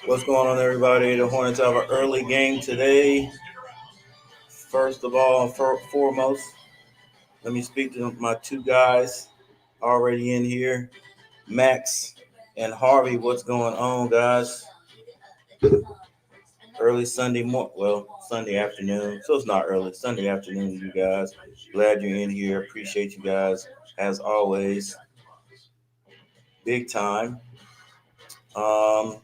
What's going on, everybody? The Hornets have an early game today. First of all, foremost, let me speak to my two guys already in here, Max and Harvey. What's going on, guys? Early Sunday morning, Sunday afternoon. So it's not early, Sunday afternoon, you guys. Glad you're in here. Appreciate you guys as always. Big time. The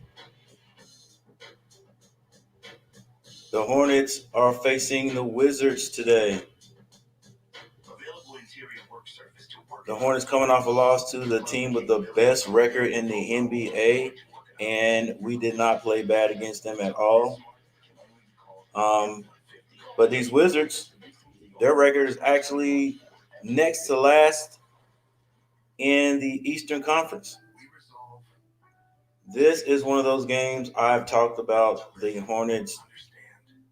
Hornets are facing the Wizards today. The Hornets coming off a loss to the team with the best record in the NBA, and we did not play bad against them at all. But these Wizards, their record is actually next to last in the Eastern Conference. This is one of those games I've talked about. The Hornets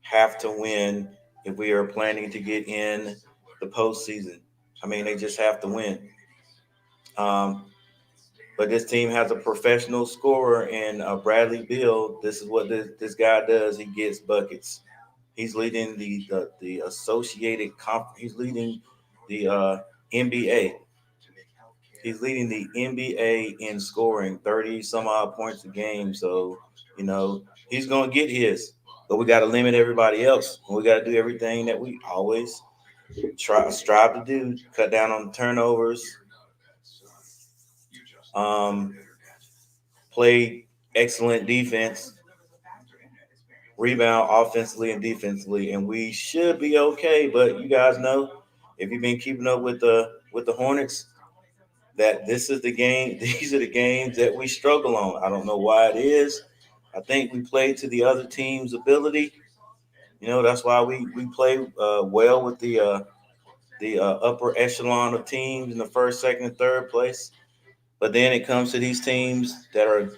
have to win if we are planning to get in the postseason. I mean, they just have to win. But this team has a professional scorer in Bradley Beal. This is what this guy does. He gets buckets. He's leading the Associated Conference. He's leading the NBA. He's leading the NBA in scoring, 30 some odd points a game. So, he's going to get his. But we got to limit everybody else. And we got to do everything that we always strive to do. Cut down on the turnovers. Play excellent defense. Rebound offensively and defensively. And we should be okay. But you guys know, if you've been keeping up with the Hornets, that this is the game. These are the games that we struggle on. I don't know why it is. I think we play to the other team's ability. That's why we play well with the upper echelon of teams in the first, second, and third place. But then it comes to these teams that are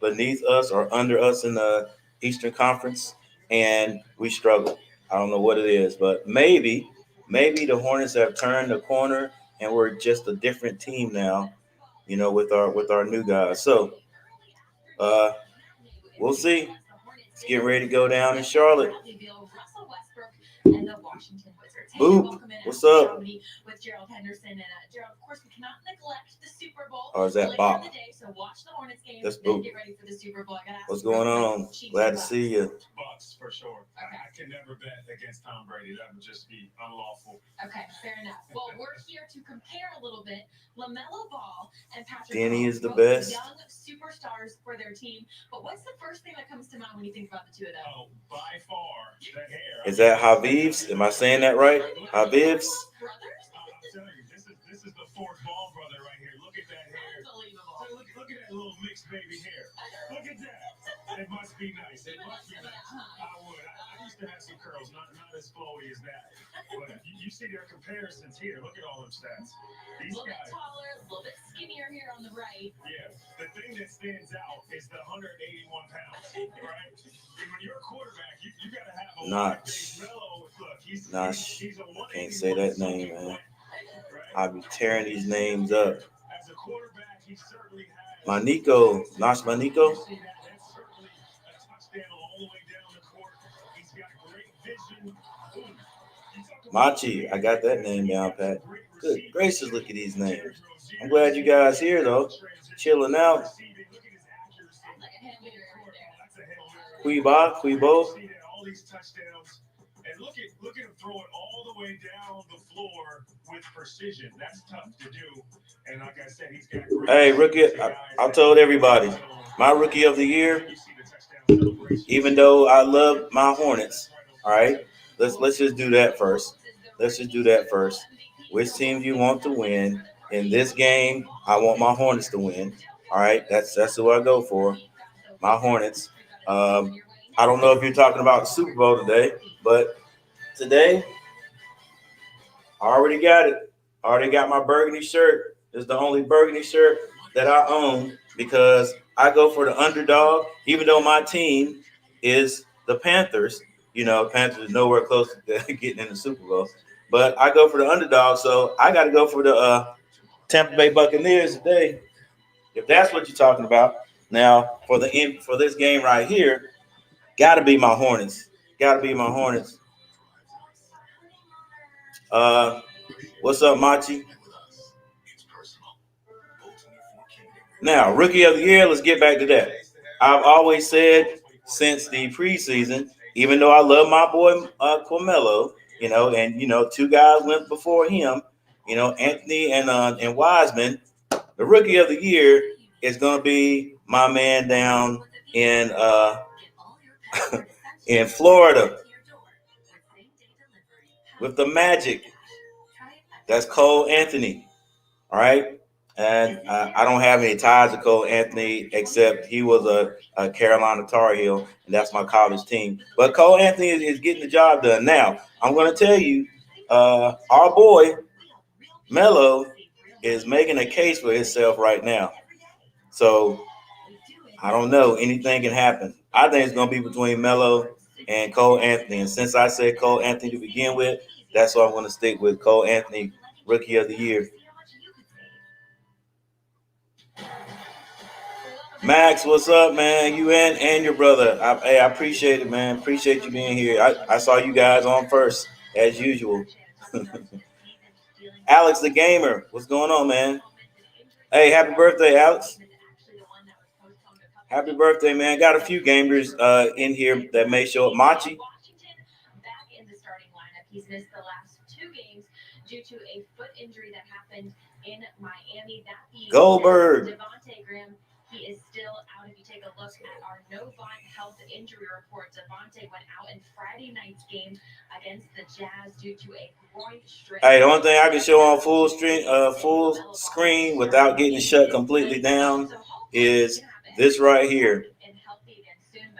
beneath us or under us in the Eastern Conference, and we struggle. I don't know what it is, but maybe the Hornets have turned the corner and we're just a different team now, with our new guys. So we'll see. It's getting ready to go down in Charlotte. Boop. What's up? Or is that Bob? That's Boop. What's going on? Glad to see you. Bucks for sure. I can never bet against Tom Brady. That would just be unlawful. Okay, fair enough. Well, we're here to compare a little bit. LaMelo Ball and Patrick Denny Mahomes, is the best. Young superstars for their team. But what's the first thing that comes to mind when you think about the two of them? Oh, by far, the hair. Is that Habib's? Am I saying that right? Habib's? I'm telling you, this is the fourth Ball brother right here. Look at that hair. Unbelievable. Look at that little mixed baby hair. Look at that. It must be nice. It must be nice. I would. I used to have some curls, not as flowy as that. But you see their comparisons here. Look at all them stats. These a little guys. bit taller, a little bit skinnier here on the right. Yeah. The thing that stands out is the 181 pounds, right? And when you're a quarterback, you got to have a Notch. Look, he's I can't say that name, man. I'll be tearing these names up. As a quarterback, he certainly has. Manico. Notch Manico? That's certainly a touchdown all the way down the court. He's got great vision. Machi. I got that name down, Pat. Good gracious, look at these names. I'm glad you guys here, though. Chilling out. Quibo. All these touchdowns. And look at him throw it all the way down the floor with precision. That's tough to do. And like I said, he's got great. Hey, rookie, I told everybody, my rookie of the year, even though I love my Hornets, all right, let's just do that first. Which team do you want to win? In this game, I want my Hornets to win. All right, that's who I go for, my Hornets. I don't know if you're talking about the Super Bowl today, but today, I already got it. I already got my burgundy shirt. It's the only burgundy shirt that I own because I go for the underdog, even though my team is the Panthers. Panthers is nowhere close to getting in the Super Bowl. But I go for the underdog, so I got to go for the Tampa Bay Buccaneers today. If that's what you're talking about. Now, for this game right here, gotta be my Hornets. Gotta be my Hornets. Uh, what's up, Machi? Now, rookie of the year. Let's get back to that. I've always said since the preseason, even though I love my boy Carmelo, and two guys went before him, Anthony and Wiseman. The rookie of the year is going to be my man down in in Florida with the Magic. That's Cole Anthony. All right. And I don't have any ties to Cole Anthony except he was a Carolina Tar Heel, and that's my college team. But Cole Anthony is getting the job done. Now, I'm going to tell you, our boy, Melo, is making a case for himself right now. So, I don't know. Anything can happen. I think it's going to be between Melo and Cole Anthony. And since I said Cole Anthony to begin with, that's why I'm going to stick with Cole Anthony, Rookie of the Year. Max, what's up, man? You and your brother. I appreciate it, man. Appreciate you being here. I saw you guys on first, as usual. Alex the Gamer, what's going on, man? Hey, happy birthday, Alex. Happy birthday, man. Got a few gamers in here that may show up. Machi. Back in the starting lineup. He's missed the last 2 games due to a foot injury that happened in Miami. That being Goldberg. Devontae Graham, he is still out. If you take a look at our Novant health injury report, Devontae went out in Friday night's game against the Jazz due to a groin strain. Hey, the only thing I can show on full screen without getting shut completely down is this right here.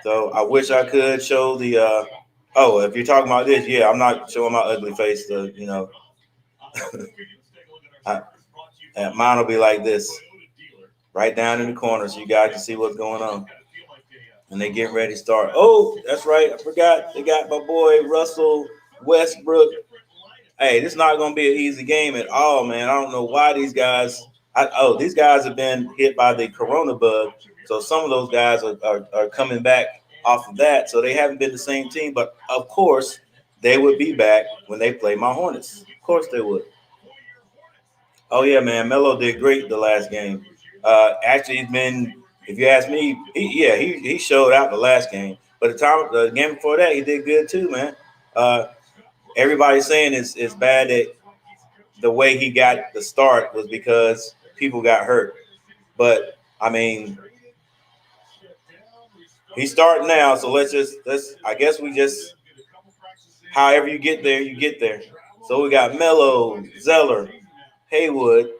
So I wish I could show the. Oh, if you're talking about this, yeah, I'm not showing my ugly face. Mine will be like this, right down in the corner, so you guys can see what's going on. And they get ready to start. Oh, that's right. I forgot they got my boy Russell Westbrook. Hey, this is not going to be an easy game at all, man. I don't know why these guys. These guys have been hit by the corona bug, so some of those guys are coming back off of that. So they haven't been the same team, but of course they would be back when they play my Hornets. Of course they would. Oh yeah, man. Melo did great the last game. Actually, he's been. If you ask me, he showed out the last game. But the game before that, he did good too, man. Everybody's saying it's bad that the way he got the start was because people got hurt. But I mean, he's starting now, so let's. I guess we just. However you get there, you get there. So we got Melo, Zeller, Haywood,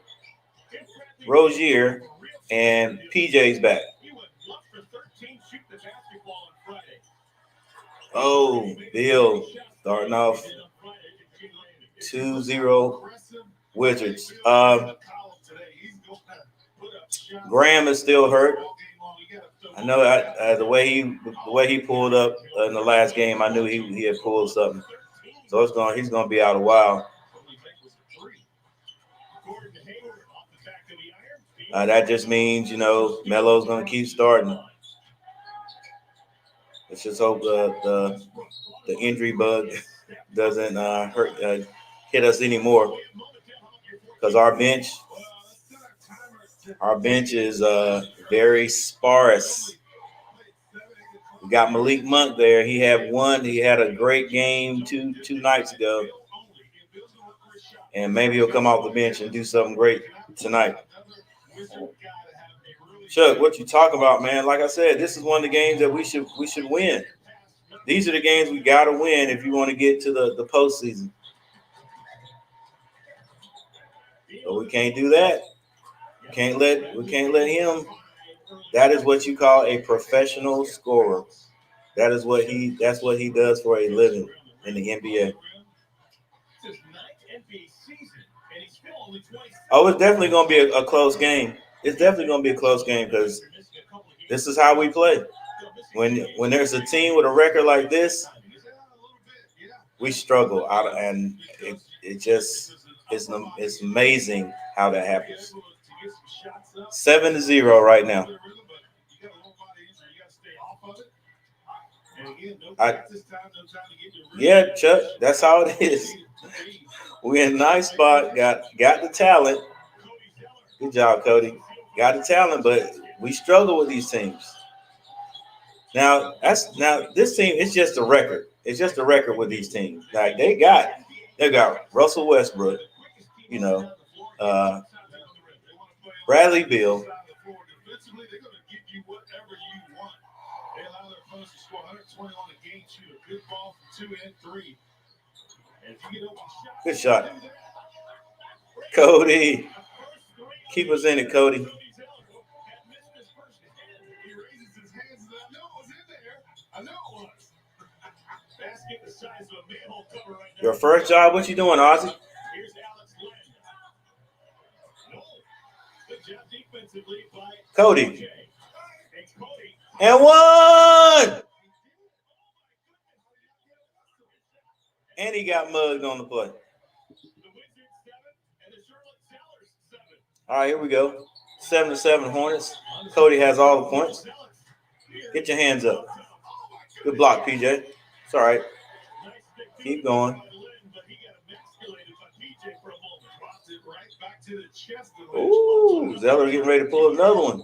Rozier, and PJ's back. Oh, Bill starting off 2-0 Wizards. Graham is still hurt. I know the way he pulled up in the last game, I knew he had pulled something. So he's gonna be out a while. That just means Melo's gonna keep starting. Let's just hope the injury bug doesn't hit us anymore, because our bench is very sparse. We got Malik Monk there. He had a great game two nights ago, and maybe he'll come off the bench and do something great tonight. Chuck, what you talking about, man? Like I said, this is one of the games that we should win. These are the games we gotta win if you want to get to the postseason. But we can't do that. We can't let him. That is what you call a professional scorer. That's what he does for a living in the NBA. Oh, it's definitely going to be a close game. It's definitely going to be a close game because this is how we play. When there's a team with a record like this, we struggle and it just It's amazing how that happens. 7-0 right now. I, yeah, Chuck, that's how it is. We're in a nice spot. Got the talent. Good job, Cody. Got the talent, but we struggle with these teams. Now this team it's just a record. It's just a record with these teams. Like they got Russell Westbrook, you know, uh, Bradley Beal. Good shot, Cody. Keep us in it, Cody. Your first job, what you doing, Ozzy? Cody. And one! And he got mugged on the play. All right, here we go. 7-7 Hornets. Cody has all the points. Get your hands up. Good block, PJ. It's all right. Keep going. Ooh, Zeller getting ready to pull another one.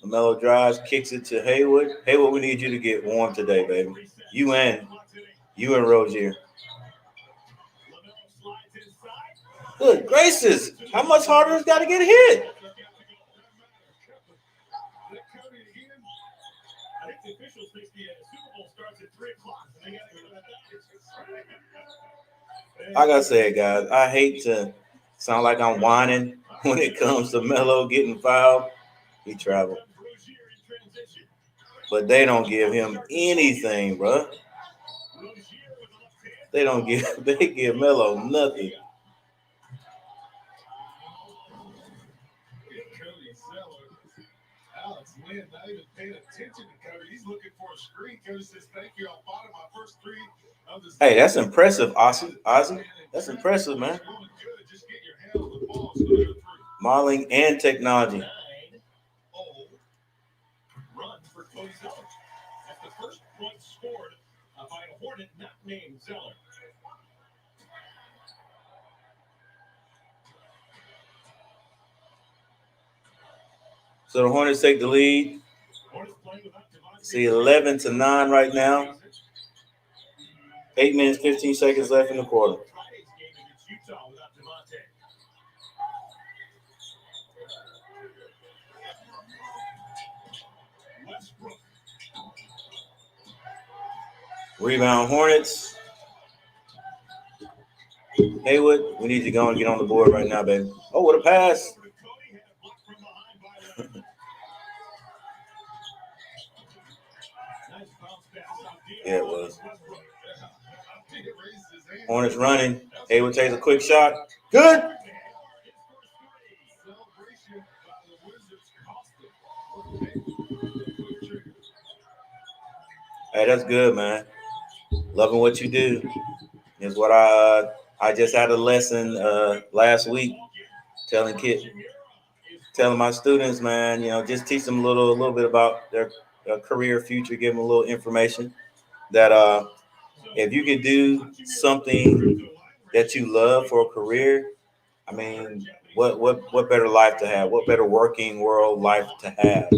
LaMelo drives, kicks it to Haywood. Haywood, we need you to get warm today, baby. You and Rozier. Good gracious. How much harder it's got to get hit? I gotta say it, guys. I hate to sound like I'm whining when it comes to Melo getting fouled. He traveled. But they don't give him anything, bro. They give Melo nothing. Hey, that's impressive, Ozzy. That's impressive, man. Modeling and technology. So the Hornets take the lead. See 11-9 right now. 8 minutes, 15 seconds left in the quarter. Rebound Hornets. Haywood, we need to go and get on the board right now, baby. Oh, what a pass. Yeah, it was. Hornets running. Haywood takes a quick shot. Good. Hey, that's good, man. Loving what you do is what I just had a lesson last week telling my students, man, just teach them a little bit about their career future, give them a little information that if you can do something that you love for a career, I mean, what better life to have? What better working world life to have?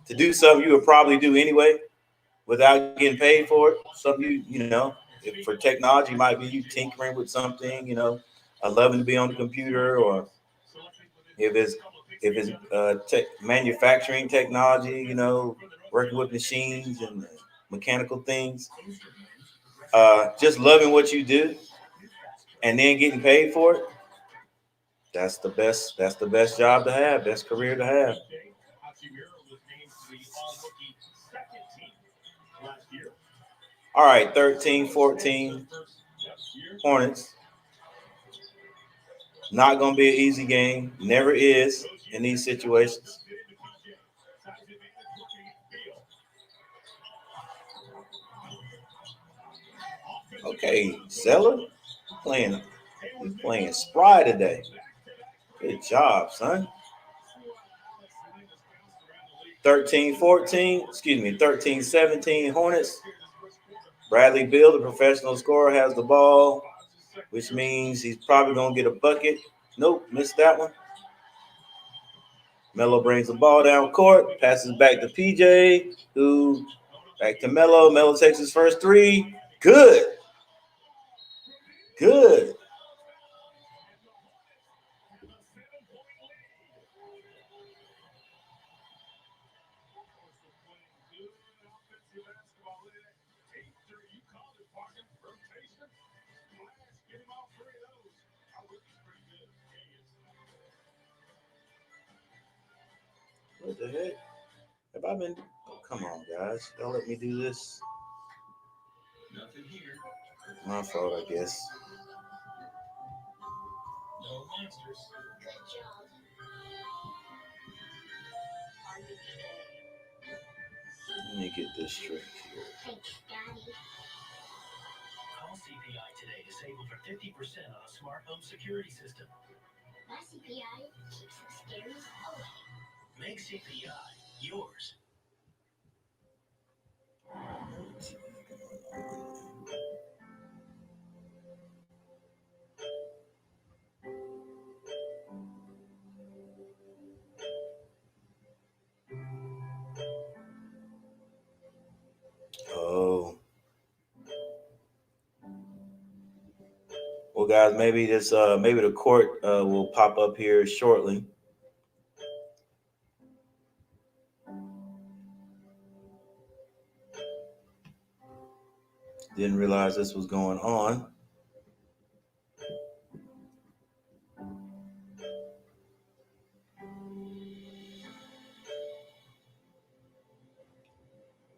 To do something you would probably do anyway without getting paid for it. Something if for technology might be you tinkering with something, loving to be on the computer, or if it's manufacturing technology, working with machines and mechanical things. Just loving what you do and then getting paid for it. That's the best. That's the best job to have. Best career to have. All right, 13-14 Hornets. Not going to be an easy game. Never is in these situations. Okay, Zeller playing. He's playing spry today. Good job, son. 13-14. Excuse me, 13-17 Hornets. Bradley Beal, the professional scorer, has the ball, which means he's probably going to get a bucket. Nope, missed that one. Melo brings the ball down court, passes back to PJ, who back to Melo. Melo takes his first three. Good. Good. What the heck? Have I been? Oh, come on, guys. Don't let me do this. My fault, I guess. Let me get this straight here. Call CPI today to save over 50% on a smart home security system. My CPI keeps the scaries away. Make CPI yours. Oh. Well, guys, maybe maybe the court will pop up here shortly. Didn't realize this was going on.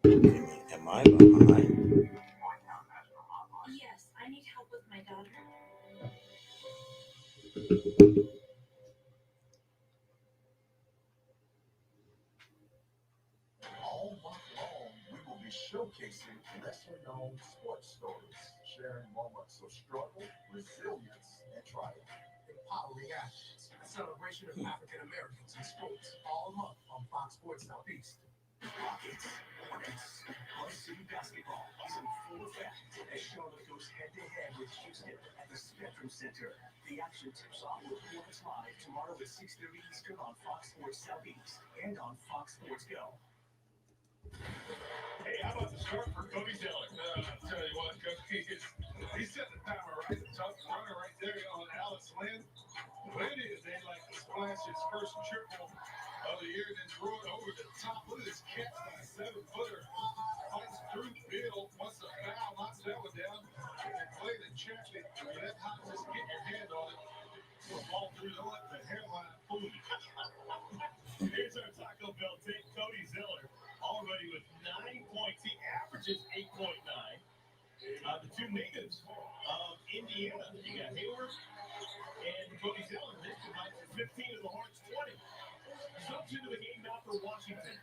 Am I behind? Yes, I need help with my daughter. All month long, we will be showcasing lesser-known sports stories, sharing moments of struggle, resilience, and triumph. Empowering athletes, a celebration of African Americans in sports, all month on Fox Sports Southeast. Rockets, Hornets, Varsity basketball is in full effect as Charlotte goes head-to-head with Houston at the Spectrum Center. The action tips off with Hornets Live tomorrow at 6:30 Eastern on Fox Sports Southeast and on Fox Sports Go. Hey, how about the start for Cody Zeller? I'll tell you what, Cody, he set the timer right. The top runner right there on Alex Lynn. What it is, they like to splash his first triple of the year, then throw it over the top. Look at this catch by a 7-footer. Fights through Bill, wants to foul, knocks that one down, and then play the champion. I mean, that hot, just get your hand on it. The ball through, don't let the hairline fool you. Here's our Taco Bell take, Cody Zeller. Already with 9 points. He averages 8.9. The two natives of Indiana. You got Hayward and Cody Zeller. This combines for 15 of the Hornets 20. Subs into the game now for Washington.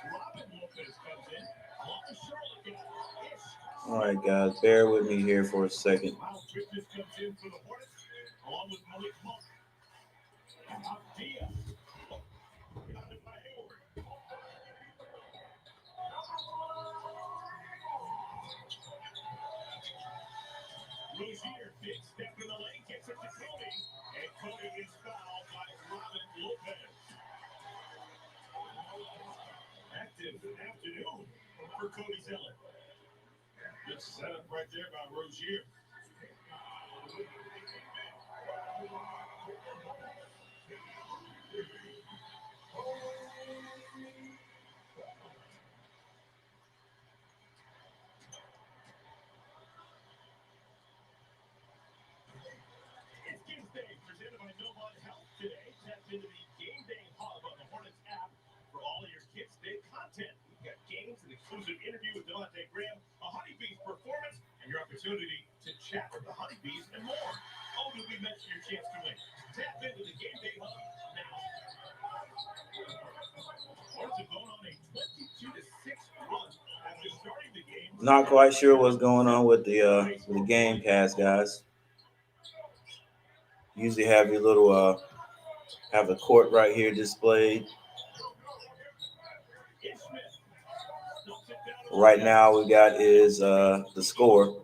Robin Lopez comes in. Along with Charlotte got Ish. All right, guys, bear with me here for a second. Miles Bridges comes in for the Hornets, along with Malik Monk. Diaz. Got it by Hayward. Rozier, big step in the lane, gets it to Cody, and Cody is fouled by Robin Lopez. Active afternoon for Cody Zeller. Good setup right there by Rozier. It's Game Day, presented by Novant Health today. Tap into the Game Day Hub on the Hornets app for all of your Kids Day content. We've got games, an exclusive interview with Devontae Graham, a Honeybees performance, and your opportunity to chat with the Honeybees and more. Oh, did we mention your chance to win? Tap into the Game Day Hub now. Hornets have gone on a 22-6 run after starting the game Not quite sure what's going on with the Game Pass, guys. Usually have your little have the court right here displayed. Right now, we got is the score.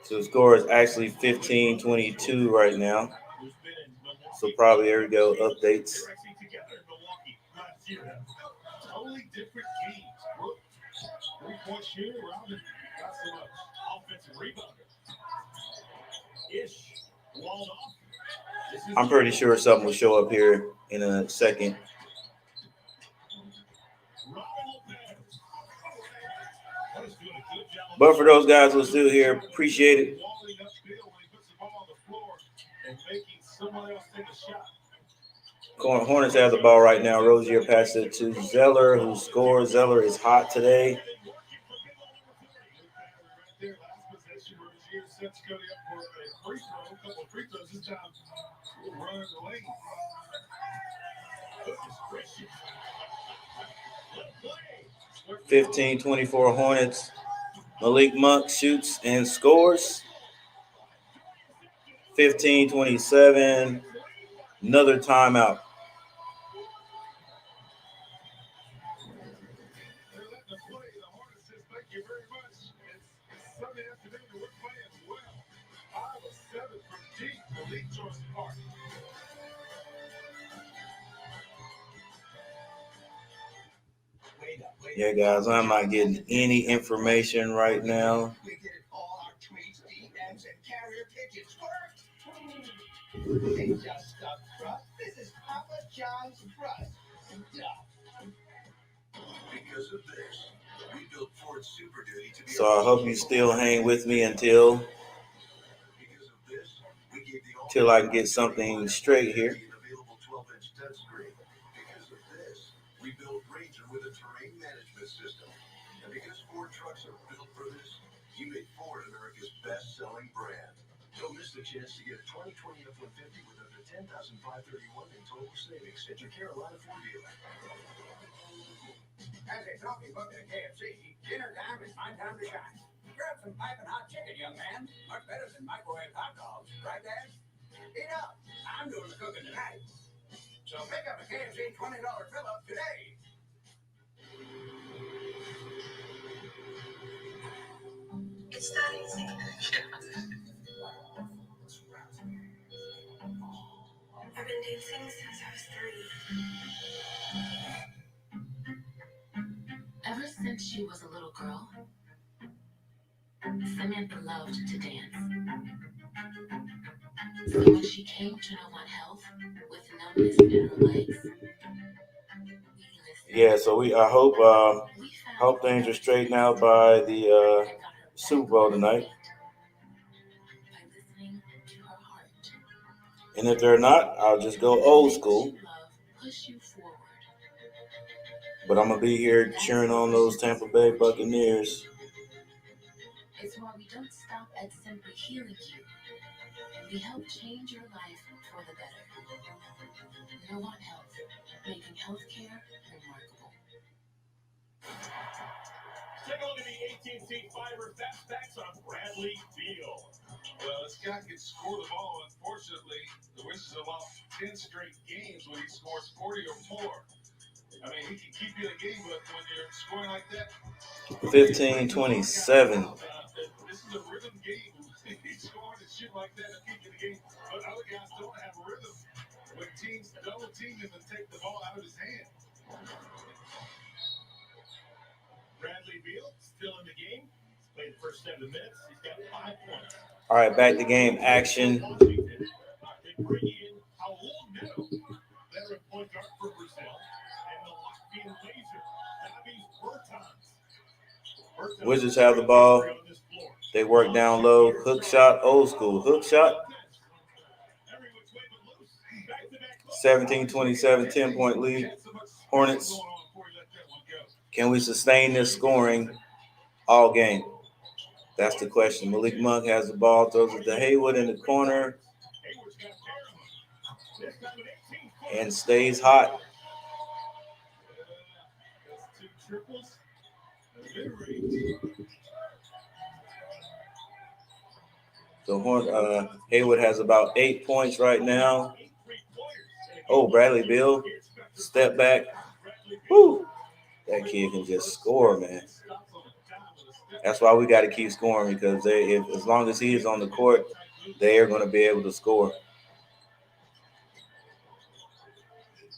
So the score is actually 15-22 right now. So probably there we go, updates. Totally different games. 3-point shooter, Robin, not so much. Offensive rebounder. Ish, walled off. I'm pretty sure something will show up here in a second. But for those guys who are still here, appreciate it. Hornets have the ball right now. Rozier passes it to Zeller, who scores. Zeller is hot today. Fifteen 24 Hornets. Malik Monk shoots and scores. 15-27. Another timeout. Yeah, guys, I'm not getting any information right now. So I hope you still hang with me until I can get something straight here. As they saw me booking at KFC, dinner time is my time to shine. Grab some piping hot chicken, young man. Much better than microwave hot dogs, right, Dad? Eat up. I'm doing the cooking tonight. So pick up a KFC $20 fill-up today. It's that easy. I've been dancing since I was 3. Ever since she was a little girl, Samantha loved to dance. So when she came to know my health with numbness in her legs, Yeah, so I hope things are straightened out by the Super Bowl tonight. And if they're not, I'll just go old school. But I'm gonna be here cheering on those Tampa Bay Buccaneers. It's why we don't stop at simply healing you. We help change your life for the better. Novant Health, making healthcare remarkable. Take a look at the AT&T Fiber Fast Packs on Bradley Beal. Well, this guy can score the ball. Unfortunately, the Wizards have lost 10 straight games when he scores 40 or more. I mean, he can keep you in a game, but when you're scoring like that, 15-27. this is a rhythm game. He's scoring and shit like that to keep you in the game. But other guys don't have a rhythm. When teams double team him and take the ball out of his hand. Bradley Beal still in the game. He's played the first 7 minutes. He's got 5 points. All right, back to game action. They bring in Raul Neto, veteran point guard for Brazil, and the Latvian laser, Davies Bertans. Wizards have the ball. They work down low. Hook shot, old school. Hook shot. 17-27, 10-point lead. Hornets. Can we sustain this scoring all game? That's the question. Malik Monk has the ball, throws it to Haywood in the corner. and stays hot. So Haywood has about 8 points right now. Oh, Bradley Beal, step back. Woo! That kid can just score, man. That's why we got to keep scoring because as long as he is on the court, they are going to be able to score.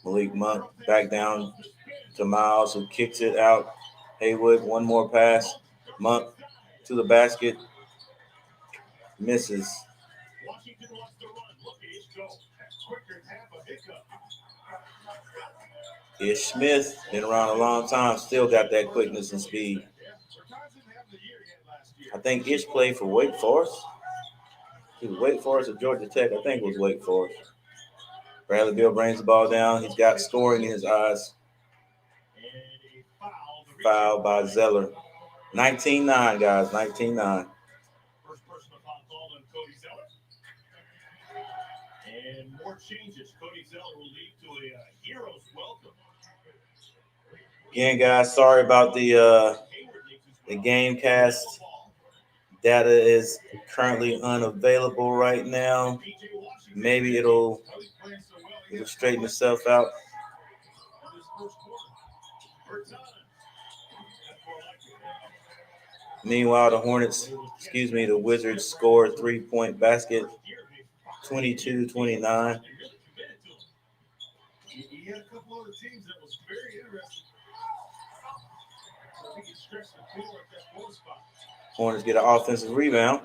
Malik Monk back down to Miles, who kicks it out. Haywood, one more pass. Monk to the basket, misses. Ish Smith, been around a long time, still got that quickness and speed. I think Ish played for Wake Forest. He was Wake Forest or Georgia Tech. I think it was Wake Forest. Bradley Beal brings the ball down. He's got scoring in his eyes. Foul by Zeller. 19-9, guys. 19-9. First person to foul called on Cody Zeller. And more changes. Cody Zeller will lead to a hero's welcome. Again, guys, sorry about the Gamecast. Data is currently unavailable right now. Maybe it'll straighten itself out. Meanwhile, the Wizards scored 3-point basket, 22-29. He had a couple other teams that was very interesting. I think he stretched the floor at that 4 spot. Hornets get an offensive rebound.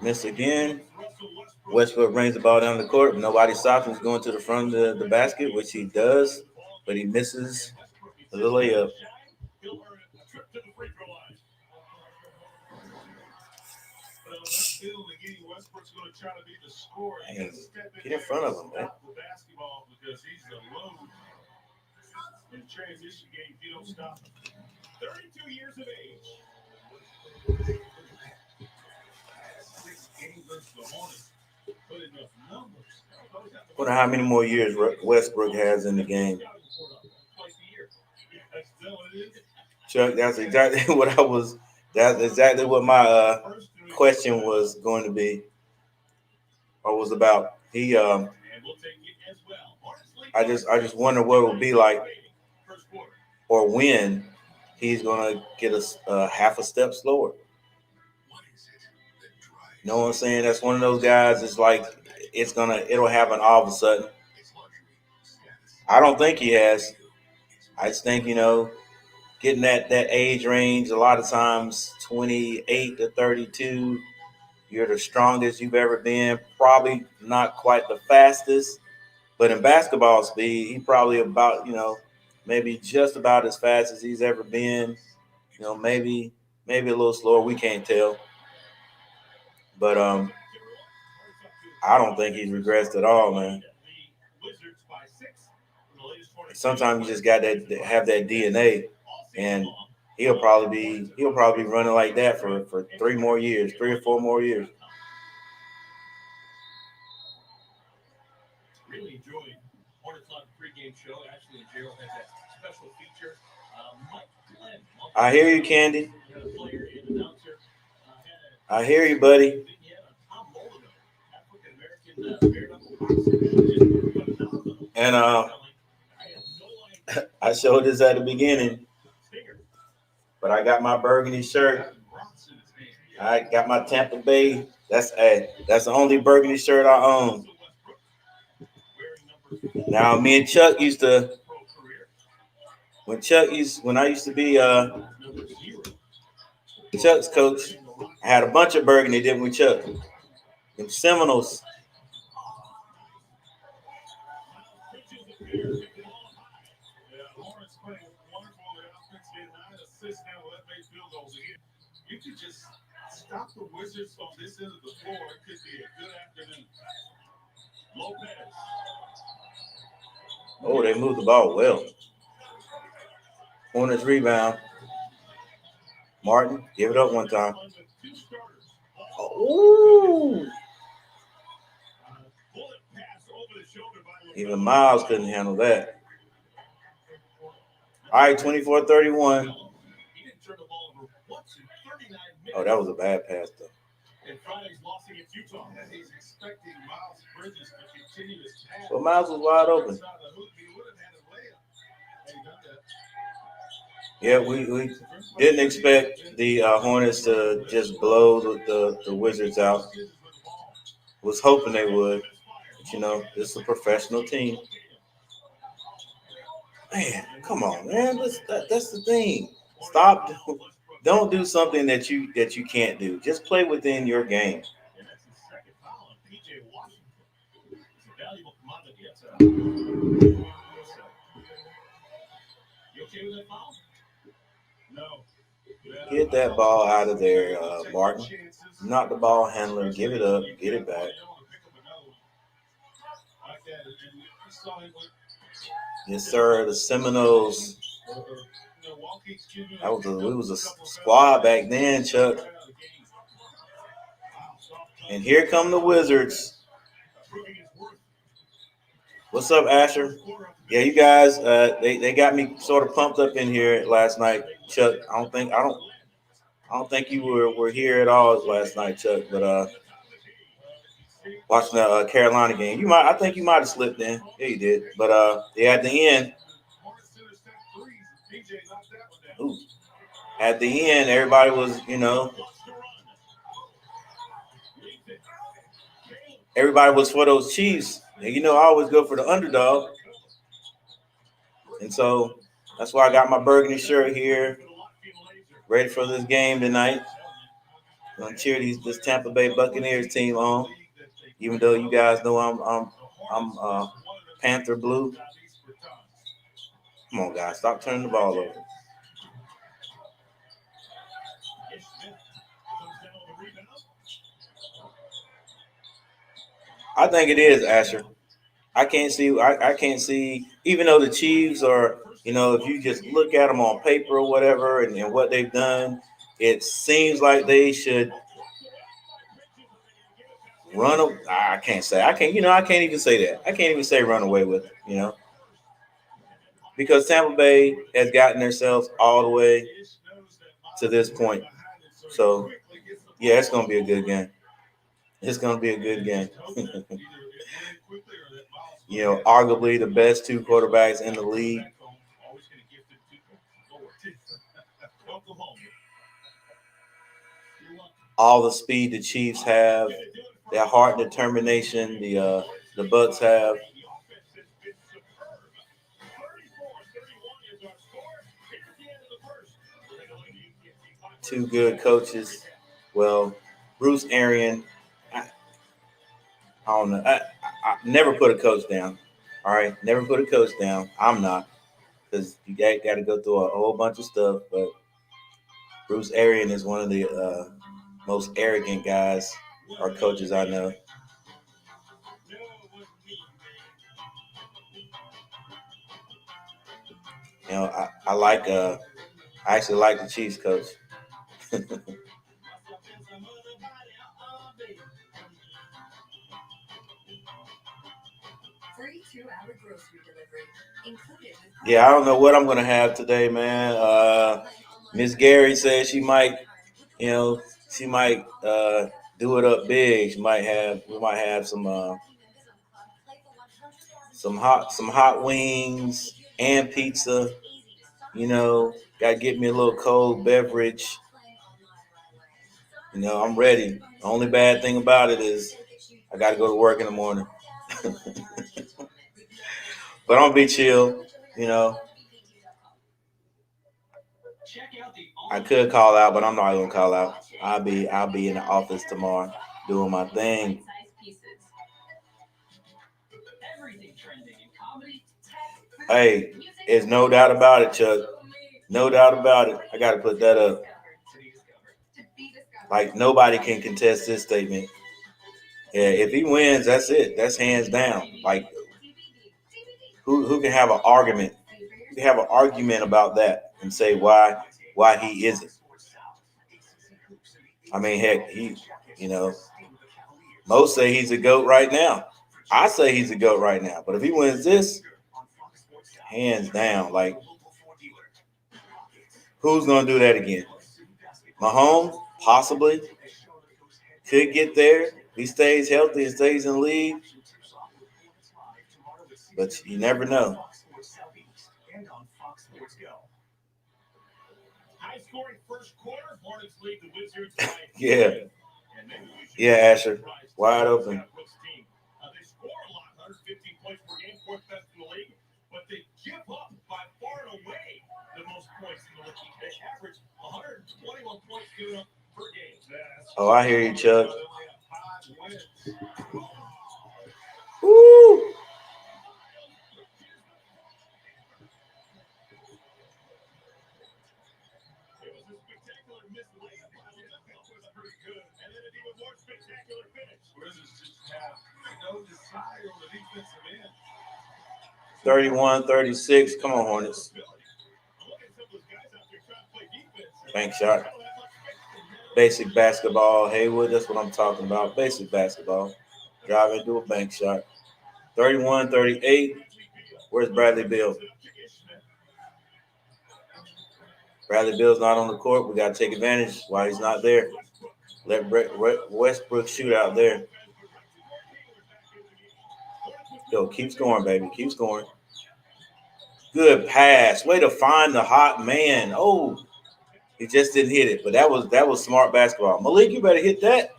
Miss again. Westbrook brings the ball down the court. Nobody stops him. He's going to the front of the basket, which he does, but he misses the layup. Man, get in front of him, man. In transition game, you don't stop him. 32 years of age. 6 games versus the Hornets. Put enough numbers. Wonder how many more years Westbrook has in the game. Chuck, that's exactly what I was. That's exactly what my question was going to be, or was about. I just wonder what it would be like, or when he's gonna get us half a step slower. You know what I'm saying? That's one of those guys. It's like it'll happen all of a sudden. I don't think he has. I just think getting that age range a lot of times 28 to 32. You're the strongest you've ever been. Probably not quite the fastest, but in basketball speed, he probably about maybe just about as fast as he's ever been. Maybe a little slower. We can't tell. But I don't think he's regressed at all, man. Sometimes you just got that have that DNA, and he'll probably be running like that for 3 more years, 3 or 4 more years. Really enjoyed Hornets Live pregame show. Ashley and Gerald had that special feature. Mike Glenn. I hear you, Candy. I hear you, buddy. And I showed this at the beginning, but I got my burgundy shirt. I got my Tampa Bay. That's the only burgundy shirt I own. Now, me and Chuck used to, when I used to be Chuck's coach, I had a bunch of burgundy, didn't we, Chuck? Them Seminoles. You could just stop the Wizards on this end of the floor. It could be a good afternoon. Lopez. Oh, they moved the ball well. Hornets rebound. Martin, give it up one time. Ooh. Bullet pass over the shoulder by Even LeBron. Miles couldn't handle that. All right, 24-31. He didn't turn the ball over once in 39 minutes. Oh, that was a bad pass, though. In Friday's loss against Utah. And he's expecting Miles Bridges to continue his path. Well, Miles was wide open. Inside the hoop, he would have had a layup. Had he done that. Yeah, we didn't expect the Hornets to just blow the Wizards out. Was hoping they would. But, this is a professional team. Man, come on, man. That's the thing. Stop. Don't do something that you can't do. Just play within your game. And that's his second foul on PJ Washington. It's a valuable commodity. You okay with that foul? No. Get that ball out of there, Martin. Not the ball handler. Give it up. Get it back. Yes, sir. The Seminoles. We was a squad back then, Chuck. And here come the Wizards. What's up, Asher? Yeah, you guys. They got me sort of pumped up in here last night, Chuck. I don't think you were here at all last night, Chuck. But watching the Carolina game, I think you might have slipped in. Yeah, you did. But yeah, at the end. Ooh. At the end, everybody was, everybody was for those Chiefs. And, I always go for the underdog. And so that's why I got my burgundy shirt here, ready for this game tonight. I'm going to cheer this Tampa Bay Buccaneers team on, even though you guys know I'm Panther blue. Come on, guys, stop turning the ball over. I think it is, Asher. I can't see. I can't see. Even though the Chiefs are, if you just look at them on paper or whatever, and what they've done, it seems like they should run. I can't say. I can't. I can't even say that. I can't even say run away with it. Because Tampa Bay has gotten themselves all the way to this point. So yeah, it's gonna be a good game. It's gonna be a good game. Arguably the best two quarterbacks in the league. All the speed the Chiefs have, their heart and determination the Bucks have. Two good coaches. Well, Bruce Arian, I don't know. I never put a coach down. All right, never put a coach down. I'm not, because you got to go through a whole bunch of stuff. But Bruce Arian is one of the most arrogant guys or coaches I know. I actually like the Chiefs coach. 2-hour grocery delivery included. Yeah, I don't know what I'm gonna have today, man. Miss Gary says she might do it up big. We might have some hot wings and pizza. Gotta get me a little cold beverage. I'm ready. The only bad thing about it is I gotta go to work in the morning. But I'm gonna be chill. I could call out, but I'm not gonna call out. I'll be in the office tomorrow doing my thing. Hey, there's no doubt about it, Chuck. No doubt about it. I gotta put that up. Like nobody can contest this statement. Yeah, if he wins, that's it. That's hands down. Like who can have an argument? Who can have an argument about that and say why he isn't? I mean, heck, you know, most say he's a GOAT right now. I say he's a GOAT right now. But if he wins this, hands down, like, who's going to do that again? Mahomes, possibly, could get there. He stays healthy and stays in the league. But you never know. High scoring first quarter. Hornets lead the Wizards by Yeah. Yeah, Asher. Wide open. They score a lot, 115 points per game, fourth best in the league, but they give up by far and away the most points in the league. They average 121 points given up per game. Oh, I hear you, Chuck. Woo! Spectacular finish. Wizards just have no desire on the defensive end. 31-36. Come on, Hornets. Bank shot. Basic basketball. Haywood, that's what I'm talking about. Basic basketball. Drive into a bank shot. 31-38. Where's Bradley Beal? Bradley Beal's not on the court. We got to take advantage while he's not there. Let Westbrook shoot out there. Yo, keep scoring, baby. Keep scoring. Good pass. Way to find the hot man. Oh, he just didn't hit it, but that was smart basketball. Malik, you better hit that.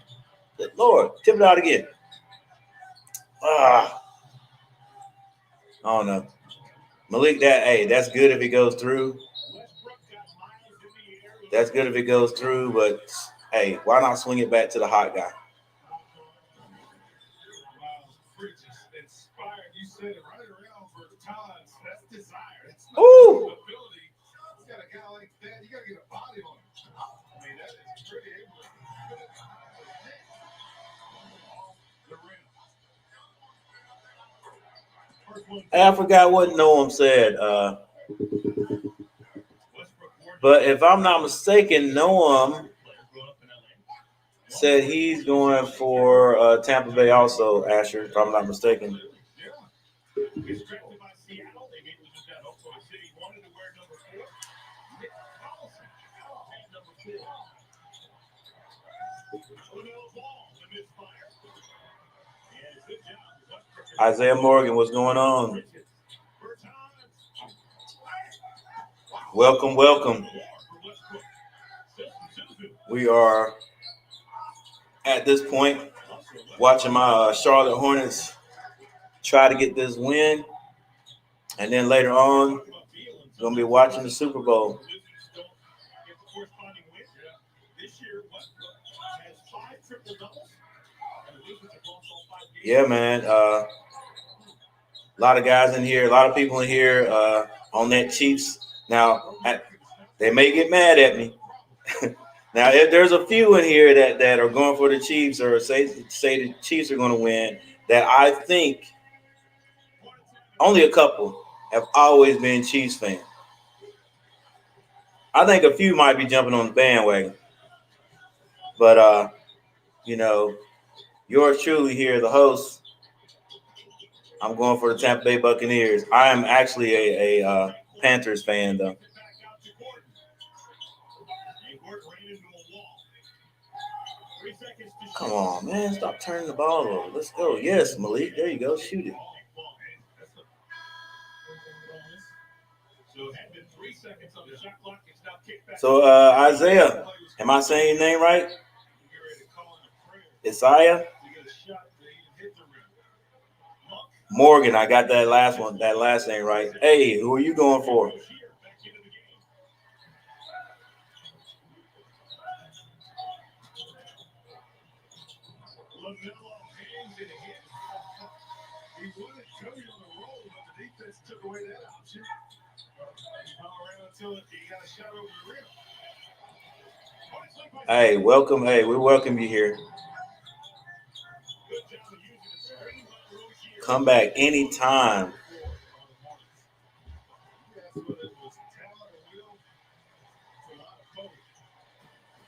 Good Lord, tip it out again. I don't know. Malik, that's good if it goes through. That's good if it goes through, but hey, why not swing it back to the hot guy? Ooh. Hey, I forgot what Noam said. But if I'm not mistaken, Noam said he's going for Tampa Bay also, Asher, if I'm not mistaken. Isaiah Morgan, what's going on? Welcome, welcome. We are at this point watching my Charlotte Hornets try to get this win. And then later on, going to be watching the Super Bowl. Yeah, man. A lot of guys in here, a lot of people in here on that Chiefs. Now, they may get mad at me. Now, if there's a few in here that are going for the Chiefs or say the Chiefs are going to win, that I think only a couple have always been Chiefs fans. I think a few might be jumping on the bandwagon. But, yours truly here, the host, I'm going for the Tampa Bay Buccaneers. I am actually a Panthers fan, though. Come on, man. Stop turning the ball over. Let's go. Yes, Malik. There you go. Shoot it. So, Isaiah, am I saying your name right? Isaiah? Morgan, I got that last name right. Hey, who are you going for? Hey, welcome. Hey, we welcome you here. Come back anytime.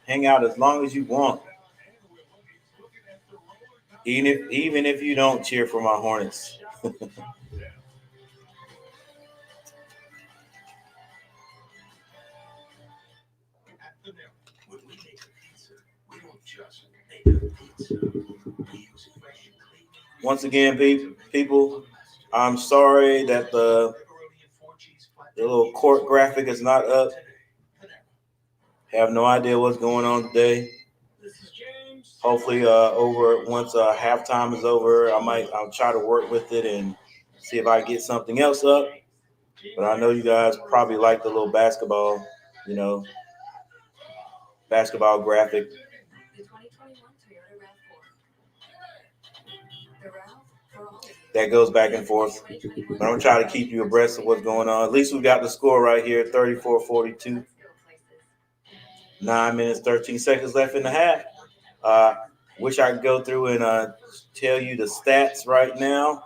hang out as long as you want, even if you don't cheer for my Hornets. Once again, people, I'm sorry that the little court graphic is not up. Have no idea what's going on today. Hopefully, over once halftime is over, I'll try to work with it and see if I get something else up. But I know you guys probably like the little you know, basketball graphic. That goes back and forth. But I'm gonna try to keep you abreast of what's going on. At least we got the score right here, 34-42. 9 minutes, 13 seconds left in the half. Uh, wish I could go through and tell you the stats right now.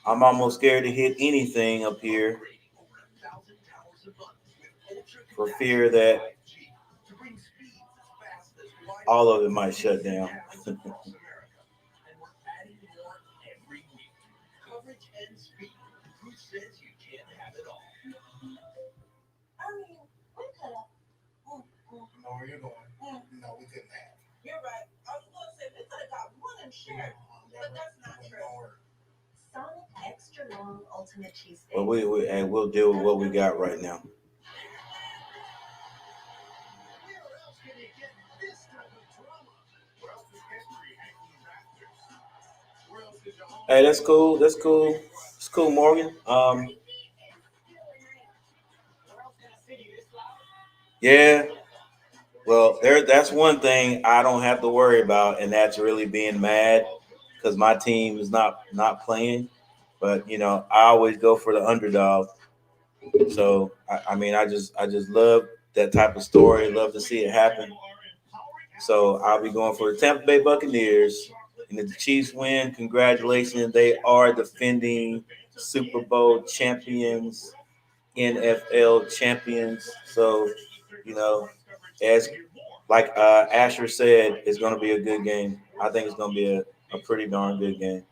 I'm almost scared to hit anything up here for fear that all of it might shut down. But we'll deal with what we got right now. Hey, that's cool. That's cool. It's cool, Morgan. Yeah. Well, that's one thing I don't have to worry about, and that's really being mad because my team is not playing. But I always go for the underdog. So I mean, I just love that type of story. Love to see it happen. So I'll be going for the Tampa Bay Buccaneers. And if the Chiefs win, congratulations. They are defending Super Bowl champions, NFL champions. So, you know, as like Asher said, it's going to be a good game. I think it's going to be a pretty darn good game.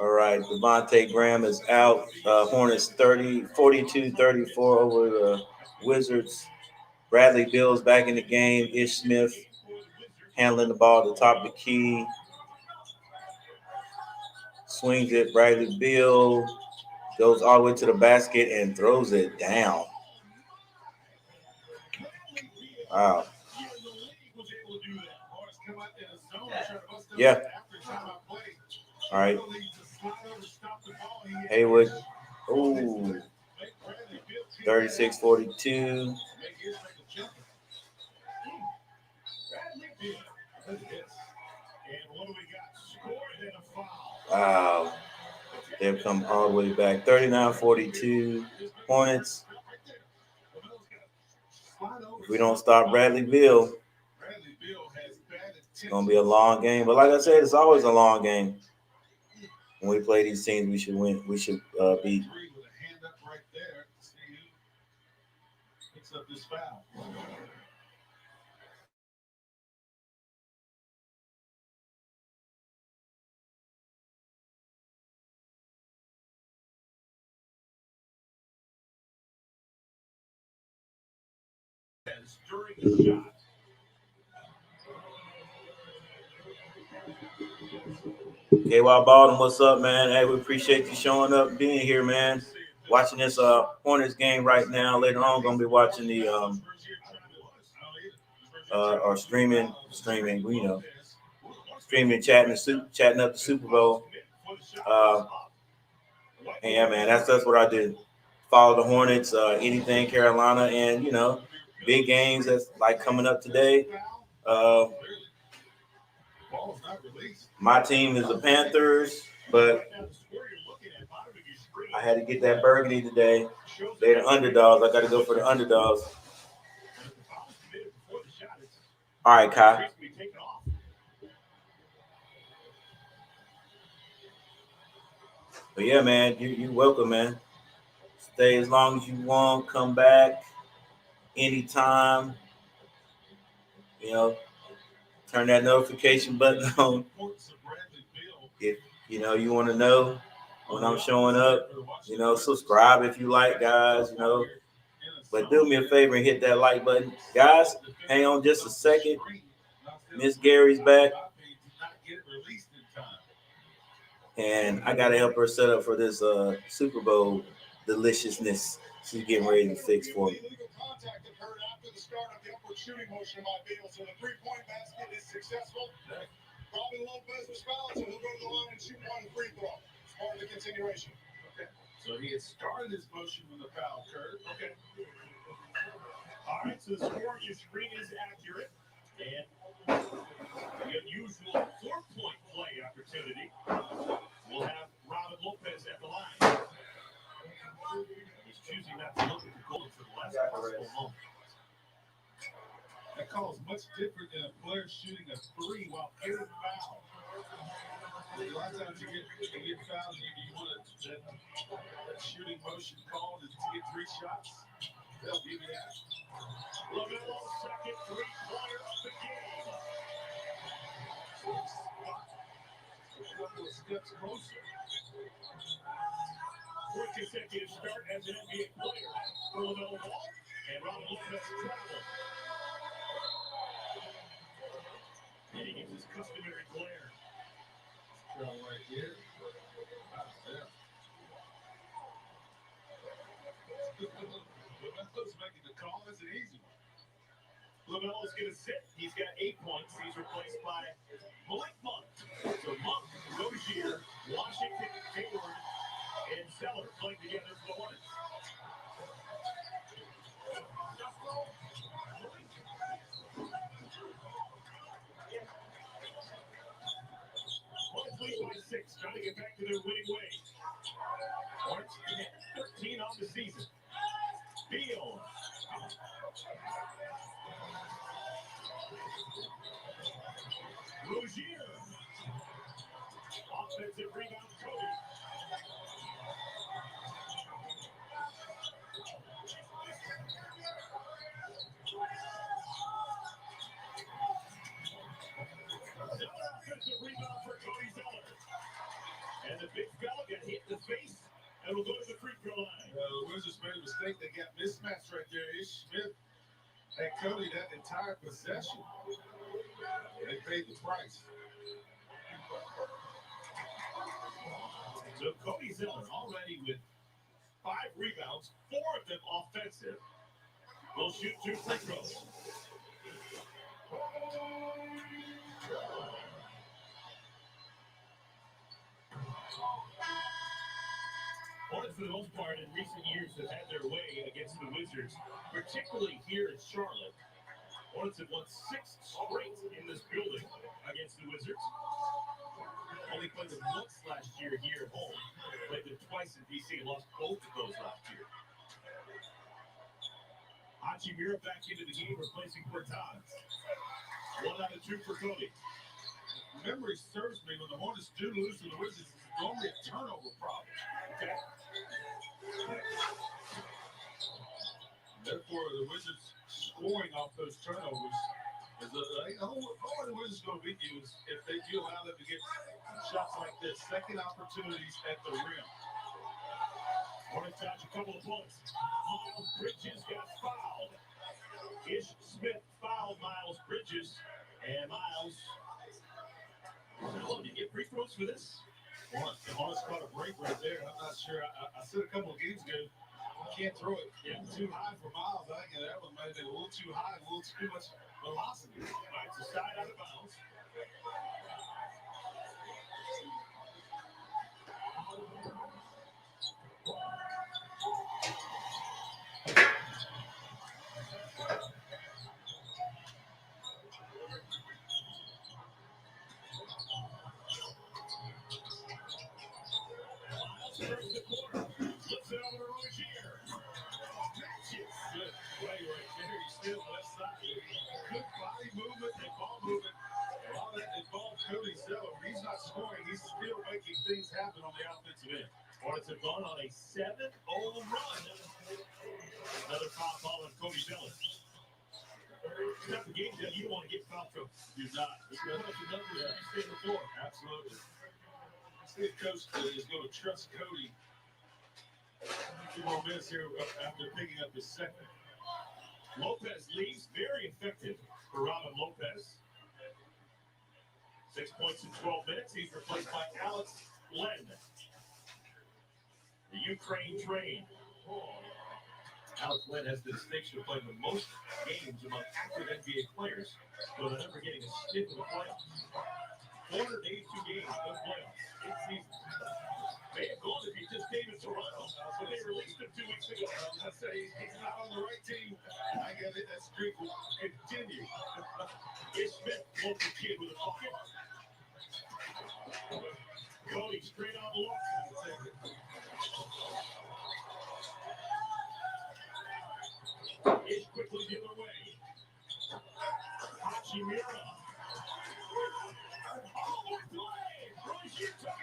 All right, Devontae Graham is out. Hornets 42-34 over the Wizards. Bradley Bill's back in the game. Ish Smith handling the ball at the top of the key. Swings it. Bradley Bill goes all the way to the basket and throws it down. Wow. Yeah. All right. Haywood. Ooh. 36-42. Wow. They've come all the way back. 39-42. Hornets. If we don't stop Bradley Beal, it's going to be a long game. But like I said, it's always a long game. When we play these teams, we should win. We should beat. KY Baldwin, what's up, man? Hey, we appreciate you showing up and being here, man. Watching this Hornets game right now. Later on, gonna be watching the or streaming, streaming, chatting up the Super Bowl. Uh, and yeah, man, that's what I do. Follow the Hornets, anything Carolina, and big games that's like coming up today. Uh, my team is the Panthers, but I had to get that burgundy today. They're the underdogs. I got to go for the underdogs. All right, Kai. But yeah, man, you welcome, man. Stay as long as you want. Come back anytime. You know, turn that notification button on if you want to know when I'm showing up. Subscribe if you like, guys. But do me a favor and hit that like button, guys. Hang on just a second. Miss Gary's back, and I gotta help her set up for this Super Bowl deliciousness she's getting ready to fix for me. Shooting motion of my vehicle, so the 3-point basket is successful. Robin Lopez was fouled, so he'll go to the line and shoot one free throw. It's part of the continuation. Okay. So he had started his motion when the foul occurred. Okay. All right, so the score, your screen is accurate. And the unusual 4-point play opportunity. We'll have Robin Lopez at the line. He's choosing not to look at the goal for the last possible moment. That call is much different than a player shooting a three while getting fouled. A lot of times you get fouled, you want that shooting motion call to get 3 shots. They'll give you that. LaMelo, second 3-pointer of the game. A couple of steps closer. 4th consecutive start as an NBA player for LaMelo Ball, and Robin Lopez travel. And he gives his customary glare. Travel right here. Yeah. LaMelo's making the call. That's an easy one. LaMelo's going to sit. He's got 8 points. He's replaced by Malik Monk. So Monk, Rozier, Washington, Hayward, and Zeller playing together for the Hornets. Hornets lead by 6, trying to get back to their winning ways. Hornets 13 on the season. Beal. Rozier. Offensive rebound, Cody. Offensive rebound for Cody Zeller. And the big fella got hit in the face and will go to the free throw line. The Wizards made a mistake. They got mismatched right there. Ish Smith and Cody that entire possession. They paid the price. So Cody Zeller already with 5 rebounds, 4 of them offensive. Will shoot 2 free throws. Hornets, for the most part, in recent years have had their way against the Wizards, particularly here in Charlotte. Hornets have won 6 straight in this building against the Wizards. Only played them once last year here at home. Played them twice in DC and lost both of those last year. Hachimura back into the game, replacing Bertans. 1 out of 2 for Cody. Memory serves me, when the Hornets do lose to the Wizards, it's normally a turnover problem. Okay. Therefore, the Wizards scoring off those turnovers is all the Wizards going to beat you is if they do allow them to get shots like this, second opportunities at the rim. Hornets touch a couple of points. Miles Bridges got fouled. Ish Smith fouled Miles Bridges, and Miles. Did you get free throws for this? The Hornets caught a break right there. I'm not sure. I said a couple of games ago, you can't throw it too high for Miles. I think that one might have been a little too high, a little too much velocity. All right, so side out of bounds. First the corner. Flips it over to Rozier. Matches. Good play right there. He's still left side. Good body movement gone on a 7-0 run. Another foul call on Cody Zeller. Stop the game, you don't want to get foul trouble. You're not. It's another stay before. Absolutely. This coach is going to trust Cody. 2 more minutes here after picking up his second. Lopez leaves. Very effective for Robin Lopez. 6 points in 12 minutes. He's replaced by Alex Len. The Ukraine train. Alex Len has the distinction of playing the most games among active NBA players, though they're never getting a sniff of the playoffs. 482 games, no playoffs, 8 seasons. May have gone if he just came to Toronto, but they released him 2 weeks ago. I say he's not on the right team. I get it. That streak will continue. Ish Smith, local kid with a pocket. Cody straight on the look. Ish quickly the other way. Hachimura. Oh, what play! Royce Utah.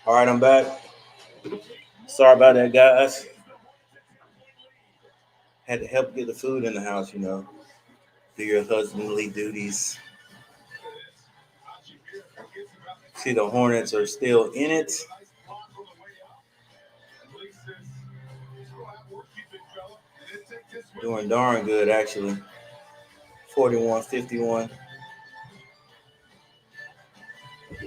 All right, I'm back. Sorry about that, guys. Had to help get the food in the house, do your husbandly duties. See, the Hornets are still in it. Doing darn good, actually. 41-51. It's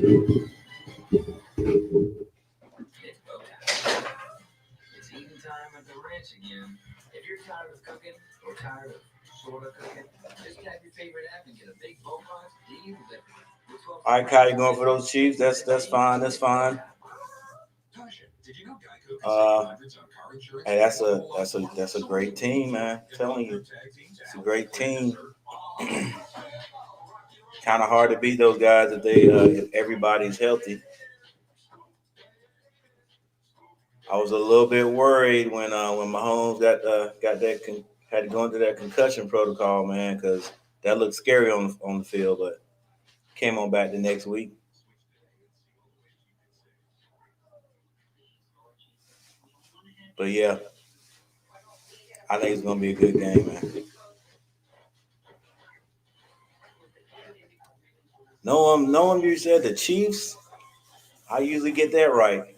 eating time at the ranch again. If you're tired of cooking or tired of sort of cooking, just tap your favorite app and get a big bulk box delivered. All right, Kyle, you going for those Chiefs? That's fine. That's fine. Hey, that's a great team, man. I'm telling you, it's a great team. Kind of hard to beat those guys if everybody's healthy. I was a little bit worried when Mahomes had to go into that concussion protocol, man, because that looked scary on the field, but came on back the next week. But yeah, I think it's gonna be a good game, man. No one you said the Chiefs. I usually get that right.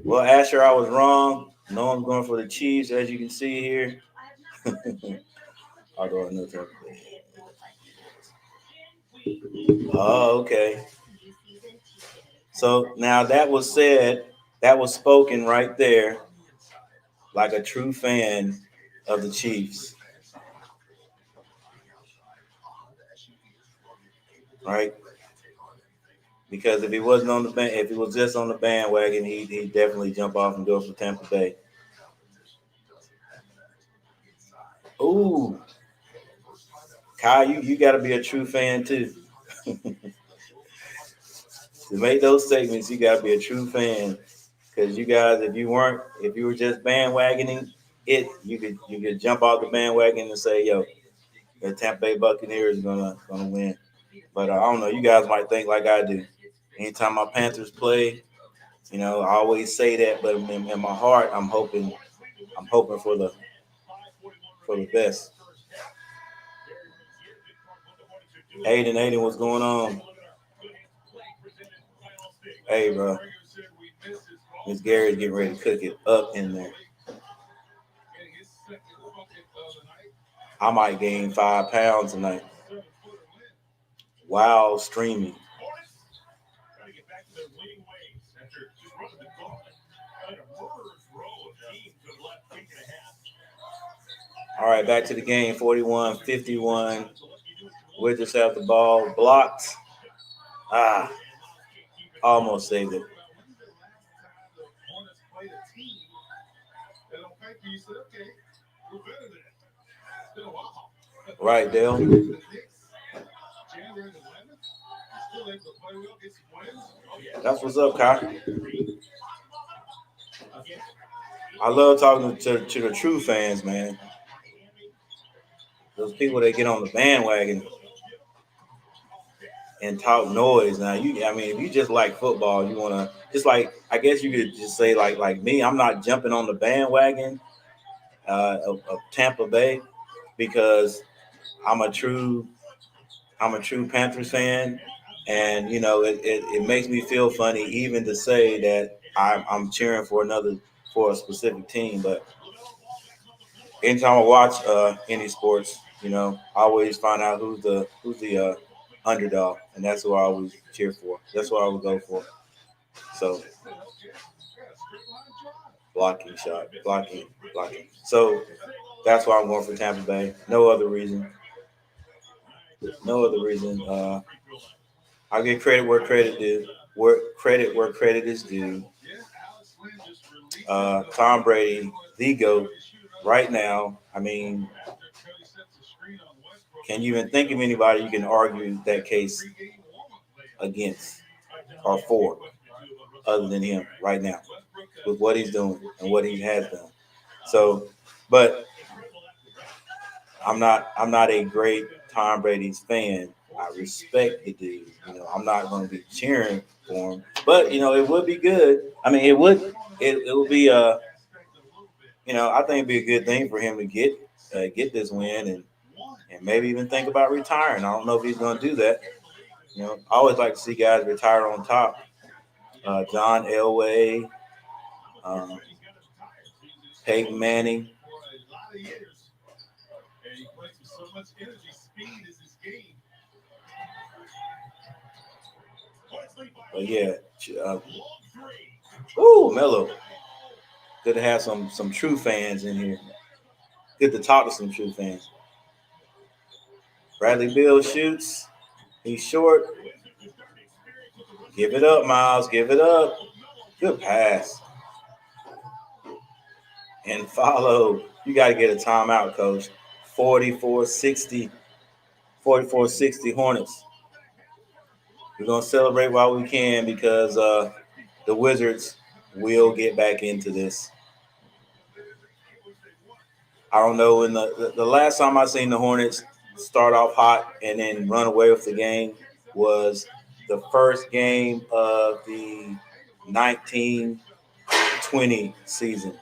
Well, Asher, I was wrong. No one's going for the Chiefs, as you can see here. Although I know that. Oh, okay. So now that was said, that was spoken right there, like a true fan of the Chiefs. Right? Because if he wasn't on the if he was just on the bandwagon, he'd definitely jump off and go for Tampa Bay. Ooh, Kyle, you got to be a true fan too. To make those statements, you got to be a true fan. Because you guys, if you were just bandwagoning it, you could jump off the bandwagon and say, "Yo, the Tampa Bay Buccaneers are gonna win." But I don't know. You guys might think like I do. Anytime my Panthers play, I always say that, but in my heart, I'm hoping for the best. Aiden, what's going on? Hey, bro. Miss Gary's getting ready to cook it up in there. I might gain 5 pounds tonight. Wow, streaming. All right, back to the game. 41-51. Wizards have the ball blocked. Almost saved it. Right, Dale. That's what's up, Kyle. I love talking to the true fans, man. Those people that get on the bandwagon and talk noise. Now, I mean, if you just like football, you want to just like, I guess you could just say like me. I'm not jumping on the bandwagon of Tampa Bay because I'm a true I'm a true Panthers fan, and it makes me feel funny even to say that I'm cheering for a specific team. But anytime I watch any sports, I always find out who's the underdog, and that's who I always cheer for. That's what I would go for. So blocking. So that's why I'm going for Tampa Bay. No other reason. No other reason. I'll give credit where credit due. Where credit is due. Tom Brady, the GOAT, right now. I mean, can you even think of anybody you can argue that case against or for other than him right now with what he's doing and what he has done? So, but I'm not a great Tom Brady's fan. I respect the dude. I'm not going to be cheering for him, but it would be good. I mean, it would be I think it'd be a good thing for him to get this win and maybe even think about retiring. I don't know if he's going to do that. I always like to see guys retire on top. John Elway, um, Peyton Manning. But yeah, uh, Melo. Good to have some true fans in here. Good to talk to some true fans. Bradley Beal shoots. He's short. Give it up, Miles. Give it up. Good pass. And follow. You got to get a timeout, coach. 44-60. 44-60 Hornets. We're going to celebrate while we can because the Wizards will get back into this. I don't know when the last time I seen the Hornets start off hot and then run away with the game was the first game of the 1920 season.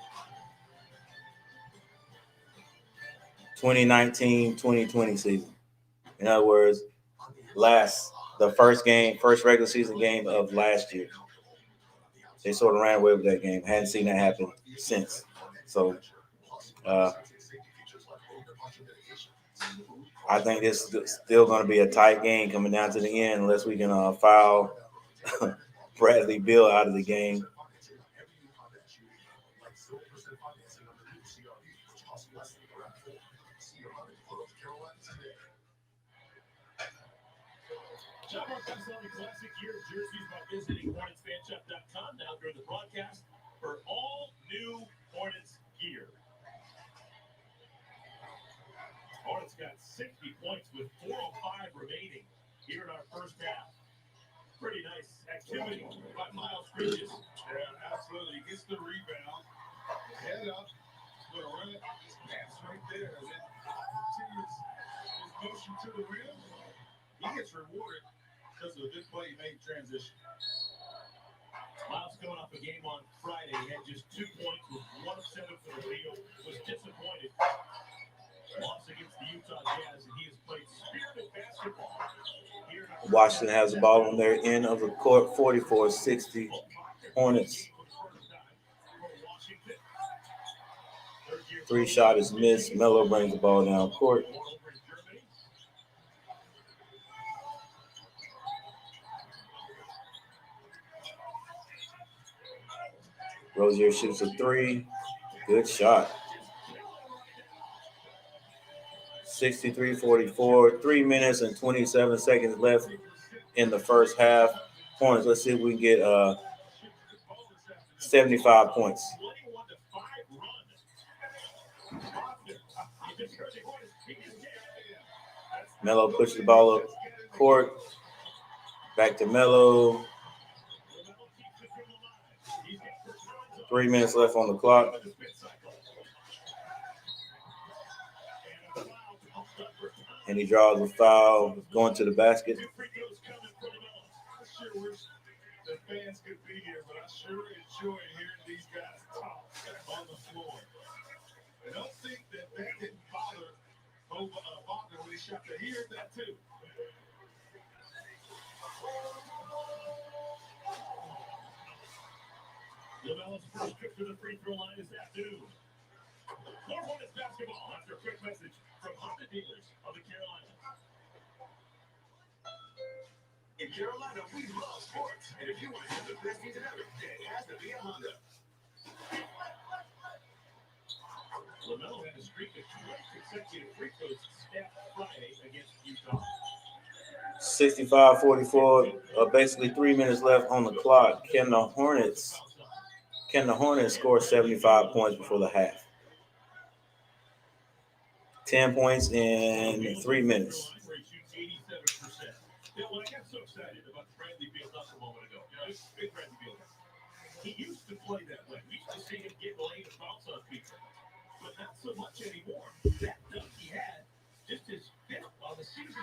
2019-2020 season. In other words, the first regular season game of last year. They sort of ran away with that game. Hadn't seen that happen since. So uh, I think this is still going to be a tight game coming down to the end unless we can foul Bradley Beal out of the game. Shop our best-selling classic year jerseys by visiting HornetsFanShop.com now during the broadcast for all new Hornets gear. Hornets got 60 points with 4:05 remaining here in our first half. Pretty nice activity by Miles Bridges. Yeah, absolutely. He gets the rebound, head up, going to run it, pass right there, and then continues his motion to the rim. He gets rewarded because of the good play he made transition. Miles coming off a game on Friday. He had just 2 points with 1 of 7 for the field. Was disappointed. Lost against the Utah Jazz, and he has played spirited basketball. Washington has the ball on their end of the court, 44-60 Hornets. 3 shot is missed. Melo brings the ball down court. Rozier shoots a 3. Good shot. 63-44. 3 minutes and 27 seconds left in the first half. Hornets, let's see if we can get 75 points. Melo pushes the ball up court. Back to Melo. 3 minutes left on the clock. And he draws a foul going to the basket. Two free throws coming for LaMelo. I sure wish the fans could be here, but I sure enjoy hearing these guys talk on the floor. I don't think that didn't bother Wagner when he shot that. He heard that too. LaMelo's first trip to the free throw line this afternoon. More Hornets basketball after a quick message from Honda dealers of the Carolinas. In Carolina, we love sports. And if you want to have the best season ever, it has to be a Honda. LaMelo had a streak of 12 consecutive free throws snapped Friday against Utah. 65-44, basically 3 minutes left on the clock. Can the Hornets score 75 points before the half? 10 points in 3 minutes. When I got so excited about Bradley Beal a moment ago, this big Bradley Beal, he used to play that way. We used to see him get late and bounce on people, but not so much anymore. That dunk he had, just his fifth on the season.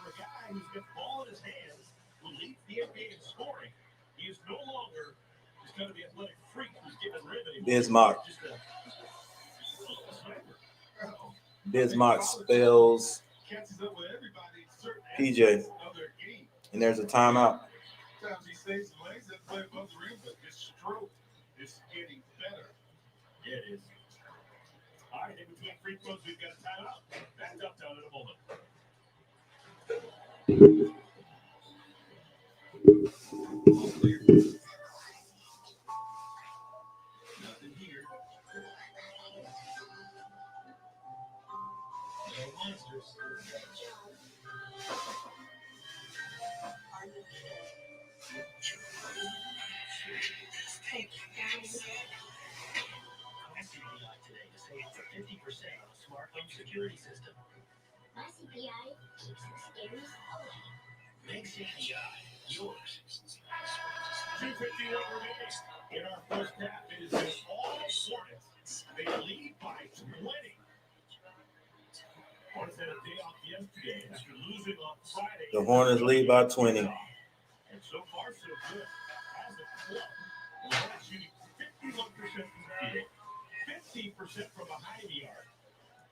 For a guy who's got the ball in his hands, who leads the NBA in scoring, he is no longer just kind of the athletic freak who's getting rid of him. Bismarck. Bismarck spells PJ. And there's a timeout. Sometimes he stays and lays that play above the rim, but his stroke is getting better. Yeah, it is. All right, in between free throws, we've got a timeout. Back up down in a moment. Nothing here. No monsters. Hey, guys. My CPI today to save up to 50% on a smart home security system. My CPI keeps the scaries away. Make CPI yours. 2:51 remaining in our first half. It is all Hornets. They lead by 20. Hornets had a day off yesterday after losing on Friday. The Hornets lead by 20. And so far, so good. As a club, the Hornets shooting 51% from the field, 15% from behind the arc.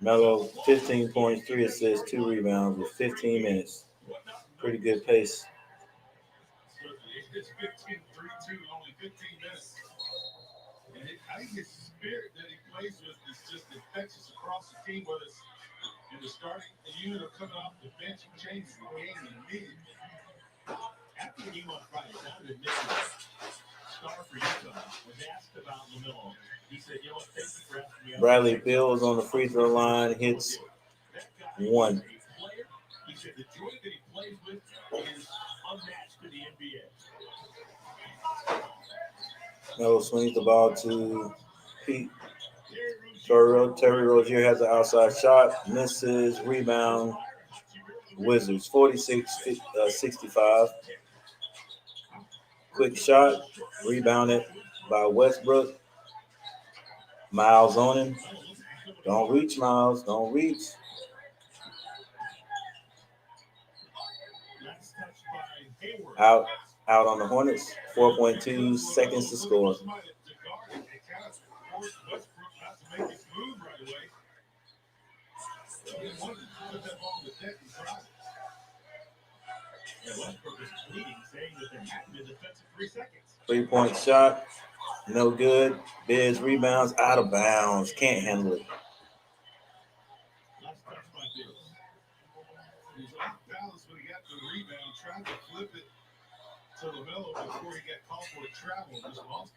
Melo, 15 points, 3 assists, 2 rebounds with 15 minutes. Pretty good pace. It's 15-3-2, only 15 minutes. And I think his spirit that he plays with is just infectious across the team, whether it's in the starting unit or coming off the bench. He changes the game immediately. After the game on Friday, Donovan Mitchell, star for Utah, was asked about LaMelo. He said, you know what, thank you for asking me. Bradley Beal is on the free throw line, hits one. He said the joy that he plays with is unmatched in the NBA. Melo swings the ball to Pete. Terry Rozier has an outside shot, misses, rebound. Wizards 46-65. Quick shot, rebounded by Westbrook. Miles on him. Don't reach, Miles. Don't reach. Out on the Hornets. 4.2 seconds to score. Three-point shot. No good. Biz rebounds out of bounds. Can't handle it. He was off balance when he got the rebound, tried to flip it to LaMelo before he got called for a travel and just lost it.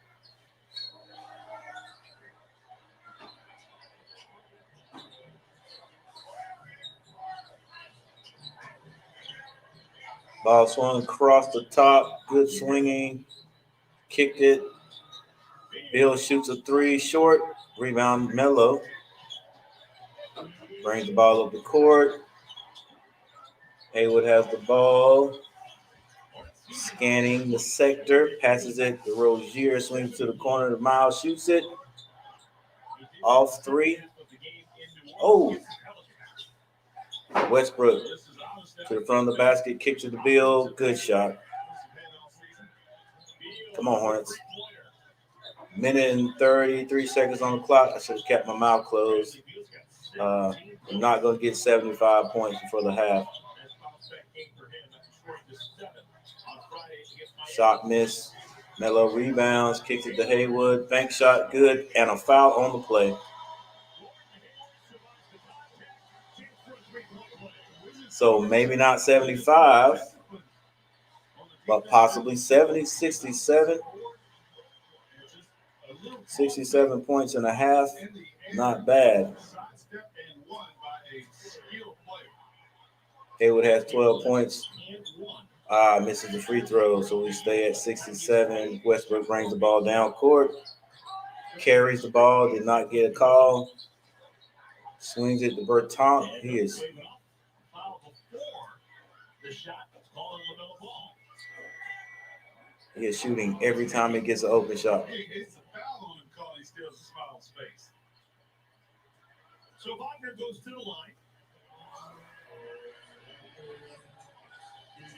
Ball swung across the top. Good swinging. Kicked it. Bill shoots a three short. Rebound Melo. Brings the ball up the court. Haywood has the ball. Scanning the sector. Passes it to Rozier. Swings to the corner. The Miles shoots it. Off three. Oh. Westbrook to the front of the basket, kick to the bill, good shot. Come on, Hornets. Minute and 33 seconds on the clock. I should have kept my mouth closed. I'm not going to get 75 points before the half. Shot miss. Melo rebounds, kicks it to Haywood. Bank shot good, and a foul on the play. So maybe not 75, but possibly 70, 67. 67 points and a half. Not bad. Haywood has 12 points. Misses the free throw, so we stay at 67. Westbrook brings the ball down court. Carries the ball, did not get a call. Swings it to Berton. He is shooting every time he gets an open shot. So Wagner goes to the line.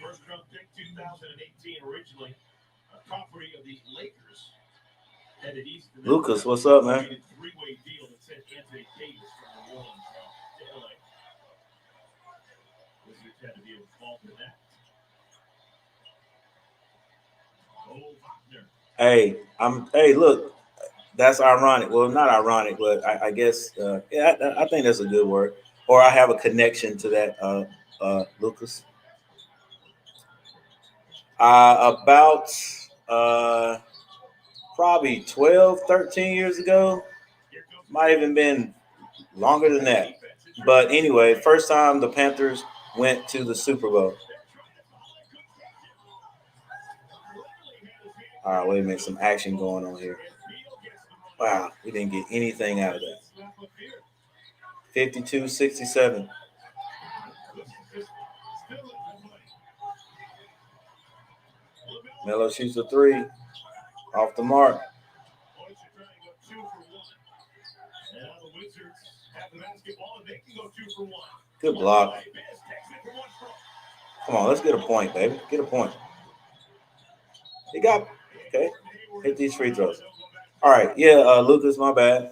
First round pick 2018 originally, property of the Lakers. Headed east. Lucas, what's up, man? Three-way deal that sent Anthony Davis from New Orleans to LA. Wizards had to be involved in that. Hey, look, that's ironic. Well, not ironic, but I guess, I think that's a good word. Or I have a connection to that, Lucas. About probably 12, 13 years ago, might even been longer than that. But anyway, first time the Panthers went to the Super Bowl. All right, wait a minute, some action going on here. Wow, we didn't get anything out of that. 52-67. Melo shoots a three. Off the mark. Good block. Come on, let's get a point, baby. Get a point. He got, okay. Hit these free throws. All right, yeah, Lucas, my bad.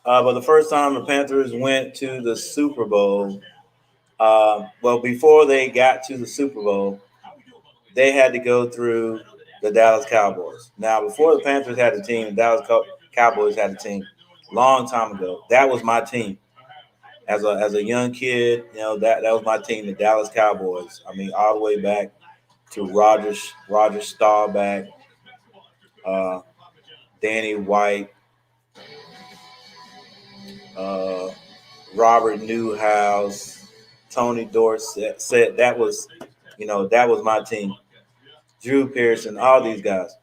But the first time the Panthers went to the Super Bowl, well, before they got to the Super Bowl, they had to go through the Dallas Cowboys. Now, before the Panthers had a team, the Dallas Cowboys had a team. Long time ago, that was my team. As a young kid, that was my team, the Dallas Cowboys. I mean, all the way back to Roger Staubach, Danny White, Robert Newhouse, Tony Dorsett. Said that was my team. Drew Pearson, all these guys.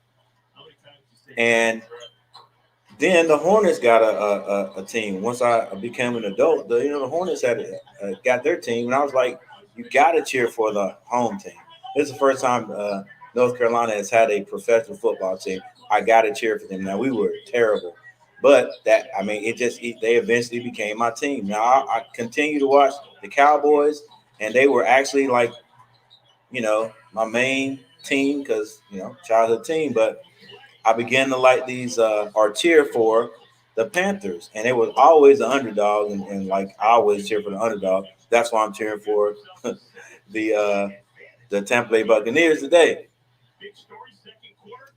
And then the Hornets got a team. Once I became an adult, the Hornets had got their team, and I was like, you got to cheer for the home team. This is the first time North Carolina has had a professional football team. I got to cheer for them. Now, we were terrible, but they eventually became my team. Now, I continue to watch the Cowboys, and they were actually like, my main team because, childhood team, but I began to like these or cheer for the Panthers, and it was always the underdog, and like I always cheer for the underdog. That's why I'm cheering for the Tampa Bay Buccaneers today.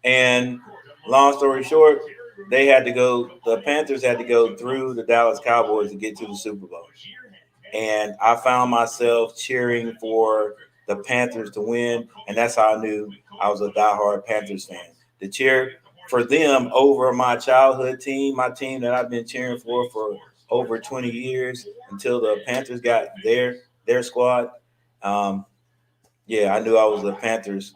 And long story short, the Panthers had to go through the Dallas Cowboys to get to the Super Bowl, and I found myself cheering for the Panthers to win, and that's how I knew I was a diehard Panthers fan. To cheer for them over my childhood team, my team that I've been cheering for over 20 years until the Panthers got their squad. I knew I was the Panthers.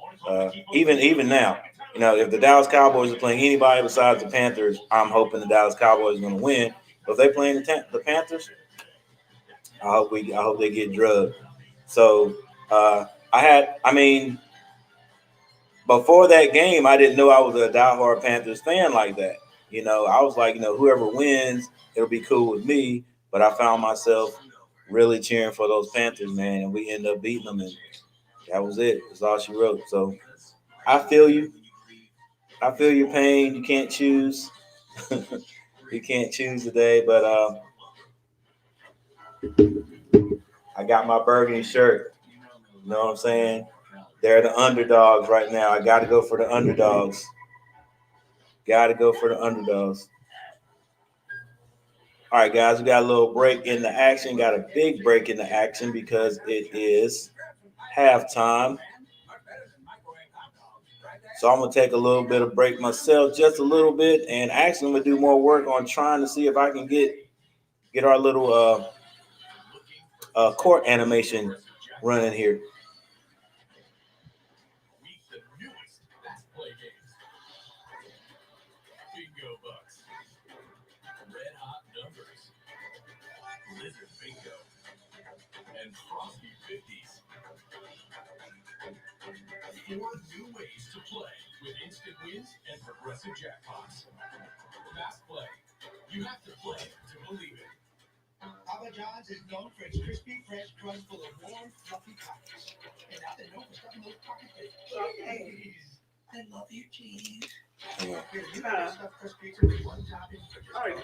Even now, if the Dallas Cowboys are playing anybody besides the Panthers, I'm hoping the Dallas Cowboys are going to win. But if they playing the Panthers, I hope they get drugged. So before that game, I didn't know I was a diehard Panthers fan like that. I was like, whoever wins, it'll be cool with me. But I found myself, really cheering for those Panthers, man, and we ended up beating them, and that was it. That's all she wrote. So I feel you. I feel your pain. You can't choose. You can't choose today, but I got my burgundy shirt. You know what I'm saying? They're the underdogs right now. I got to go for the underdogs. Got to go for the underdogs. All right, guys, we got a little break in the action. Got a big break in the action because it is halftime. So I'm gonna take a little bit of break myself, just a little bit, and actually I'm gonna do more work on trying to see if I can get our little court animation running here. Meet the newest Fast Play games. Bingo Bucks. Red Hot Numbers. Lizard Bingo. And Frosty 50s. 4 new ways to play with instant wins and progressive jackpots. Fast Play. You have to play to believe it. Papa John's is known for its crispy, fresh crust full of warm, fluffy pockets. And now they're known for stuffing those pockets with cheese. I love you, cheese. Yeah. Here, you got stuffed crust pizza with one topping for just $12.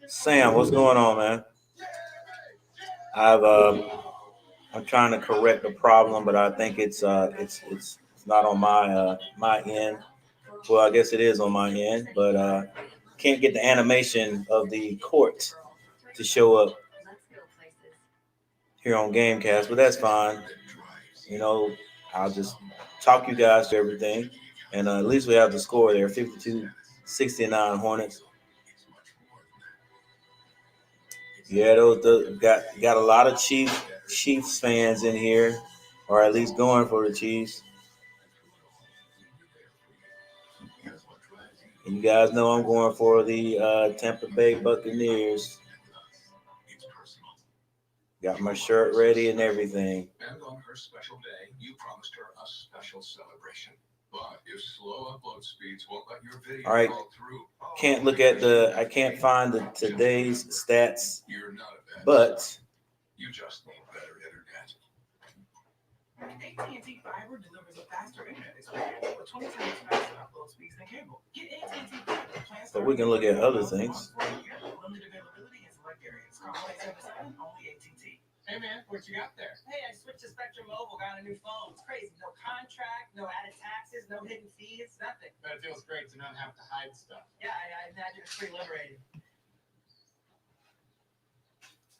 Sam, what's going on, man? I've I'm trying to correct the problem, but I think it's not on my end. Well, I guess it is on my end, but can't get the animation of the court to show up here on Gamecast, but that's fine. You know, I'll just talk you guys to everything, and at least we have the score there, 52-69 Hornets. Yeah, those got a lot of Chiefs fans in here, or at least going for the Chiefs. And you guys know I'm going for the Tampa Bay Buccaneers. Got my shirt ready and everything. And on her special day, you promised her a special celebration. But if slow upload speeds won't let your video All right. fall through, Can't look at I can't find today's stats, you're not a bad but son. You just need better internet. AT&T Fiber delivers a faster internet experience with 20 times faster upload speeds than cable. Get AT&T Fiber plans. but we can look at other things. Limited availability in select areas. Call 877 only AT&T. Hey man, what you got there? Hey, I switched to Spectrum Mobile, got a new phone. It's crazy. No contract, no added taxes, no hidden fees, nothing. But it feels great to not have to hide stuff. Yeah, I imagine it's pretty liberating.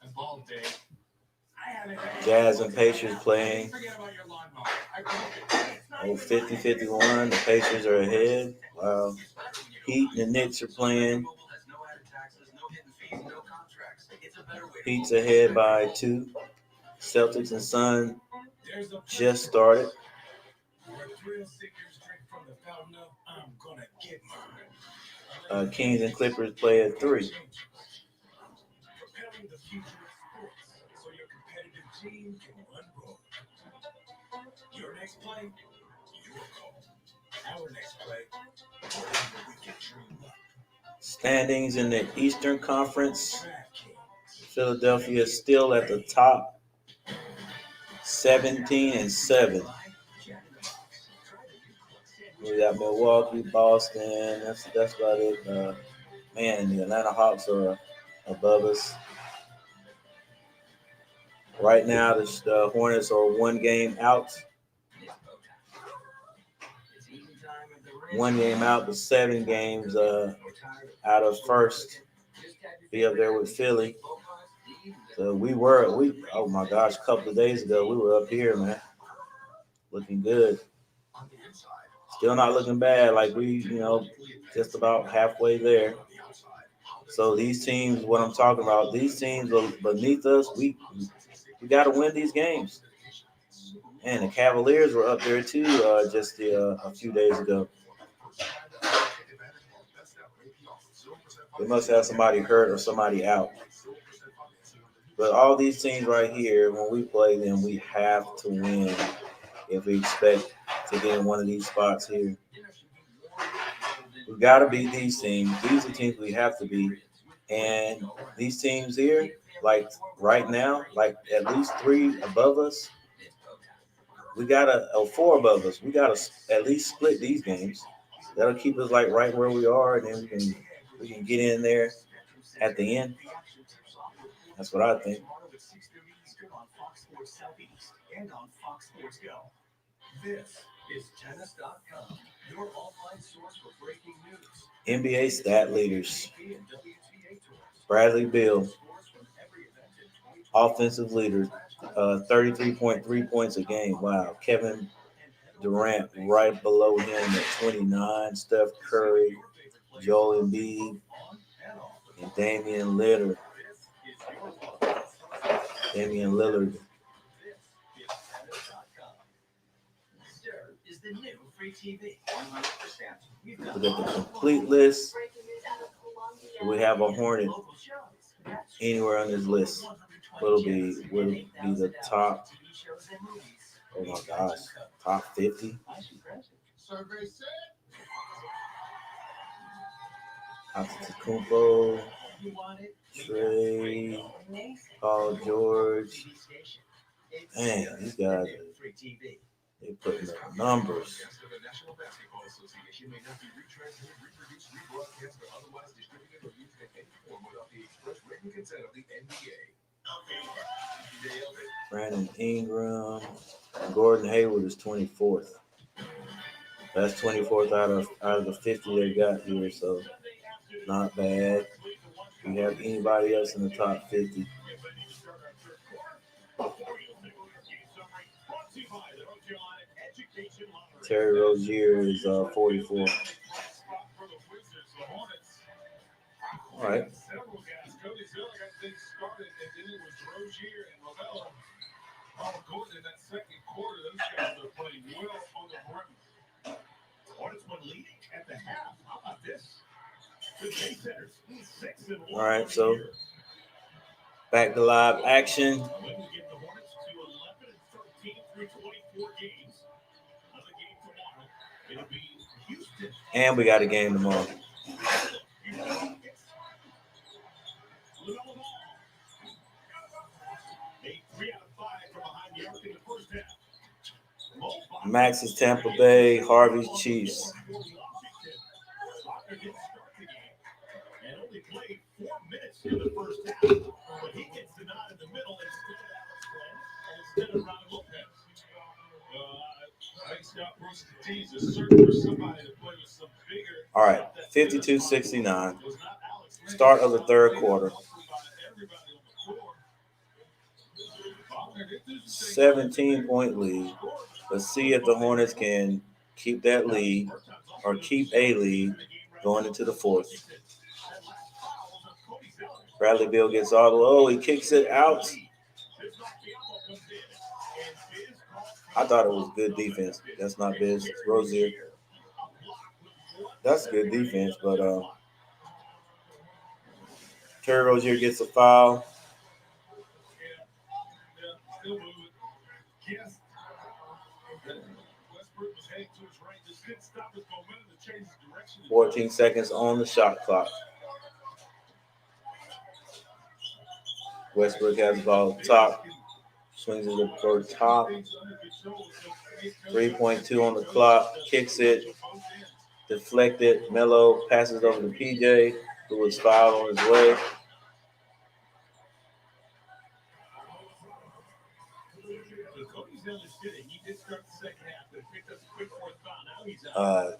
And bald day. I haven't. Jazz and Patriots playing. Forget about your lawnmower. I broke it. Oh, 50-51. The Patriots are ahead. Wow. Heat and the Knicks are playing. Heat's ahead by 2. Celtics and Sun just started. Kings and Clippers play at 3. Your next play, your call. Our next play, Standings in the Eastern Conference. Philadelphia is still at the top, 17-7. We got Milwaukee, Boston. That's about it. Man, the Atlanta Hawks are above us. Right now, the Hornets are 1 game out. 1 game out, but 7 games out of first. Be up there with Philly. So oh my gosh, a couple of days ago, we were up here, man. Looking good. Still not looking bad. Like just about halfway there. So these teams, what I'm talking about, these teams are beneath us. We got to win these games. And the Cavaliers were up there too, just a few days ago. They must have somebody hurt or somebody out. But all these teams right here, when we play them, we have to win if we expect to get in one of these spots here. We've got to beat these teams. These are teams we have to beat. And these teams here, like right now, like at least 3 above us, we got 4 above us. We got to at least split these games. That'll keep us like right where we are, and then we can get in there at the end. That's what I think. This is tennis.com, your online source for breaking news. NBA stat leaders. Bradley Beal, offensive leader, 33.3 points a game. Wow. Kevin Durant right below him at 29. Steph Curry, Joel Embiid, and Damian Lillard. Look at the complete list. We have a Hornet anywhere on this list. Will be the top. Oh my gosh, top 50. Antetokounmpo, Trey, Paul George. Man, these guys, they putting the numbers. Brandon Ingram. Gordon Hayward is 24th. That's 24th out of the 50 they got here, so not bad. Do you have anybody else in the top 50? Terry Rozier is 44. All right. Several guys. Cody Zeller got things started, and then it was Rozier and Lavelle. Gordon in that second quarter, those guys are playing well on the rim. Hornets were leading at the half. How about this? The Pacers, 6-1. All right, so back to live action. When we get the Hornets to 11-13 through 24 games. Another game tomorrow. It'll be Houston. And we got a game tomorrow. Max is Tampa Bay, Harvey's Chiefs. And only played 4 minutes in the first half. But he gets the nod in the middle instead of Ron Lopez. I think Scott Brooks' teams are searching for somebody to play with some bigger. All right, 52-69. Start of the third quarter. 17-point lead. Let's see if the Hornets can keep that lead or keep a lead going into the fourth. Bradley Beal gets all the way. Oh, he kicks it out. I thought it was good defense. That's not Biz. It's Rozier. That's good defense, but Terry Rozier gets a foul. Still moving. Yes. Westbrook was heading to his right. Just didn't stop his momentum to change his direction. 14 seconds on the shot clock. Westbrook has the ball top. Swings it up for top. 3.2 on the clock. Kicks it. Deflected. Melo passes over to PJ, who was fouled on his way.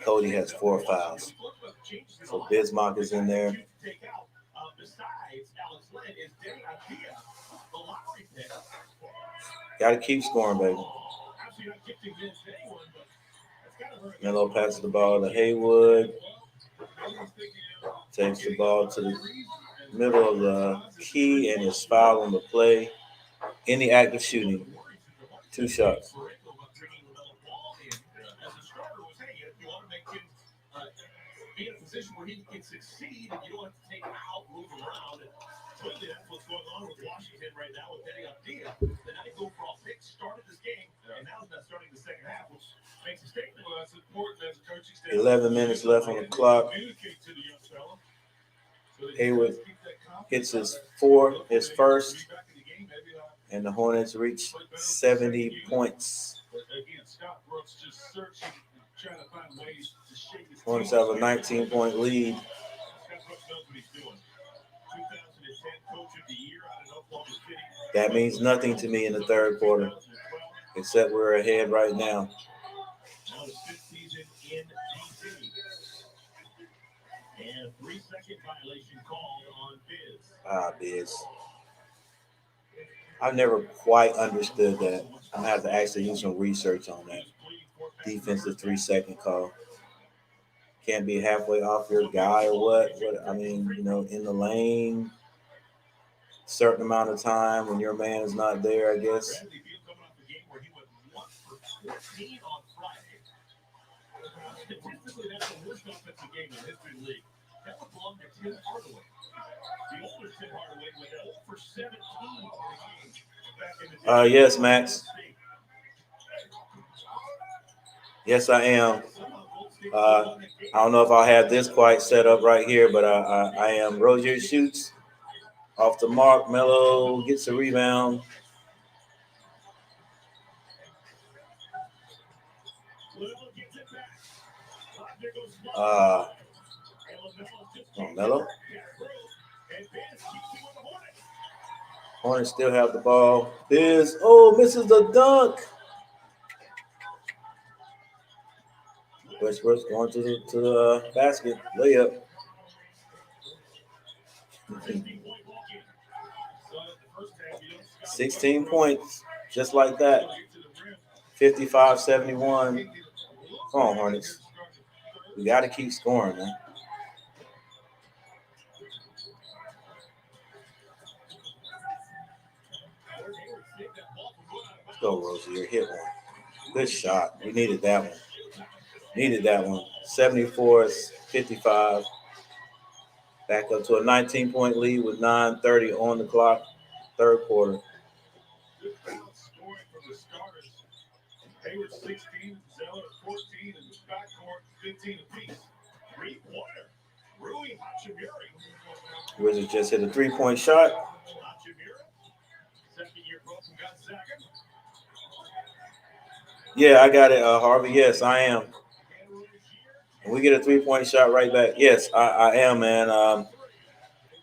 Cody has 4 fouls. So Bismarck is in there. Got to keep scoring, baby. Melo passes the ball to Haywood. Takes the ball to the middle of the key and is fouled on the play. Any active shooting. 2 shots. Be in a position where he can succeed and you don't have to take him out, move around. And clearly that's what's going on with Washington right now with Penny Dia. The night overall pick started this game, and now he's not starting the second half, which makes a statement. Well, that's important as a coaching staff. 11 minutes left on the clock. Haywood hits his first, and the Hornets reach 70 points. Again, Scott Brooks just searching, trying to find ways to shake his Hornets have a 19-point lead. Scott Brooks knows what he's doing. 2010 Coach of the Year out in Oklahoma City. That means nothing to me in the third quarter, except we're ahead right now. Now his 5th season in DC. And a 3-second violation called on Biz. Biz. I've never quite understood that. I'm going to have to actually do some research on that. Defensive 3-second call. Can't be halfway off your guy or what? I mean, in the lane, certain amount of time when your man is not there, I guess. Bradley Beal coming off a game where he went 1 for 14 on Friday. Statistically, that's the worst offensive game in the history of the league. That would belong to Tim Hardaway. The older Tim Hardaway went 0 for 17 in the game back in the day. Yes, Max. Yes, I am. I don't know if I'll have this quite set up right here, but I am. Rozier shoots off the mark. Melo gets a rebound. Melo. Hornets still have the ball. Misses the dunk. Westbrook's going to the basket. Layup. 16 points. Just like that. 55-71. Come on, Hornets. We got to keep scoring, man. Let's go, Rozier. Hit one. Good shot. We needed that one. 74-55. Back up to a 19-point lead with 9:30 on the clock. Third quarter. Good crowd scoring from the starters. Hayward 16, Zeller 14, and the backcourt 15 apiece. Three-pointer. Rui Hachimura. Wizards just hit a 3-point shot. Hachimura. Second-year pro from Gonzaga. Yeah, I got it, Harvey. Yes, I am. And we get a 3-point shot right back. Yes, I am, man.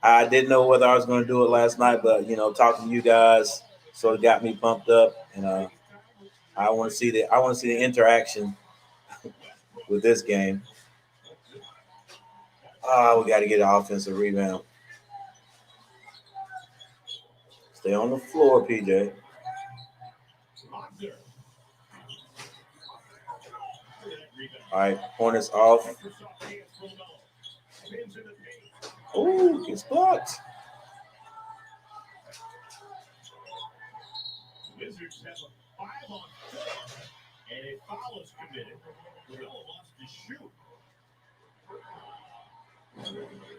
I didn't know whether I was going to do it last night, but talking to you guys sort of got me pumped up, and I want to see the interaction with this game. We got to get an offensive rebound. Stay on the floor, PJ. All right, Hornets off. Ooh, gets blocked. Wizards have a 5-on-4, and a foul is committed. Lamelo wants to shoot.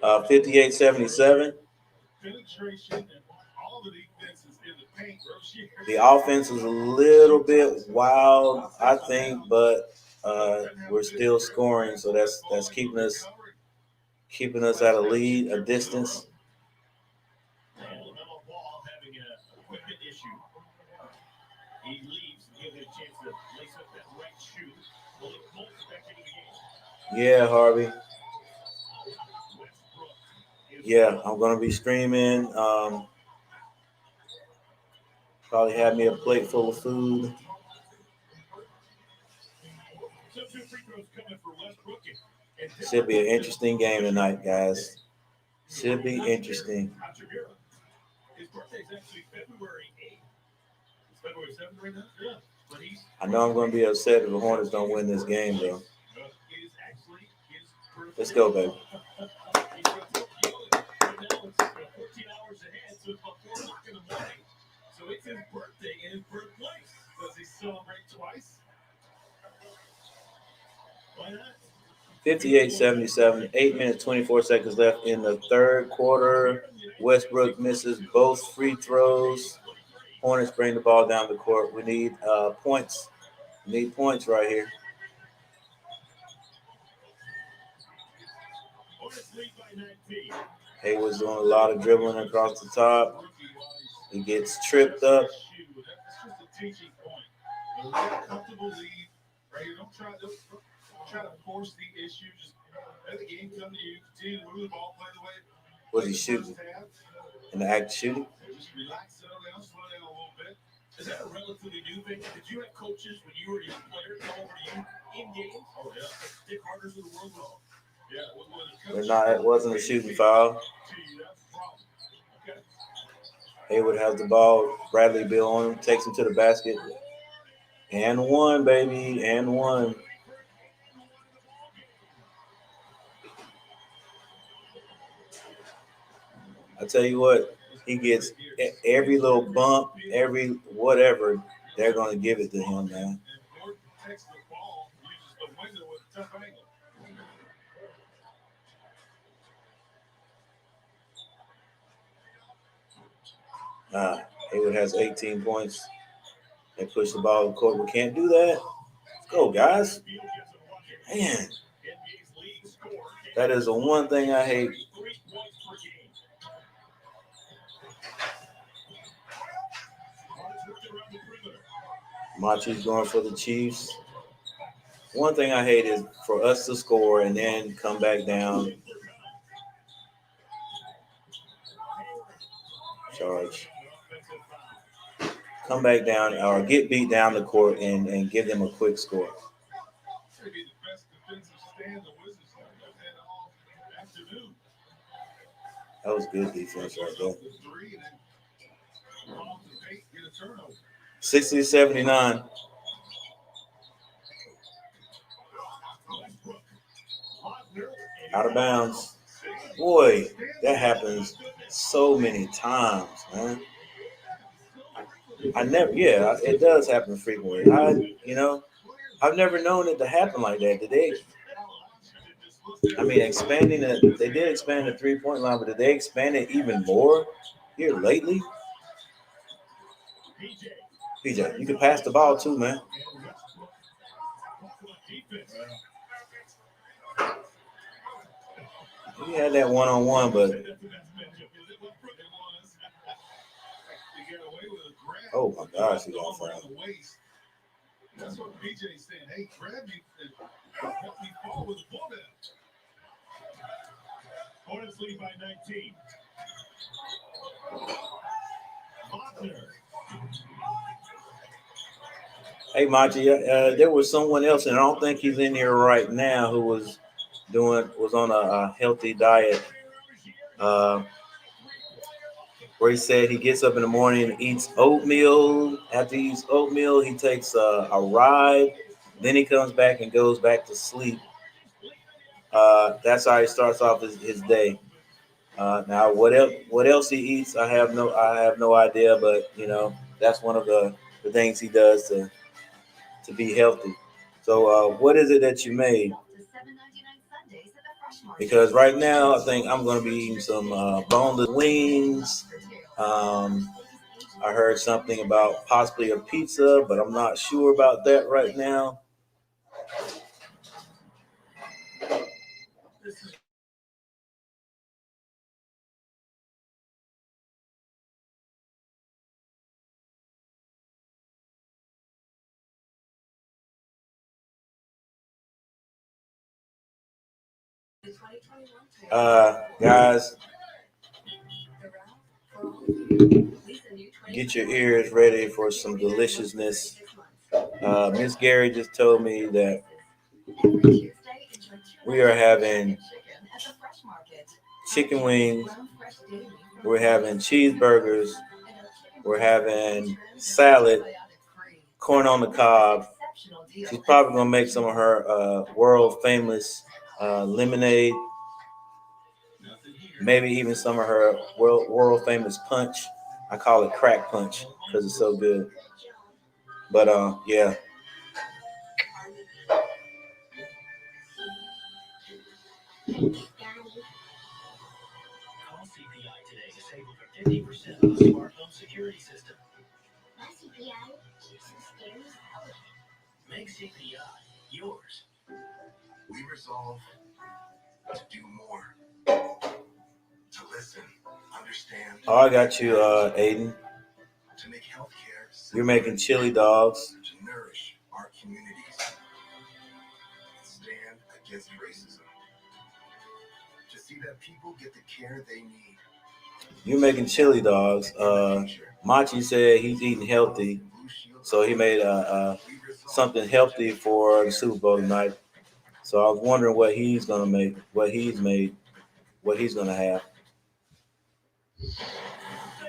58-77. Penetration and all the defenses in the paint. The offense is a little bit wild, I think, but we're still scoring, so that's keeping us at a lead, a distance. And LaMelo Ball having an equipment issue. He leaves and gives it a chance to lace up that right shoe. Will it Colts back into the game? Yeah, Harvey. Westbrook. Yeah, I'm gonna be streaming. Probably have me a plate full of food. So two free throws coming for Westbrook. Should be an interesting game tonight, guys. Should be interesting. His birthday is actually February 8th. It's February 7th right now? Yeah. But I know I'm going to be upset if the Hornets don't win this game, though. It is actually his birthday. Let's go, baby. He's from Tokyo. Right now it's 14 hours ahead, so it's about 4 o'clock in the morning. So it's his birthday in his birthplace. Does he celebrate twice? Why not? 58-77. 8 minutes, 24 seconds left in the third quarter. Westbrook misses both free throws. Hornets bring the ball down the court. We need points. We need points right here. Hayward's doing a lot of dribbling across the top. He gets tripped up. That's just a teaching point. A comfortable lead, right? Don't try to force the issue. Just let the game come to you. Continue to move the ball, play the way. Was he shooting? In the act of shooting? Just relax, settle down, slow down a little bit. Is that a relatively new thing? Did you have coaches when you were a young player come over to you in games? Oh yeah, Dick Harders of the world. Yeah, It wasn't a shooting foul. Okay. Hayward has the ball. Bradley Beal on him, takes him to the basket. And one, baby, and one. I tell you what, he gets every little bump, every whatever, they're going to give it to him, man. Hayward has 18 points. They push the ball to the court. We can't do that. Let's go, guys. Man, that is the one thing I hate. Machi's going for the Chiefs. One thing I hate is for us to score and then come back down. Charge. come back down or get beat down the court and give them a quick score. Maybe the best defensive stand the Wizards have had all afternoon. That was good defense right there. The three and then off the paint, get a turnover. 60-79. Out of bounds. Boy, that happens so many times, man. It does happen frequently. I've never known it to happen like that. Expanding it, they did expand the 3-point line, but did they expand it even more here lately? PJ, you can pass the ball too, man. He had that one-on-one, but oh my gosh, he got fouled. That's what BJ's saying. Hey, grab me and help me fall with the ball down. Hornets lead by 19. Wagner. Hey, Machi, there was someone else, and I don't think he's in here right now, who was on a healthy diet. Where he said he gets up in the morning and eats oatmeal. After he eats oatmeal, he takes a ride. Then he comes back and goes back to sleep. That's how he starts off his day. Now, what else he eats, I have no idea. But that's one of the things he does to be healthy. So, what is it that you made? Because right now, I think I'm going to be eating some boneless wings. I heard something about possibly a pizza, but I'm not sure about that right now. Guys, get your ears ready for some deliciousness. Miss Gary just told me that we are having chicken wings, we're having cheeseburgers, we're having salad, corn on the cob. She's probably gonna make some of her world famous lemonade, maybe even some of her world famous punch. I call it crack punch because it's so good. But yeah. Call CPI today to save over 50% on a smart home security system. My CPI keeps the stairs out. Make CPI yours. We resolve to do more, to listen, understand. Oh, I got you, Aiden. To make healthcare You're making chili dogs. to nourish our communities, stand against racism, to see that people get the care they need. You're making chili dogs. Machi said he's eating healthy, so he made something healthy for the Super Bowl tonight. So I was wondering what he's gonna make, what he's made, what he's gonna have. Take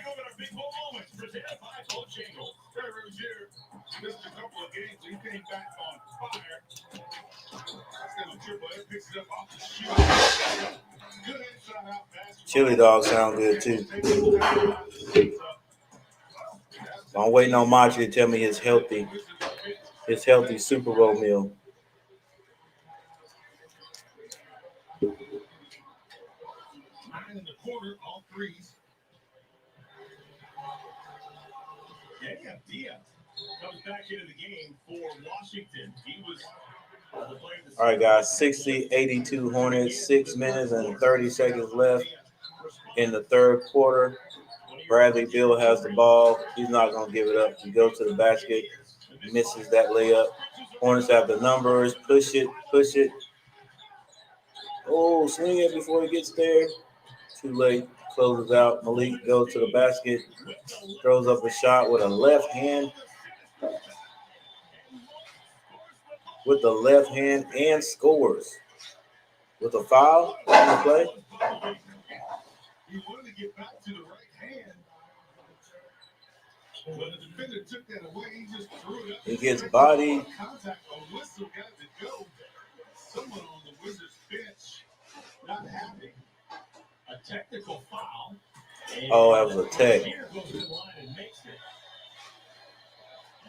over our big ball moments presented by Bojangles. Terry Rozier missed a couple of games. He came back on fire. That's a triple. It picks it up off the shoot. Good inside out pass. Chili dogs sound good too. I'm waiting on Machi to tell me his healthy Super Bowl meal. In the corner, all threes. Yeah, Diaz comes back into the game for Washington. He was the player that All right, guys, 60-82 Hornets, 6 minutes and 30 seconds left in the third quarter. Bradley Beal has the ball. He's not going to give it up. He goes to the basket, misses that layup. Hornets have the numbers. Push it. Oh, swing it before he gets there. Too late. closes out. Malik goes to the basket, throws up a shot with a left hand, and scores with a foul on the play. He wanted to get back to the right hand. When the defender took that away, he just threw it up. He gets bodied. Contact, a whistle got to go. Someone on the Wizards bench not happy. A technical foul. Oh, that was a tech. Here goes to the line and makes it. I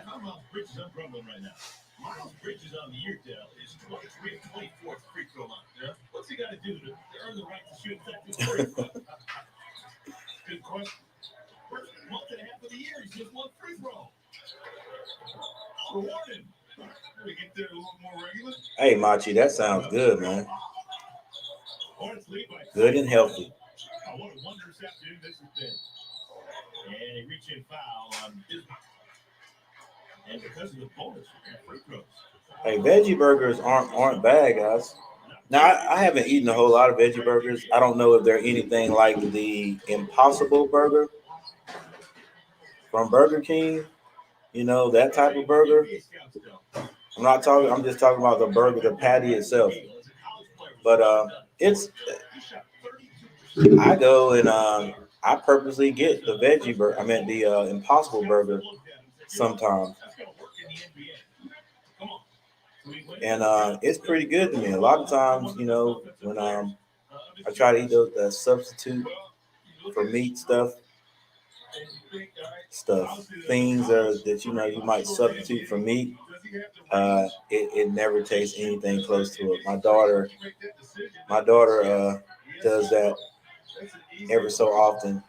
know Miles Bridges, I'm grumbling right now. Miles Bridges on the year, Dell, is 23 and 24th free throw line. Yeah? What's he got to do to earn the right to shoot effective free throw? Good question. First month and a half of the year, he's just one free throw. Rewarded. We get there a little more regular. Hey, Machi, that sounds good, man. Good and healthy. What a wondrous afternoon this has been. And a reach-in foul on Bismarck. And because of the bonus free throws. Hey, veggie burgers aren't bad, guys. Now, I haven't eaten a whole lot of veggie burgers. I don't know if they're anything like the Impossible Burger from Burger King. You know, that type of burger. I'm just talking about the burger, the patty itself. But I go and I purposely get the veggie burger. I meant the Impossible Burger sometimes. And it's pretty good to me. A lot of times, you know, when I try to eat the substitute for meat things that you know you might substitute for meat, it never tastes anything close to it. My daughter does that every so often,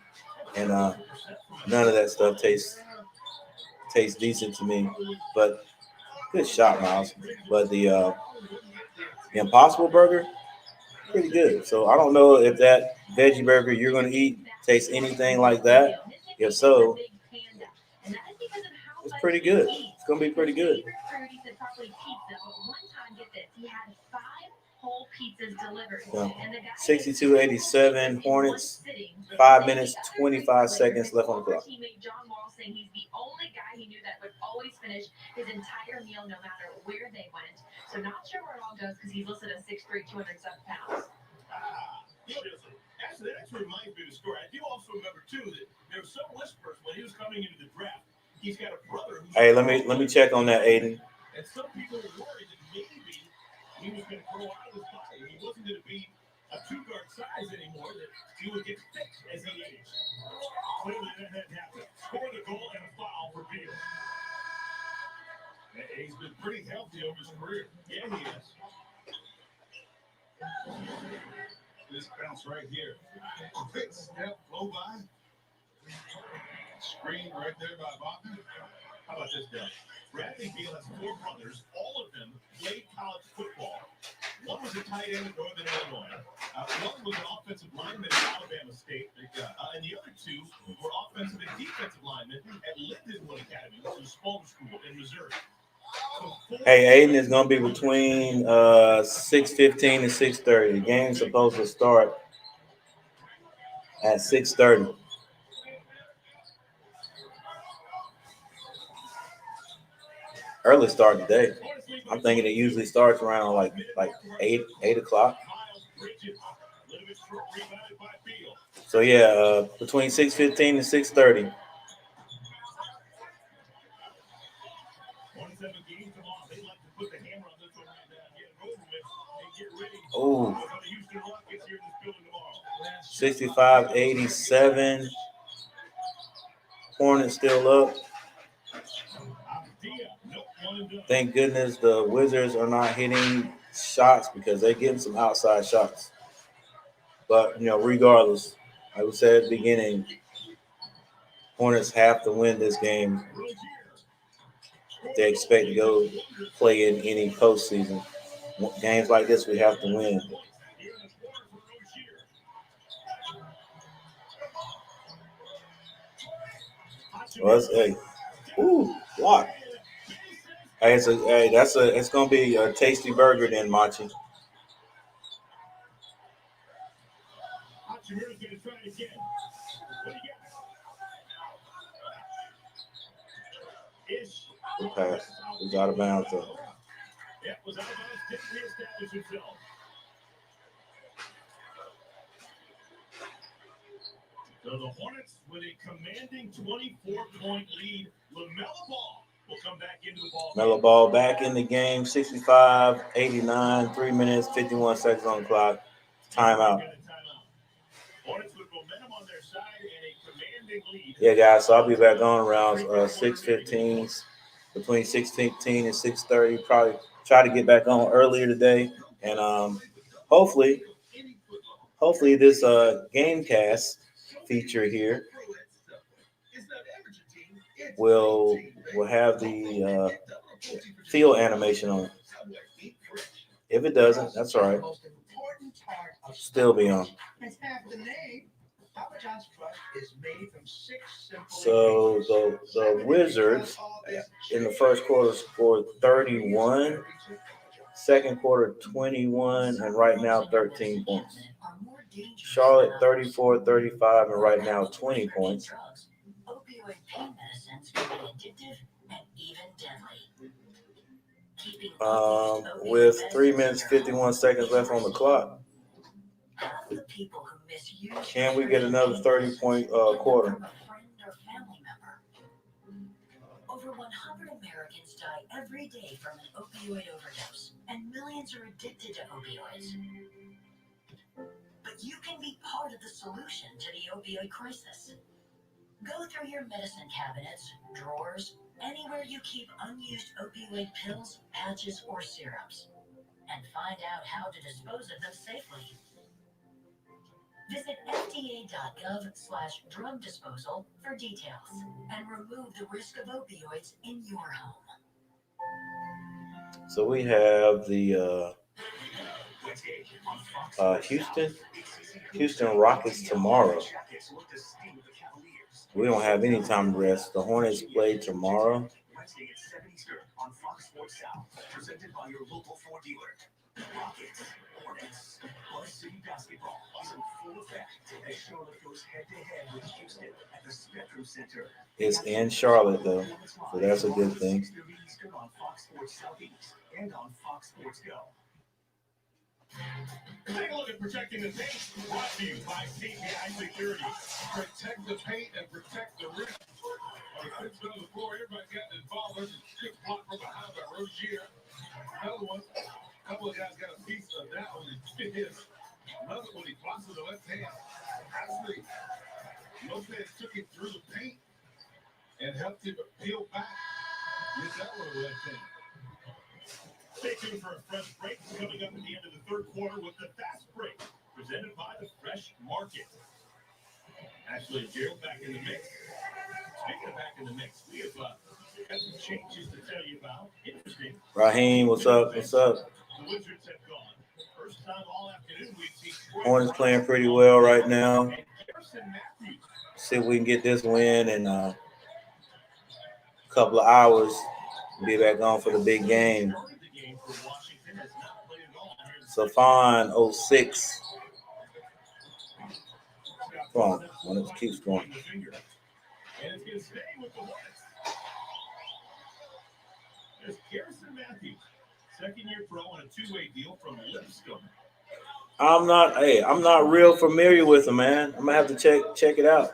and none of that stuff tastes decent to me. But good shot, Miles. But the Impossible Burger, pretty good. So I don't know if that veggie burger you're going to eat tastes anything like that. If so, it's pretty good. It's going to be pretty good. 62-87 Hornets. 5 minutes, 25 seconds left on the clock. Saying he's the only guy he knew that would always finish his entire meal no matter where they went. So not sure where it all goes because he's listed as 6'3", 207 pounds. Actually, that reminds me of the story. I do also remember, too, that there was some whispers when he was coming into the draft. He's got a brother who's... Hey, let me check on that, Aiden. And some people were worried that maybe he was going to grow out of his body. He wasn't going to be a two-guard size anymore, that he would get thick as he aged. Clearly, that hadn't happened. Scored a goal and a foul for Beal. He's been pretty healthy over his career. Yeah, he is. This bounce right here. Quick step, blow by. Screen right there by Bachman. How about this guy? Bradley Beal has 4 brothers. All of them played college football. One was a tight end at Northern Illinois. One was an offensive lineman at Alabama State. And the other 2 were offensive and defensive linemen at Lindenwood Academy, which is a small school in Missouri. Hey, Aiden is going to be between 6:15 and 6:30. The game's supposed to start at 6:30. Early start today. I'm thinking it usually starts around like 8 o'clock. So yeah, between 6:15 and 6:30. Oh, 65-87. Hornets still up. Thank goodness the Wizards are not hitting shots because they're getting some outside shots. But, you know, regardless, like we said at the beginning, Hornets have to win this game if they expect to go play in any postseason. Games like this, we have to win. Well, block. Hey, it's gonna be a tasty burger then, Machi. Jameer's going to try it again. What do you got? Ish. The pass was out of bounds though. Yeah, was out of bounds. Didn't reestablish himself. So the Hornets with a commanding 24-point lead. LaMelo Ball will come back into the ball. LaMelo Ball back in the game, 65-89, 3 minutes, 51 seconds on the clock. Timeout. Hornets with momentum on their side and a commanding lead. Yeah, guys, so I'll be back on around 6:15, between 6:15 and 6:30. Probably try to get back on earlier today. And hopefully this Gamecast feature here will have the field animation on it. If it doesn't, that's all right. Still be on. So the Wizards in the first quarter scored 31, second quarter 21, and right now 13 points. Charlotte 34, 35, and right now 20 points. Opioid pain medicines can be addictive and even deadly. With 3 minutes 51 seconds left on the clock, can we get another 30-point quarter? Over 100 Americans die every day from an opioid overdose, and millions are addicted to opioids. But you can be part of the solution to the opioid crisis. Go through your medicine cabinets, drawers, anywhere you keep unused opioid pills, patches, or syrups, and find out how to dispose of them safely. Visit fda.gov/drug disposal for details and remove the risk of opioids in your home. So we have the Houston Rockets tomorrow. We don't have any time to rest. The Hornets play tomorrow. Wednesday at 7 Eastern on Fox Sports South, presented by your local Ford dealer. Rockets, Hornets, Buzz City basketball is in full effect as Charlotte goes head-to-head with Houston at the Spectrum Center. It's in Charlotte, though, so that's a good thing. 6:30 Eastern on Fox Sports Southeast and on Fox Sports Go. Take a look at protecting the paint. Brought to you by CPI Security. Protect the paint and protect the rim. On the fifth on the floor, everybody got involved. There's a good block from behind by Rozier. Another one. A couple of guys got a piece of that one. It hit another one. He blocks with the left hand. Actually, Lopez took it through the paint and helped him peel back. Get that one with the left hand. Stay tuned for a fresh break coming up at the end of the third quarter with the Fast Break, presented by the Fresh Market. Ashley and Gerald back in the mix. Speaking of back in the mix, we have got some changes to tell you about. Interesting. Raheem, what's up? What's up? The Wizards have gone. First time all afternoon we've seen Hornets playing pretty well right now. See if we can get this win in a couple of hours. Be back on for the big game. Safan 06. Come on, Hornets keeps going. And it's going to stay with the Hornets. There's Garrison Matthews, second-year pro on a two-way deal from Lipscomb. I'm not real familiar with him, man. I'm gonna have to check it out.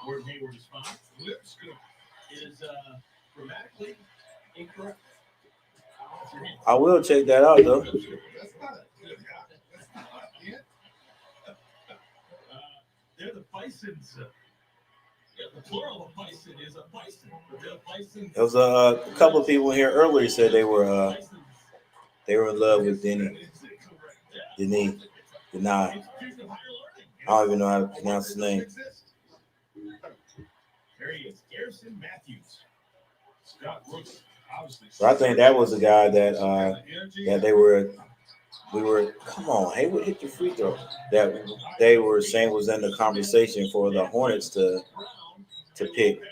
Word Hayward is fine. Lipscomb is grammatically incorrect. I will check that out though. That's not a good guy. That's not it. They're the Bisons. The plural of bison is a bison. But they're Bisons. There was a couple of people here earlier said they were in love with Denny. Denny. I don't even know how to pronounce his name. There he is, Garrison Matthews. Scott Brooks, obviously. But I think that was the guy that we were. Come on, Hayward, hit your free throw. That they were saying was in the conversation for the Hornets to pick.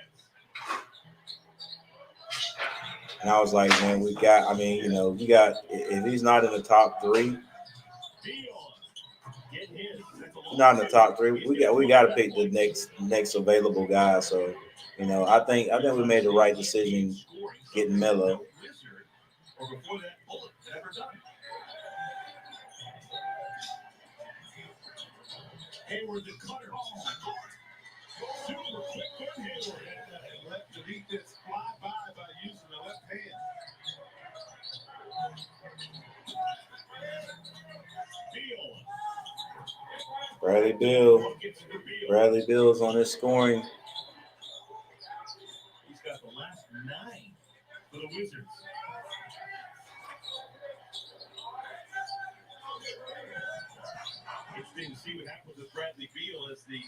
And I was like, man, we got. I mean, you got if he's not in the top three. not in the top three. We got to pick the next available guy. So, I think we made the right decision getting Melo. Or before that bullet ever done. Hayward the cutter. Super quick one, Hayward. And let the defense fly by using the left hand. Beal. Bradley Beal. Bradley Beal's on his scoring. He's got the last 9 for the Wizards. Interesting to see what happens with Bradley Beal as the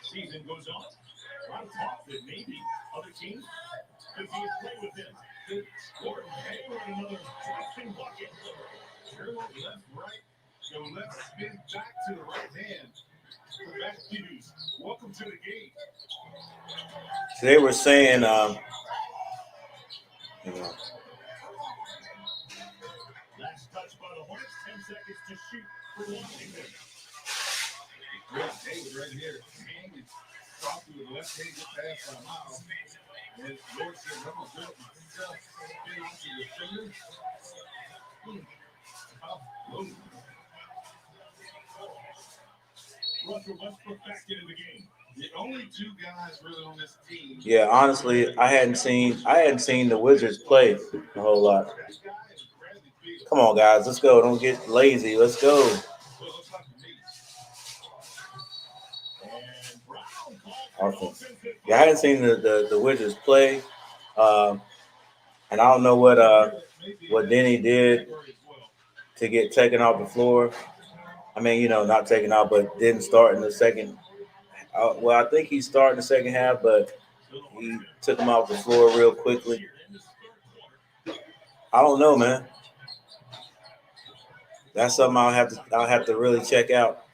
season goes on. A lot of talk that maybe other teams could be in play with him. Gordon Hayward, another driving bucket. Sure, left, right. Go left, spin back to the right hand. Matthews, welcome to the game. So they were saying, Last touch by the Hornets, 10 seconds to shoot for Washington. David right here, hanging softly with the left hand, just pass by Miles. And Lord said, I'm going to do it myself. Spin off to your finger. Russell Westbrook back into the game. The only 2 guys really on this team. yeah, honestly, I hadn't seen the Wizards play a whole lot. Come on, guys, let's go. Don't get lazy. Let's go. Offense. Yeah, I hadn't seen the Wizards play, and I don't know what Denny did to get taken off the floor. I mean, not taken out, but didn't start in the second. Well, I think he started in the second half, but he took him off the floor real quickly. I don't know, man. That's something I'll have to really check out.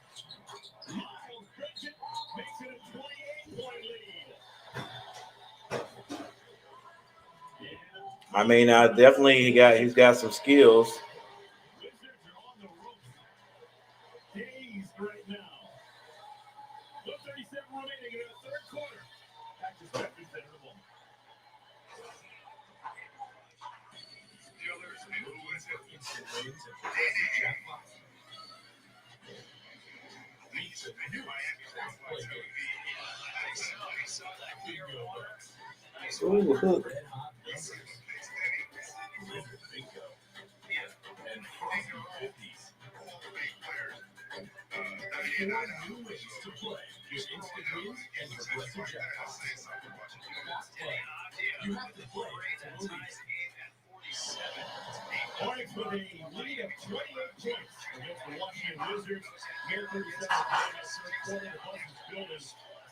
I mean, definitely he's got some skills. Right now. 1:37 remaining in the third quarter. Back to Stephens center the ball. Ooh, hook. New ways to play with instant wins and progressive jackpots. You have to play to believe. Hornets with a lead of 28 points against the Washington Wizards. Here 37 playing that third quarter. The Buzzards building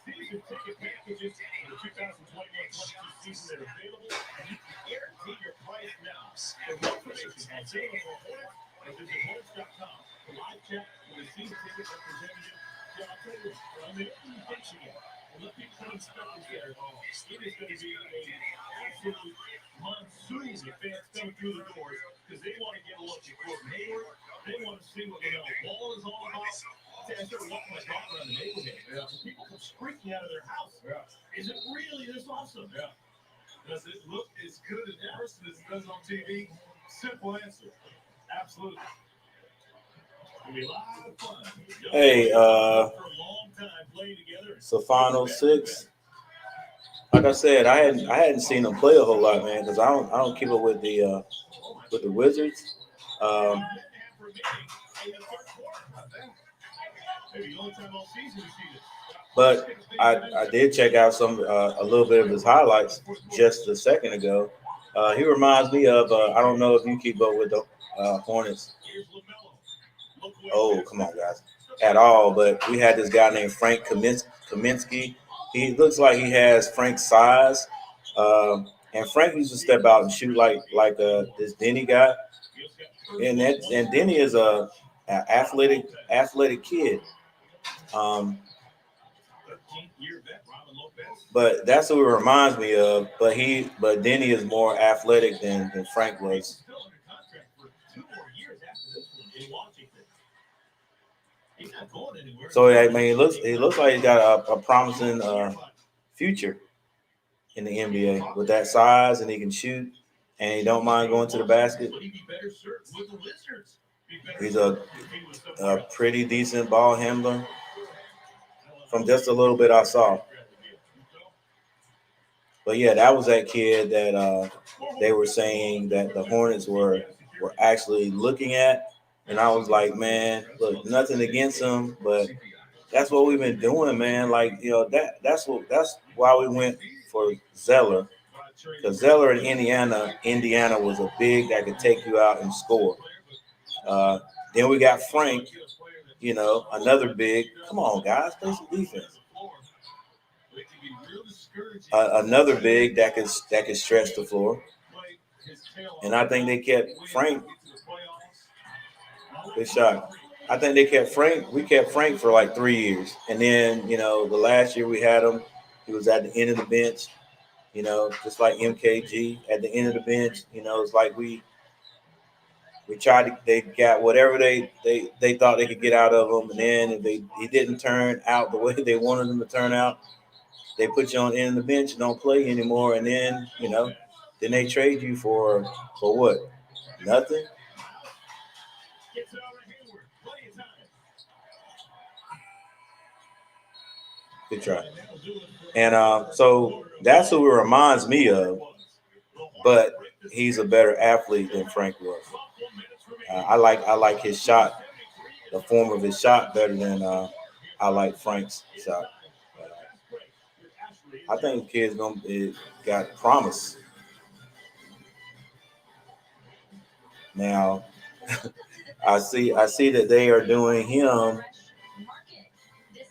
season ticket packages for the 2021-22 season that are available, and you can guarantee your price now. For more information on sale for Hornets, visit Hornets.com. For live chat with a season ticket representative. Yeah, I'll tell you what, I mean, you think you get. And let me come inspectors there. It is going to be an absolute monsoon of fans coming through the doors because they want to get a look at Gordon Hayward. They want to see what the ball is all about. I started walking my dog around the neighborhood. Yeah. People come streaking out of their house. Yeah. Is it really this awesome? Yeah. Does it look as good in person as it does on TV? Simple answer. Absolutely. Hey, so final 6. Like I said, I hadn't seen them play a whole lot, man, because I don't keep up with the Wizards. But I did check out a little bit of his highlights just a second ago. He reminds me of I don't know if you keep up with the Hornets. Oh, come on, guys. At all, but we had this guy named Frank Kaminsky. He looks like he has Frank's size. And Frank used to step out and shoot like this Denny guy. And Denny is a athletic kid. But that's who it reminds me of. But Denny is more athletic than Frank was. So I mean, it looks like he's got a promising future in the NBA with that size, and he can shoot, and he don't mind going to the basket. He's a pretty decent ball handler from just a little bit I saw. But yeah, that was that kid that they were saying that the Hornets were actually looking at, and I was like, man, look, nothing against him, but that's what we've been doing, man. Like that's why we went for Zeller, because Zeller in Indiana was a big that could take you out and score. Uh, then we got Frank, another big. Come on, guys, play some defense. Another big that could stretch the floor, and I think they kept Frank. Good shot. I think they kept Frank. We kept Frank for like 3 years, and then the last year we had him, he was at the end of the bench. Just like MKG at the end of the bench. It's like we tried to. They got whatever they thought they could get out of him, and then if he didn't turn out the way they wanted him to turn out, they put you on the end of the bench and don't play anymore, and then they trade you for what? Nothing. Good try. And so that's who it reminds me of, but he's a better athlete than Frank was. I like his shot, the form of his shot, better than I like Frank's shot. I think the kid's gonna got promise. Now I see that they are doing him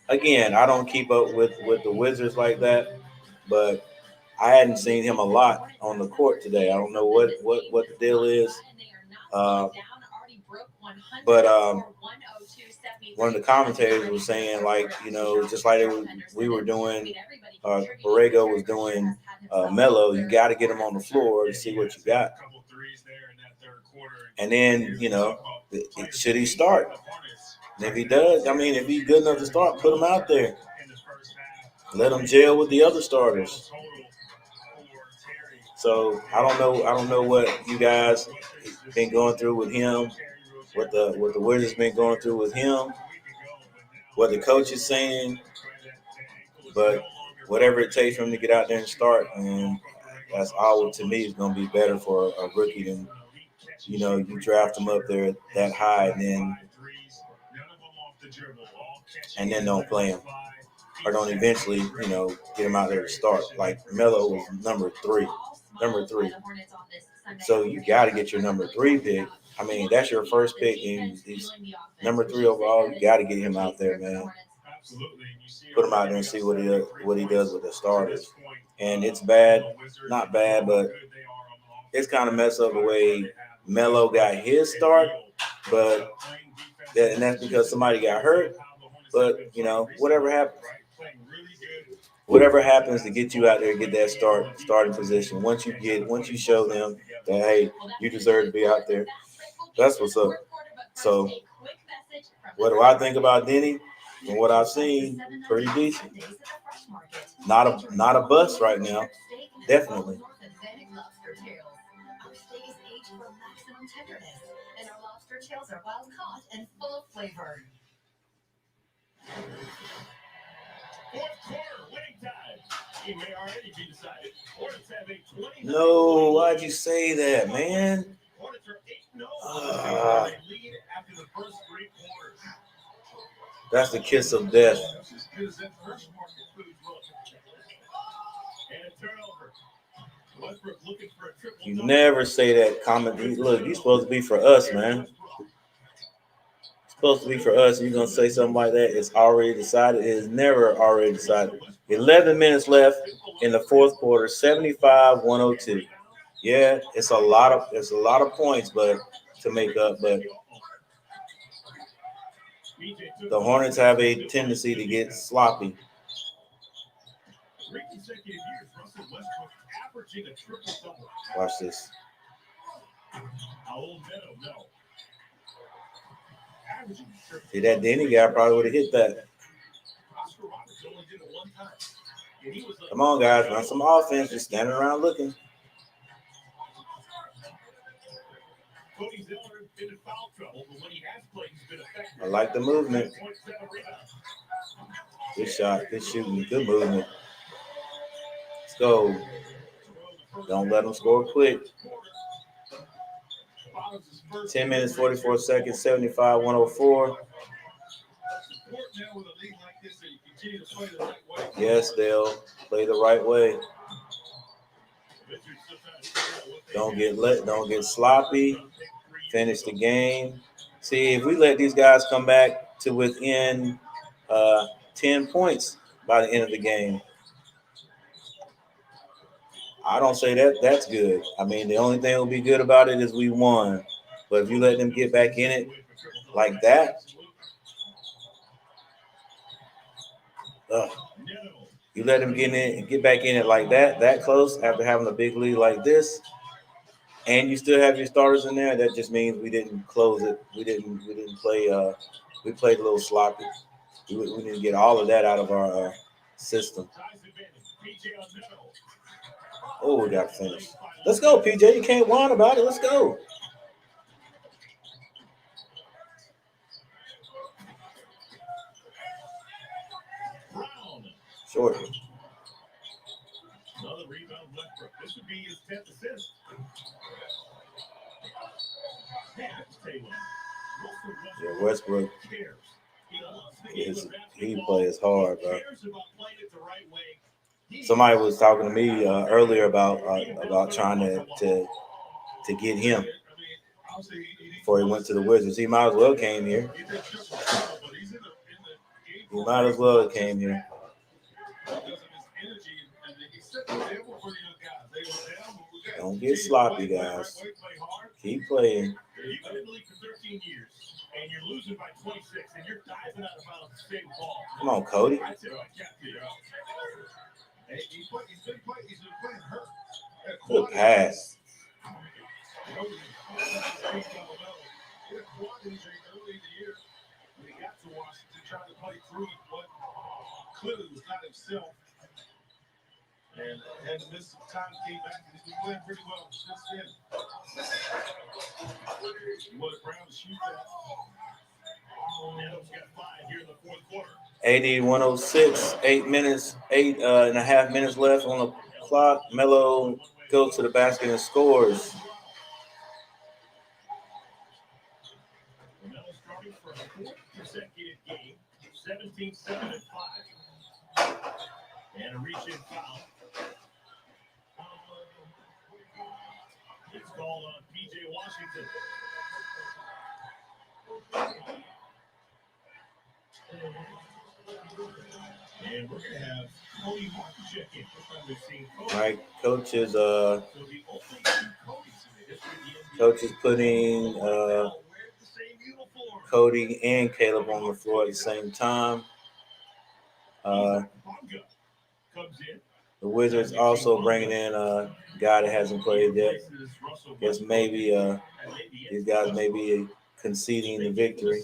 again. I don't keep up with the Wizards like that, but I hadn't seen him a lot on the court today. I don't know what the deal is. Uh, but one of the commentators was saying, like, just like we were doing, Borrego was doing Melo, you got to get him on the floor to see what you got. And then, should he start? And if he does, I mean, if he's good enough to start, put him out there. Let him gel with the other starters. So I don't know what you guys been going through with him, what the Wizards been going through with him, what the coach is saying, but whatever it takes for him to get out there and start, and that's all to me is going to be better for a rookie than you draft him up there that high and then don't play him or don't eventually get him out there to start. Like Melo was number three. So you got to get your number 3 pick. I mean, that's your first pick, and he's number 3 overall. You got to get him out there, man. Put him out there and see what he does with the starters. And it's bad, not bad, but it's kind of messed up the way Melo got his start. But and that's because somebody got hurt. But whatever happens to get you out there, get that starting position. Once you show them that, hey, you deserve to be out there, that's what's up. So what do I think about Denny? From what I've seen, pretty decent. Not a bust right now, definitely. No, why'd you say that, man? That's the kiss of death. You never say that comment. Look, you're supposed to be for us, man. It's supposed to be for us. You're gonna say something like that. It's already decided. It is never already decided. 11 minutes left in the fourth quarter. 75-102. Yeah, it's a lot of points, but to make up. But the Hornets have a tendency to get sloppy. Watch this. averaging. See, that Denny guy probably would have hit that. Oscar Roberts only did it one time. And he was Come on, guys. Run some offense. Just standing around looking. Cody Zeller been in foul trouble, but when he has played, he's been effective. I like the movement. 10.7 rebounds. Good shot. Good shooting. Good movement. Let's go. Don't let them score quick. 10 minutes, 44 seconds, 75, 104. Yes, they'll play the right way. Don't get sloppy. Finish the game. See, if we let these guys come back to within 10 points by the end of the game, I don't say that's good. I mean, the only thing that will be good about it is we won. But if you let them get back in it like that, you let them get back in it like that close after having a big lead like this, and you still have your starters in there, that just means we didn't close it. We didn't play. We played a little sloppy. We need to get all of that out of our system. Oh, we got to finish. Let's go, PJ. You can't whine about it. Let's go. Short. Another rebound, Westbrook. This would be his 10th assist. Yeah, Westbrook. He plays hard, bro. Somebody was talking to me earlier about trying to get him before he went to the Wizards. He might as well came here. He might as well came here. Don't get sloppy, guys. Keep playing. You've been in the league for 13 years, and you're losing by 26, and you're diving out of bounds to save the ball. Come on, Cody. I said, I can't figure out. Hey, he's been playing hurt. Good pass. He had a quad injury early in the year when he got to Washington, trying to play through it, but clearly was not himself. And had to miss some time, came back, and he's been playing pretty well since then. He wanted Brown to shoot that. Adams got 5 here in the fourth quarter. 80-106, 8 minutes, 8.5 minutes left on the clock. Melo goes to the basket and scores. Melo starting for a fourth consecutive game, 17, 7, and 5. And a reach-in foul. It's called on P.J. Washington. And we're going to have Cody Martin check in. First time we've seen Cody. All right, coach is putting Cody and Caleb on the floor at the same time. The Wizards also bringing in a guy that hasn't played yet. Guess maybe these guys may be conceding the victory.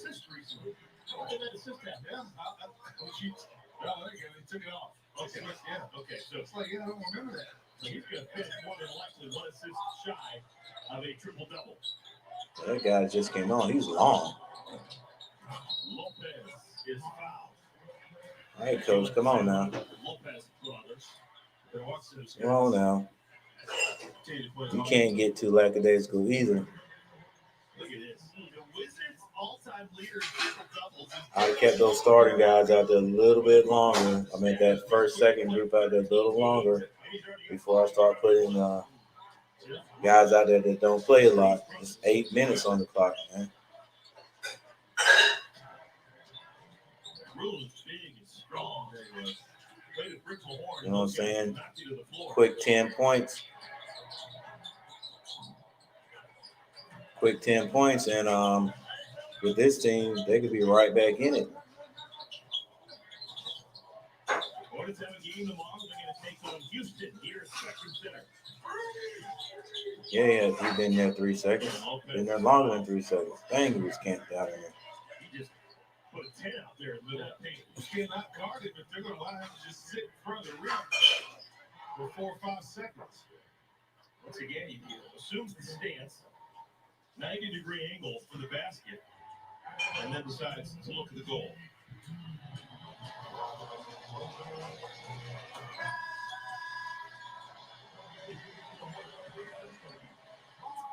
Okay. So it's like, I don't remember that. So he's going to finish more than likely 1 assist shy of a triple-double. That guy just came on. He's long. Lopez is fouled. All right, coach, come on now. Lopez brothers. Come on now. You can't get too lackadaisical either. Look at this. The Wizards' all-time leader in triple-doubles. I kept those starting guys out there a little bit longer. I mean, that first, second group out there a little longer before I start putting guys out there that don't play a lot. It's 8 minutes on the clock, man. You know what I'm saying? Quick 10 points. Quick 10 points, and with this team, they could be right back in it. Hornets have a game tomorrow. They're going to take on Houston here at Spectrum Center. Yeah, he's been there 3 seconds. Been there longer than 3 seconds. Dang, he was camped out in there. just put a 10 out there in the middle of the paint. You cannot guard him if they're going to allow him to just sit in front of the rim for 4 or 5 seconds. Once again, he assumes the stance, 90-degree angle for the basket, and then decides to look at the goal.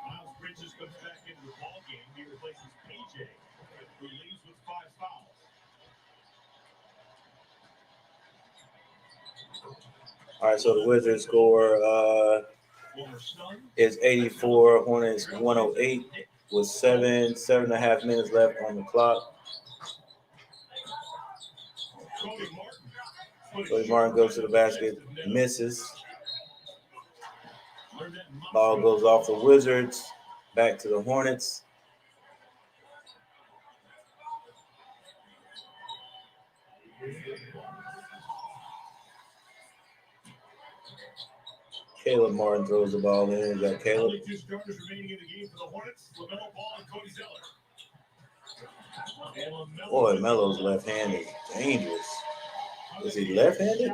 Miles Bridges comes back into the ball game. He replaces PJ, who leaves with 5 fouls. All right, so the Wizards score is 84, Hornets 108 with 7.5 minutes left on the clock. Cody Martin goes to the basket, misses. Ball goes off the Wizards, back to the Hornets. Caleb Martin throws the ball in. Got Caleb. Only 2 starters remaining in the game for the Hornets: LaMelo Ball and Cody Zeller. Boy, Melo's left hand is dangerous. Is he left-handed?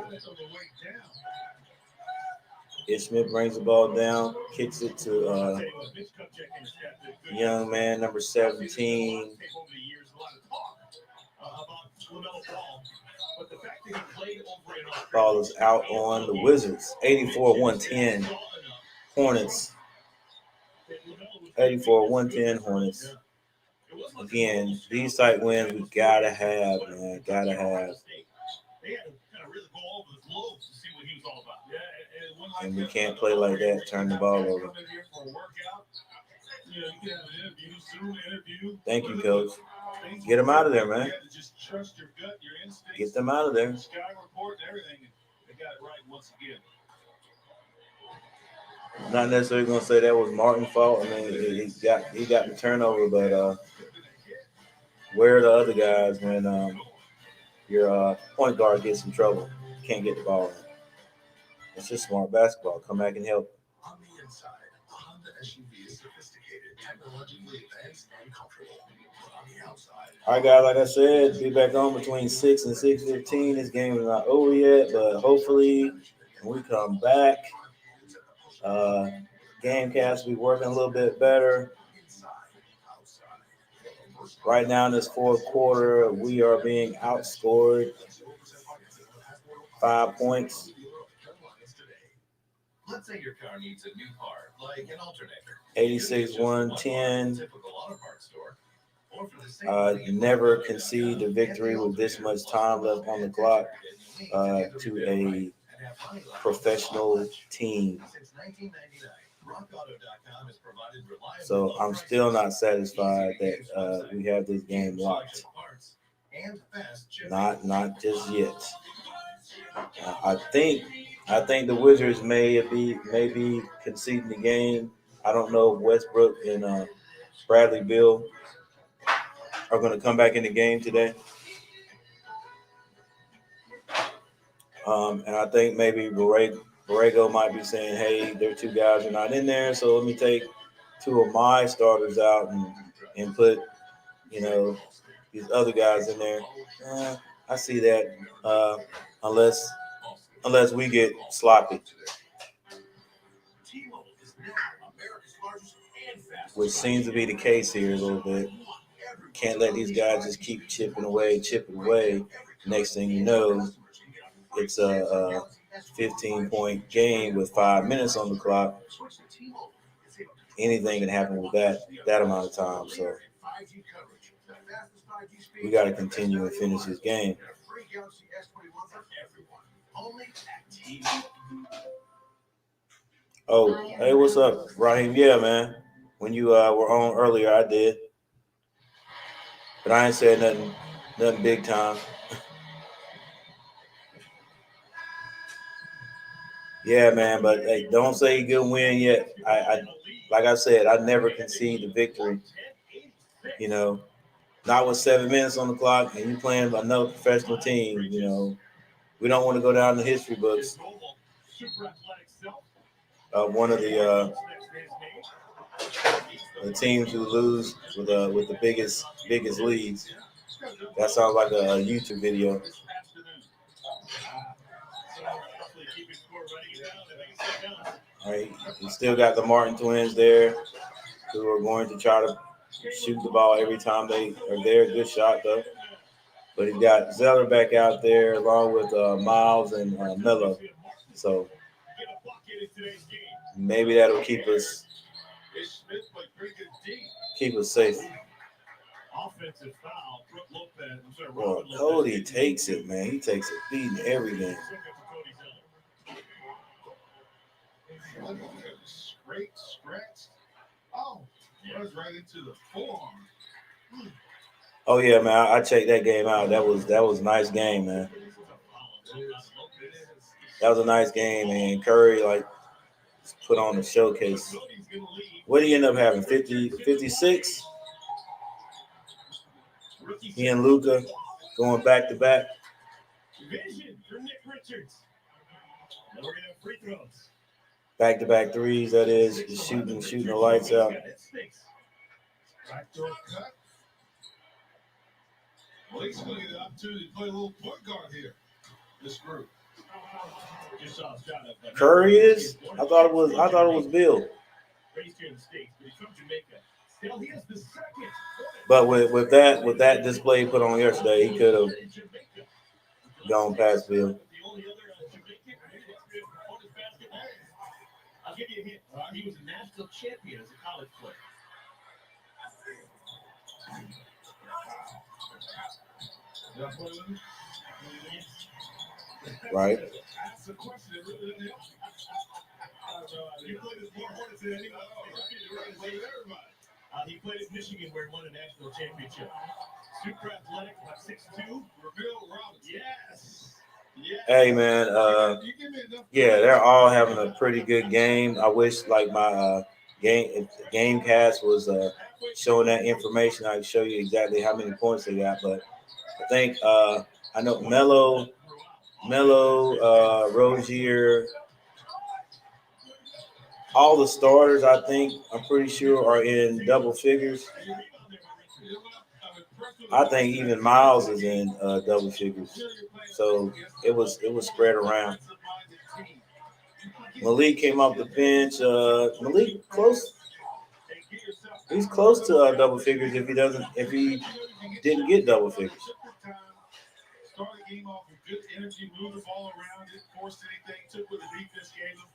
Ish Smith brings the ball down, kicks it to young man number 17. Ball is out on the Wizards. 84-110 Hornets. 84-110 Hornets. Again, these type wins we gotta have, man. Gotta have. And we can't play like that, turn the ball over. Thank you, Coach. Get them out of there, man. Get them out of there. Not necessarily going to say that was Martin's fault. I mean, he got the turnover, but where are the other guys when your point guard gets in trouble? Can't get the ball in. It's just smart basketball. Come back and help. On the inside, a Honda SUV is sophisticated, technologically advanced, and comfortable. But on the outside, all right, guys, like I said, be back on between 6 and 6:15. This game is not over yet, but hopefully when we come back, Gamecast will be working a little bit better. Right now in this fourth quarter, we are being outscored 5 points. let's say your car needs a new part, like an alternator. 86-110. Never concede the victory with this much time left on the clock to a professional team. So I'm still not satisfied that we have this game locked. Not just yet. I think the Wizards may be conceding the game. I don't know if Westbrook and Bradley Beal are going to come back in the game today. And I think maybe Borrego might be saying, hey, their 2 guys are not in there, so let me take 2 of my starters out and put, these other guys in there. I see that unless we get sloppy, which seems to be the case here a little bit. Can't let these guys just keep chipping away. Next thing you know, it's a 15-point game with 5 minutes on the clock. Anything can happen with that amount of time. So we got to continue and finish this game. Oh, hey, what's up, Raheem? Yeah, man. When you were on earlier, I did. But I ain't said nothing big time. Yeah, man, but hey, don't say you can win yet. I like I said, I never concede the victory. Not with 7 minutes on the clock and you playing another professional team. We don't want to go down the history books. One of the teams who lose with the biggest leads. That sounds like a YouTube video. This afternoon. So hopefully keeping score running it down. I think it's done. All right, you still got the Martin twins there, who are going to try to shoot the ball every time they are there. Good shot though. But he's got Zeller back out there along with Miles and Melo. So Get a bucket in today's game. maybe that'll keep us Smith played pretty good safe. Offensive foul. Brook Lopez. I'm sorry, Well, Robin Lopez. Cody takes it, man. He takes it beating every game. D. Scraped, scratched. Oh, runs right into the forearm. Oh yeah, man. I checked that game out. That was a nice game, man. That was a nice game, man. Curry put on the showcase. What did he end up having? 50, 56? He and Luka going back to back. Vision for Nick Richards. And we're gonna have free throws. Back to back threes, that is. Just shooting the lights out. Backdoor cut. Well, he's going to get an opportunity to play a little point guard here. This group. Just saw a shot of Curry is? I thought it was Bill. Raised here in the States, but he's from Jamaica. Still, he is the second. But with that display put on yesterday, he could have gone past Bill. The only other Jamaican opponent's basketball. I'll give you a hint. He was a national champion as a college player. Right. That's the question. It really didn't help. You played as more Hornets than anyone else. He played at Michigan where he won a national championship. Super athletic, about 6'2". Reveal Robinson. Yes. Hey man, yeah, they're all having a pretty good game. I wish my game cast was showing that information. I could show you exactly how many points they got. But I think I know Melo, Rozier, all the starters. I'm pretty sure are in double figures. I think even Miles is in double figures. So it was spread around. Malik came off the bench. Malik close. He's close to double figures if he didn't get double figures. Start the game off with good energy, move the ball around, didn't force anything, took what the defense gave him,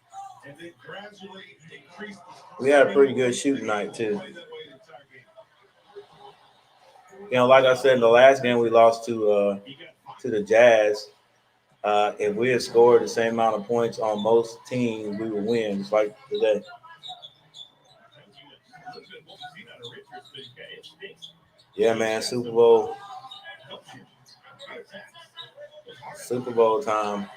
and then gradually increased the. We had a pretty good shooting night too. Like I said in the last game, we lost to the Jazz. If we had scored the same amount of points on most teams, we would win, just like today. Yeah, man, Super Bowl time.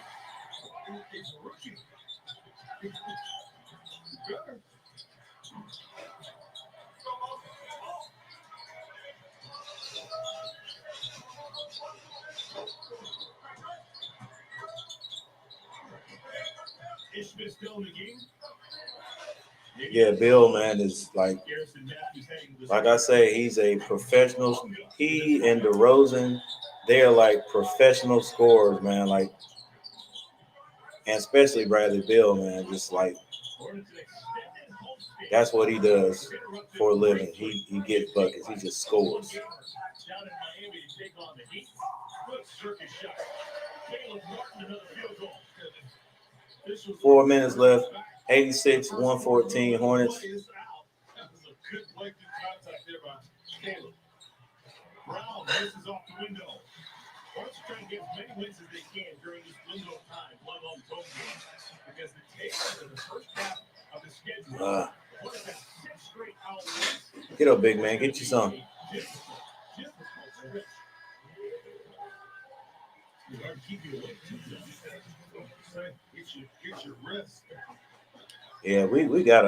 Yeah, Bill, man, is like I say, he's a professional. He and DeRozan, they're like professional scorers, man. And especially Bradley Beal, man, just that's what he does for a living. He gets buckets. He just scores. 4 minutes left. 86-114 Hornets. That was a good break through contact there by Caleb. Brown misses off the window. Hornets are trying to get as many wins as they can during this window of time, let alone both games, because the Tigers in the first half of the schedule. Hornets have 6 straight outs. Get up, big man. Get you some. Get your rest. Yeah, we got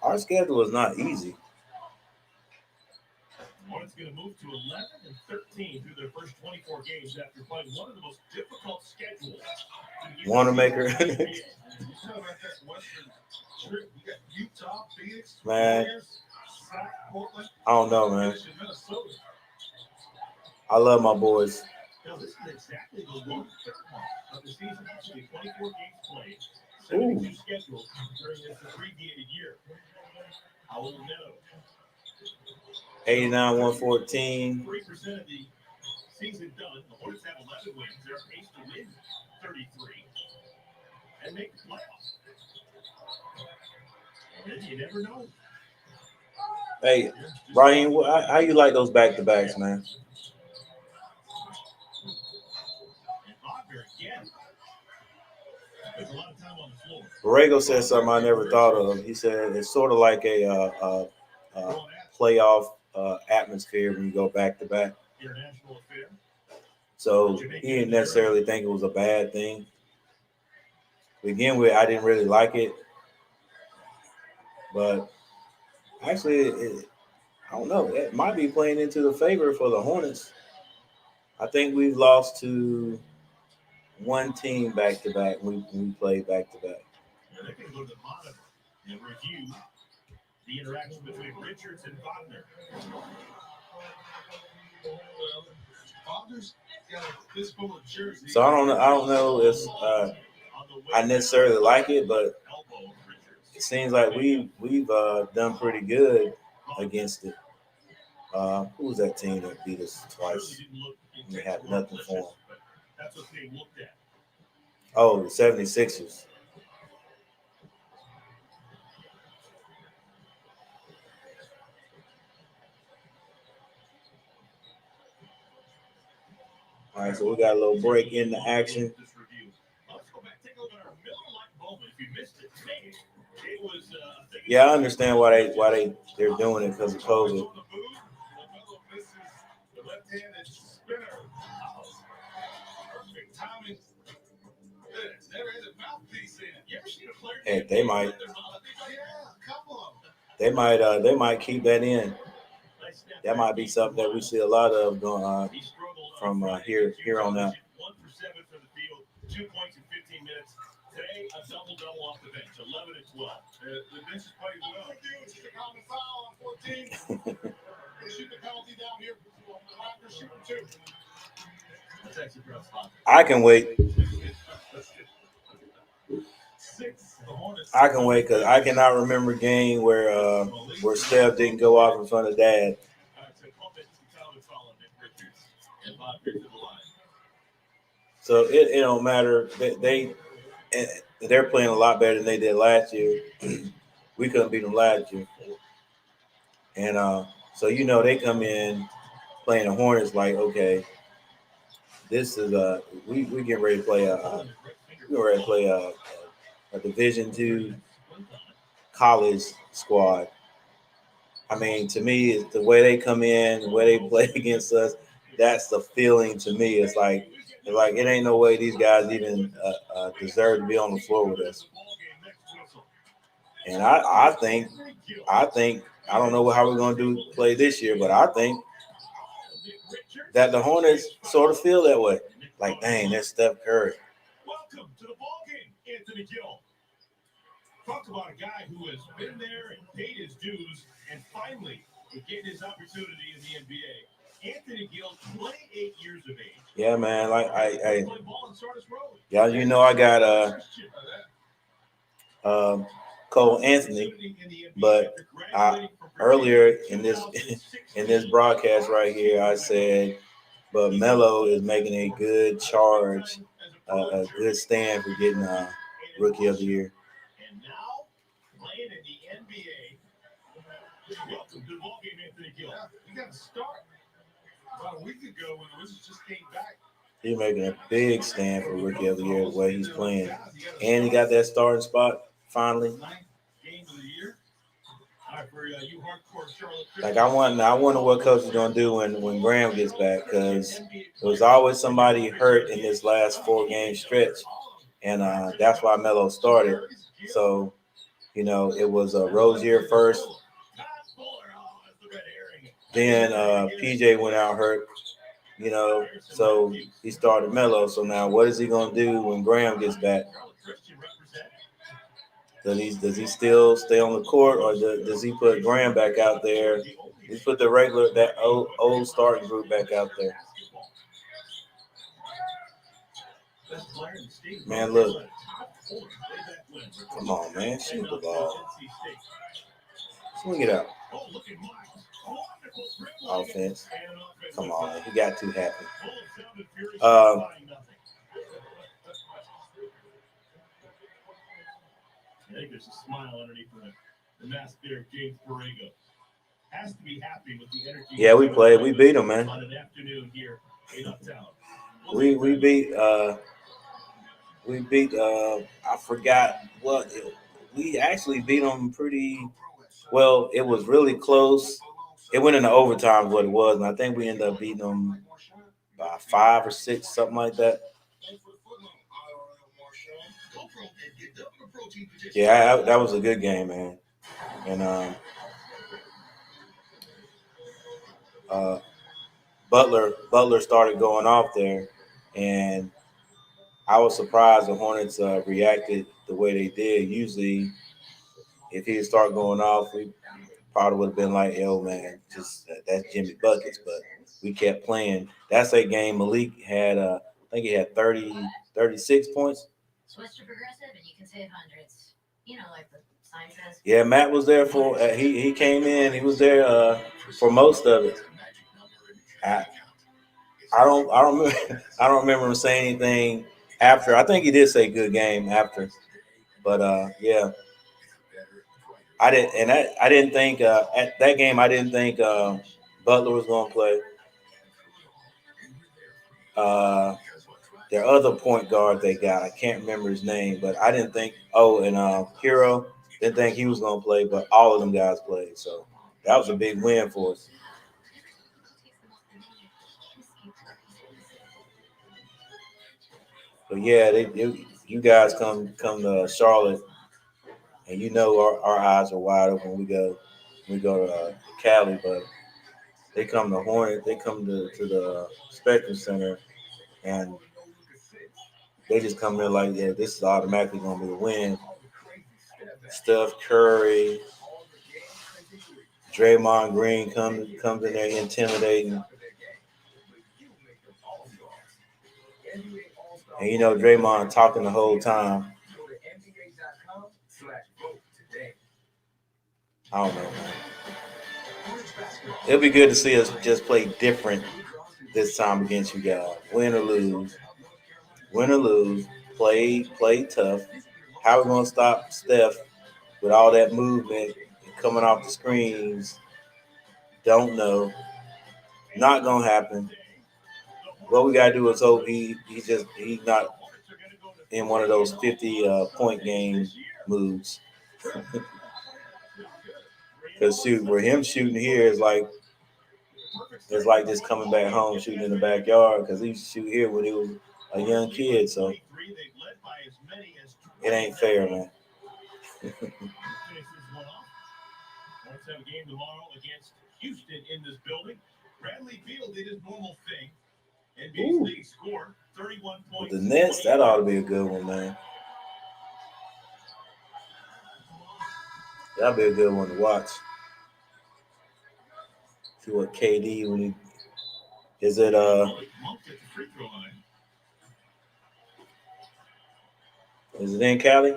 our schedule is not easy. Hornets going to move to 11-13 through their first 24 games after playing one of the most difficult schedules. Wanamaker. Man, I don't know, man. I love my boys. Now, this is exactly the third month of the season. Actually, 24 games played, Ooh. 72 scheduled during this abbreviated year. I will know 89 114. 3% of the season done. The Hornets have 11 wins. They're paced to win 33 and make the playoffs. And you never know. Hey, Brian, how you like those back to backs, man? And Wagner again. There's a lot of time on the floor. Borrego said something I never thought of. He said it's sort of like a playoff atmosphere when you go back to back. International affair. So he didn't necessarily think it was a bad thing. To begin with, I didn't really like it, but actually, I don't know. It might be playing into the favor for the Hornets. I think we've lost to one team back to back when we played back to back. They're going to go to the monitor and review the interaction between Richards and Wagner. Wagner's got a fistful of jersey. So I don't know. I don't know if I necessarily like it, but it seems like we've done pretty good against it. Who was that team that beat us twice? We had nothing for them. That's what's being looked at. Oh, the 76ers. All right, so we got a little break in the action. Let's go back, take a look at our Miller Lite moment. If you missed it, man, it was. Yeah, I understand they're doing it because of COVID. The left-handed spinner. Perfect timing. Never had a mouthpiece in. You ever seen a player? Hey, they might. Yeah, a couple of them. They might keep that in. That might be something that we see a lot of going from here on out. 1 for 7 for the field, 2 points in 15 minutes. Today, a double off the bench, 11 and 12. The bench is playing well. It's a common foul on 14. They shoot the penalty down here. Wagner shooting 2. That's actually for us. I can wait. I can wait because I cannot remember a game where Steph didn't go off in front of Dad. So it don't matter. They're playing a lot better than they did last year. We couldn't beat them last year, and so they come in playing the Hornets like, okay, this is we getting ready to play a Division II college squad. I mean, to me, it's the way they come in, the way they play against us. That's the feeling to me. It's like it ain't no way these guys even deserve to be on the floor with us. And I think I don't know how we're gonna play this year, but I think that the Hornets sort of feel that way. Like, dang, that's Steph Curry. Welcome to the ball game, Anthony Gill. Talk about a guy who has been there and paid his dues, and finally is getting his opportunity in the NBA. Anthony Gill, 28 years of age. Yeah, man. Like I yeah, I got Cole Anthony, but earlier in this broadcast right here, I said, but Melo is making a good charge, a good stand for getting Rookie of the Year. And now playing in the NBA. Welcome to the ball game, Anthony Gill. You got to start about a week ago when the Wizards just came back. He's making a big stand for Rookie of the Year the way he's playing, and he got that starting spot finally. Like I wonder what coach is gonna do when Graham gets back, because there was always somebody hurt in this last 4-game stretch, and that's why Melo started. So it was Rozier first, then PJ went out hurt. So he started Melo. So now what is he gonna do when Graham gets back? Does he still stay on the court, or does he put Graham back out there? He put the that old starting group back out there. Best player in the state. Man, look. Top four. Way back when. Come on, man. Shoot the ball. NC State. Swing it out. Oh, look at Miles. Wonderful dribbling. Offense. And an offensive Come on, man. foul. He got too happy. Full of sound and fury, Um, nothing. I think there's a smile underneath the mask there of James Borrego. Has to be happy with the energy. Yeah, we played. We beat them, man. On an afternoon here in Uptown. We beat I forgot what we actually beat them pretty well. It was really close. It went into overtime what it was, and I think we ended up beating them by 5 or 6, something like that. Yeah, that was a good game, man. And Butler started going off there, and I was surprised the Hornets reacted the way they did. Usually, if he start going off, we probably would have been like, "Yo, man, just that's Jimmy buckets." But we kept playing. That's a game. Malik had, I think he had 36 points. Switch to progressive and you can save hundreds. You know, like the sign says. Yeah, Matt was there for. He came in. He was there for most of it. I don't remember, I don't remember him saying anything after. I think he did say good game after, but yeah, I didn't think at that game I didn't think Butler was going to play. Their other point guard they got, I can't remember his name, but I didn't think. Oh, and Hero didn't think he was going to play, but all of them guys played, so that was a big win for us. But yeah, you guys come to Charlotte, and you know our eyes are wide open. We go to Cali, but they come to Hornet. They come to the Spectrum Center, and they just come there like, yeah, this is automatically going to be a win. Steph Curry, Draymond Green comes in there intimidating. And you know Draymond talking the whole time. I don't know, man. It'll be good to see us just play different this time against you guys. Win or lose, play tough. How are we gonna stop Steph with all that movement and coming off the screens? Don't know. Not gonna happen. What we gotta do is hope he's not in one of those 50 point game moves. Because shoot, where him shooting here is like just coming back home shooting in the backyard because he used to shoot here when he was a young kid. So it ain't fair, man. Let's have a game tomorrow against Houston in this building. Bradley Beal did his normal thing. NBA's leading score, 31 points. With the Nets, that ought to be a good one, man. That'll be a good one to watch. See what KD when he is it is it in Cali?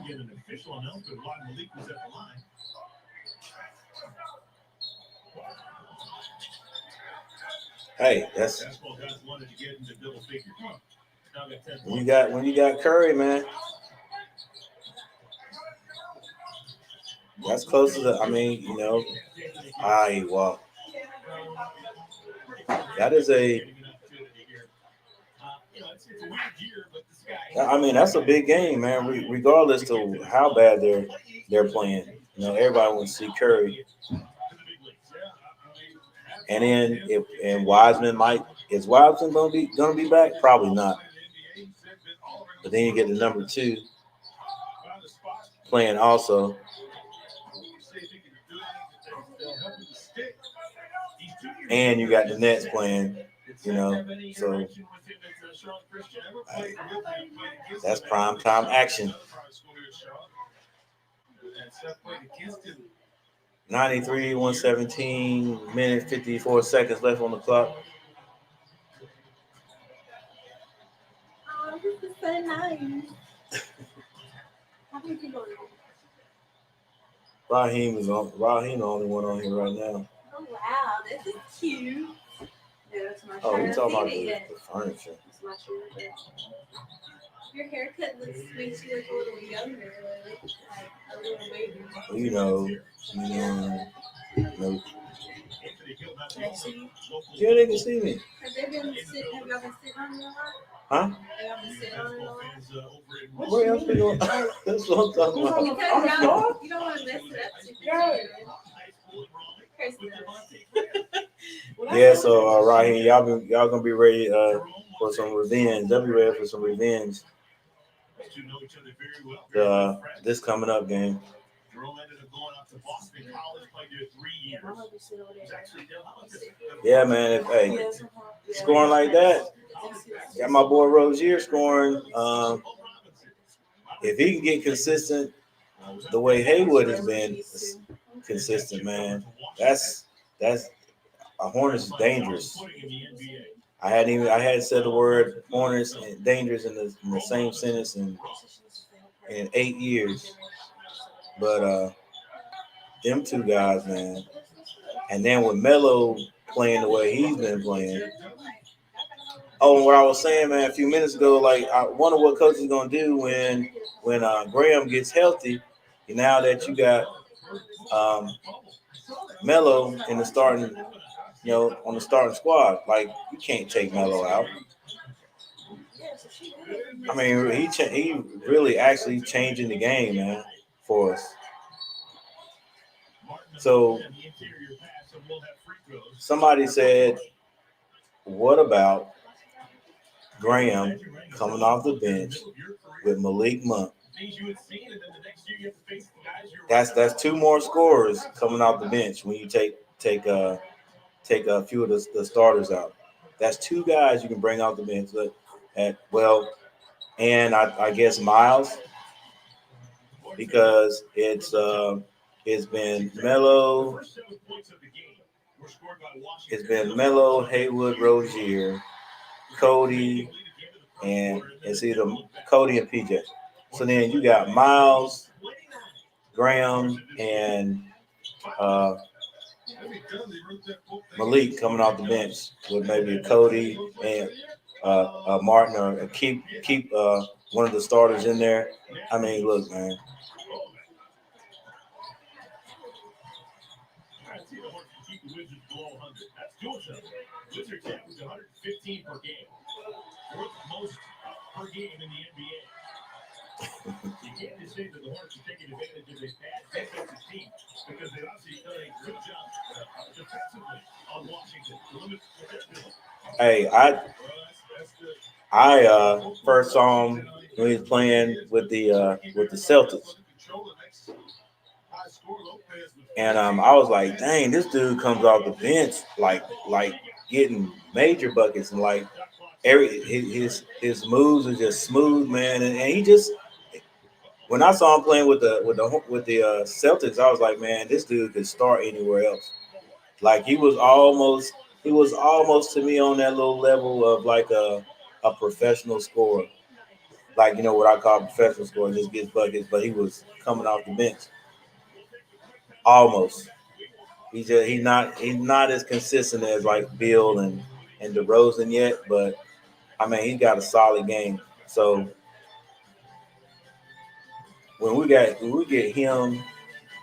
Get an official announcement why Malik was at the line. Hey, that's Basketball guys wanted to get into double figures. Now got 10 points. when you got Curry, man. That's close to the. I mean, you know, well, that is a. I mean, that's a big game, man. Regardless to how bad they're playing, you know, everybody wants to see Curry. And then if Wiseman is Wiseman gonna be back? Probably not. But then you get the number 2 playing also. And you got the Nets playing, you know, so that's prime time action. 93, 117 minutes, 54 seconds left on the clock. Oh, this is so nice. How many people are there? Raheem the only one on here right now. Oh, wow. This is cute. Yeah, that's my Oh, you talking about it the yet. furniture. That's my shirt. Your haircut makes you look a little younger, like a little baby. You know, Can I see you? yeah, they can see me. Have y'all been sitting on it a lot? Huh? Have y'all been sitting on it a lot? Where else we going? That's what I'm talking about. Because you don't want to mess it up too good. Yeah, so Raheem, y'all gonna be ready for some revenge. They'll be ready for some revenge. This coming up game. Yeah, man. Hey, scoring like that. Got my boy Rozier scoring. If he can get consistent the way Haywood has been consistent, man, that's Hornets is dangerous. I hadn't said the word Hornets and dangerous in the same sentence in 8 years. But them two guys, man. And then with Melo playing the way he's been playing. Oh, and what I was saying, man, a few minutes ago, like I wonder what coach is gonna do when Graham gets healthy. Now that you got Melo in the starting, on the starting squad, like you can't take Melo out. I mean, he really actually changing the game, man, for us. So somebody said, what about Graham coming off the bench with Malik Monk? That's two more scorers coming off the bench when you take a few of the starters out. That's two guys you can bring off the bench. And I guess Miles, because it's been Melo, Haywood, Rozier, Cody, and it's either Cody and PJ. So then you got Miles, Graham, and uh, Malik coming off the bench with maybe Cody and Martin, or keep one of the starters in there. I mean, look, man. Hey, I first saw him when he was playing with the Celtics, and I was like, dang, this dude comes off the bench like getting major buckets, and like his moves are just smooth, man, and he just when I saw him playing with the Celtics, I was like, man, this dude could start anywhere else. Like he was almost to me on that little level of like a professional scorer. Like what I call professional scorer, just gets buckets, but he was coming off the bench. Almost. He's not as consistent as like Bill and DeRozan yet, but I mean he got a solid game. So when we get him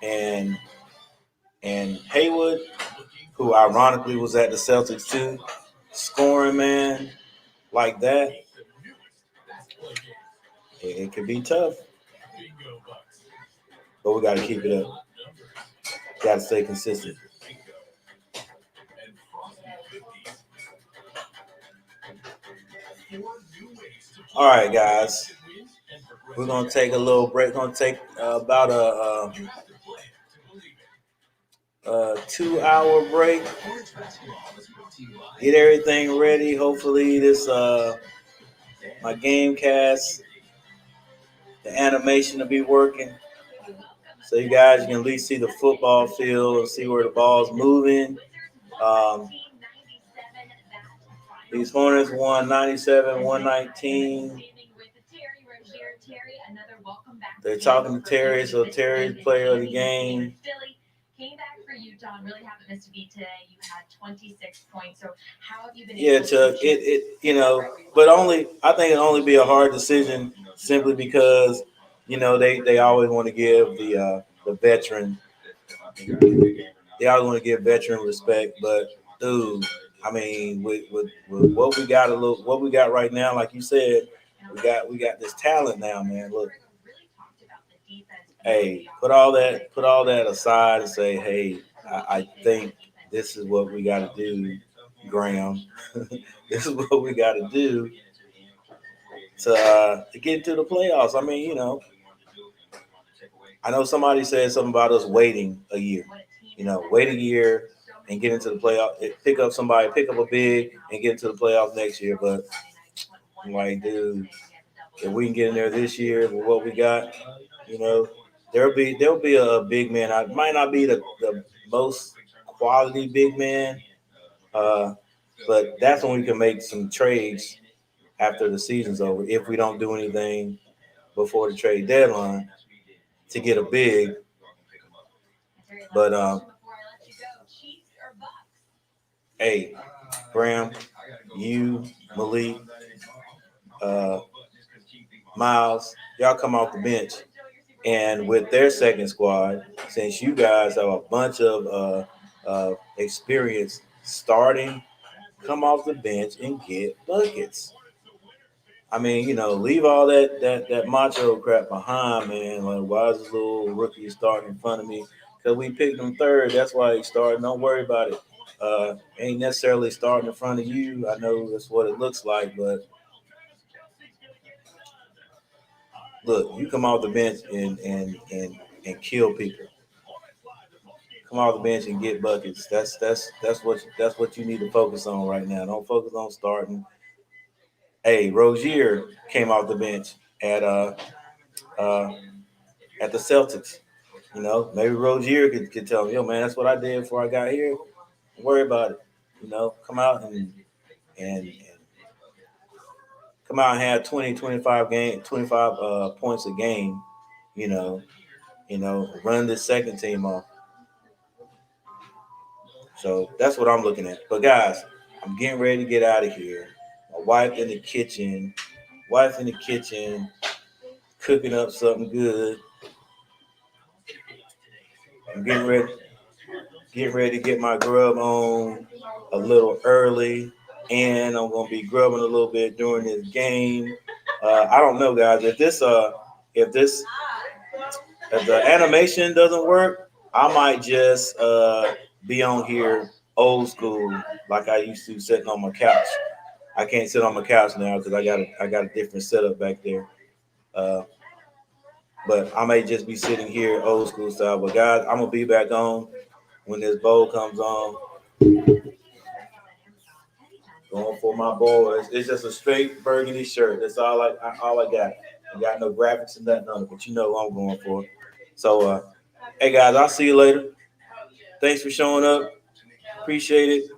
and Haywood, who ironically was at the Celtics too, scoring, man, like that, it could be tough. But we got to keep it up. Got to stay consistent. All right, guys. We're gonna take a little break. We're gonna take about a 2-hour break. Get everything ready. Hopefully, this my game cast, the animation will be working. so you guys can at least see the football field and see where the ball's moving. Um, these Hornets won 97, 119. They're talking to Terry, so Terry's player of the game. Came back for Utah and really haven't missed a beat today. You had 26 points. So how have you been Yeah, able Chuck. to But only I think it'll only be a hard decision simply because they always want to give the veteran. They always want to give veteran respect, but dude, I mean, with what we got right now, like you said, we got this talent now, man. Look, hey, put all that aside and say, hey, I think this is what we got to do, Graham. This is what we got to do to get to the playoffs. I mean, I know somebody said something about us waiting a year. Wait a year and get into the playoff. Pick up somebody, pick up a big, and get into the playoffs next year. But I'm like, dude, if we can get in there this year with what we got, you know, there'll be a big man. I might not be the most quality big man, uh, but that's when we can make some trades after the season's over. If we don't do anything before the trade deadline to get a big, but hey, Graham, you, Malik, uh, Miles, y'all come off the bench. And with their second squad, since you guys have a bunch of experience starting, come off the bench and get buckets. I mean, leave all that macho crap behind, man. Like, why is this little rookie starting in front of me? Because we picked him third. That's why he started. Don't worry about it. Ain't necessarily starting in front of you. I know that's what it looks like, but look, you come off the bench and kill people. Come off the bench and get buckets. That's what you need to focus on right now. Don't focus on starting. Hey, Rozier came off the bench at uh at the Celtics. Maybe Rozier could tell me, yo man, that's what I did before I got here. Don't worry about it. Come out and come out and have 20, 25 points a game. You know, run the second team off. So that's what I'm looking at. But guys, I'm getting ready to get out of here. My wife in the kitchen, cooking up something good. I'm getting ready to get my grub on a little early, and I'm gonna be grubbing a little bit during this game. I don't know, guys. If the animation doesn't work, I might just be on here old school like I used to, sitting on my couch. I can't sit on my couch now because I got a different setup back there. Uh, but I may just be sitting here old school style. But guys, I'm gonna be back on when this bowl comes on. Going for my boys. It's just a straight burgundy shirt. That's all I got. I got no graphics and nothing on it, but you know what I'm going for. So, hey guys, I'll see you later. Thanks for showing up. Appreciate it.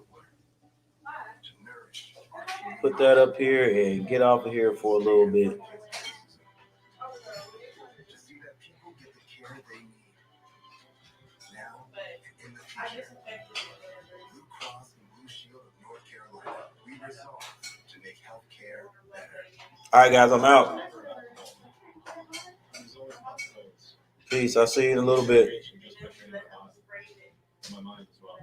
Put that up here and get off of here for a little bit. To see that people get the care they need. Now and in the future. Blue Cross and Blue Shield of North Carolina. We resolve to make healthcare better. All right, guys, I'm out. Peace. I'll see you in a little bit. My mind as well.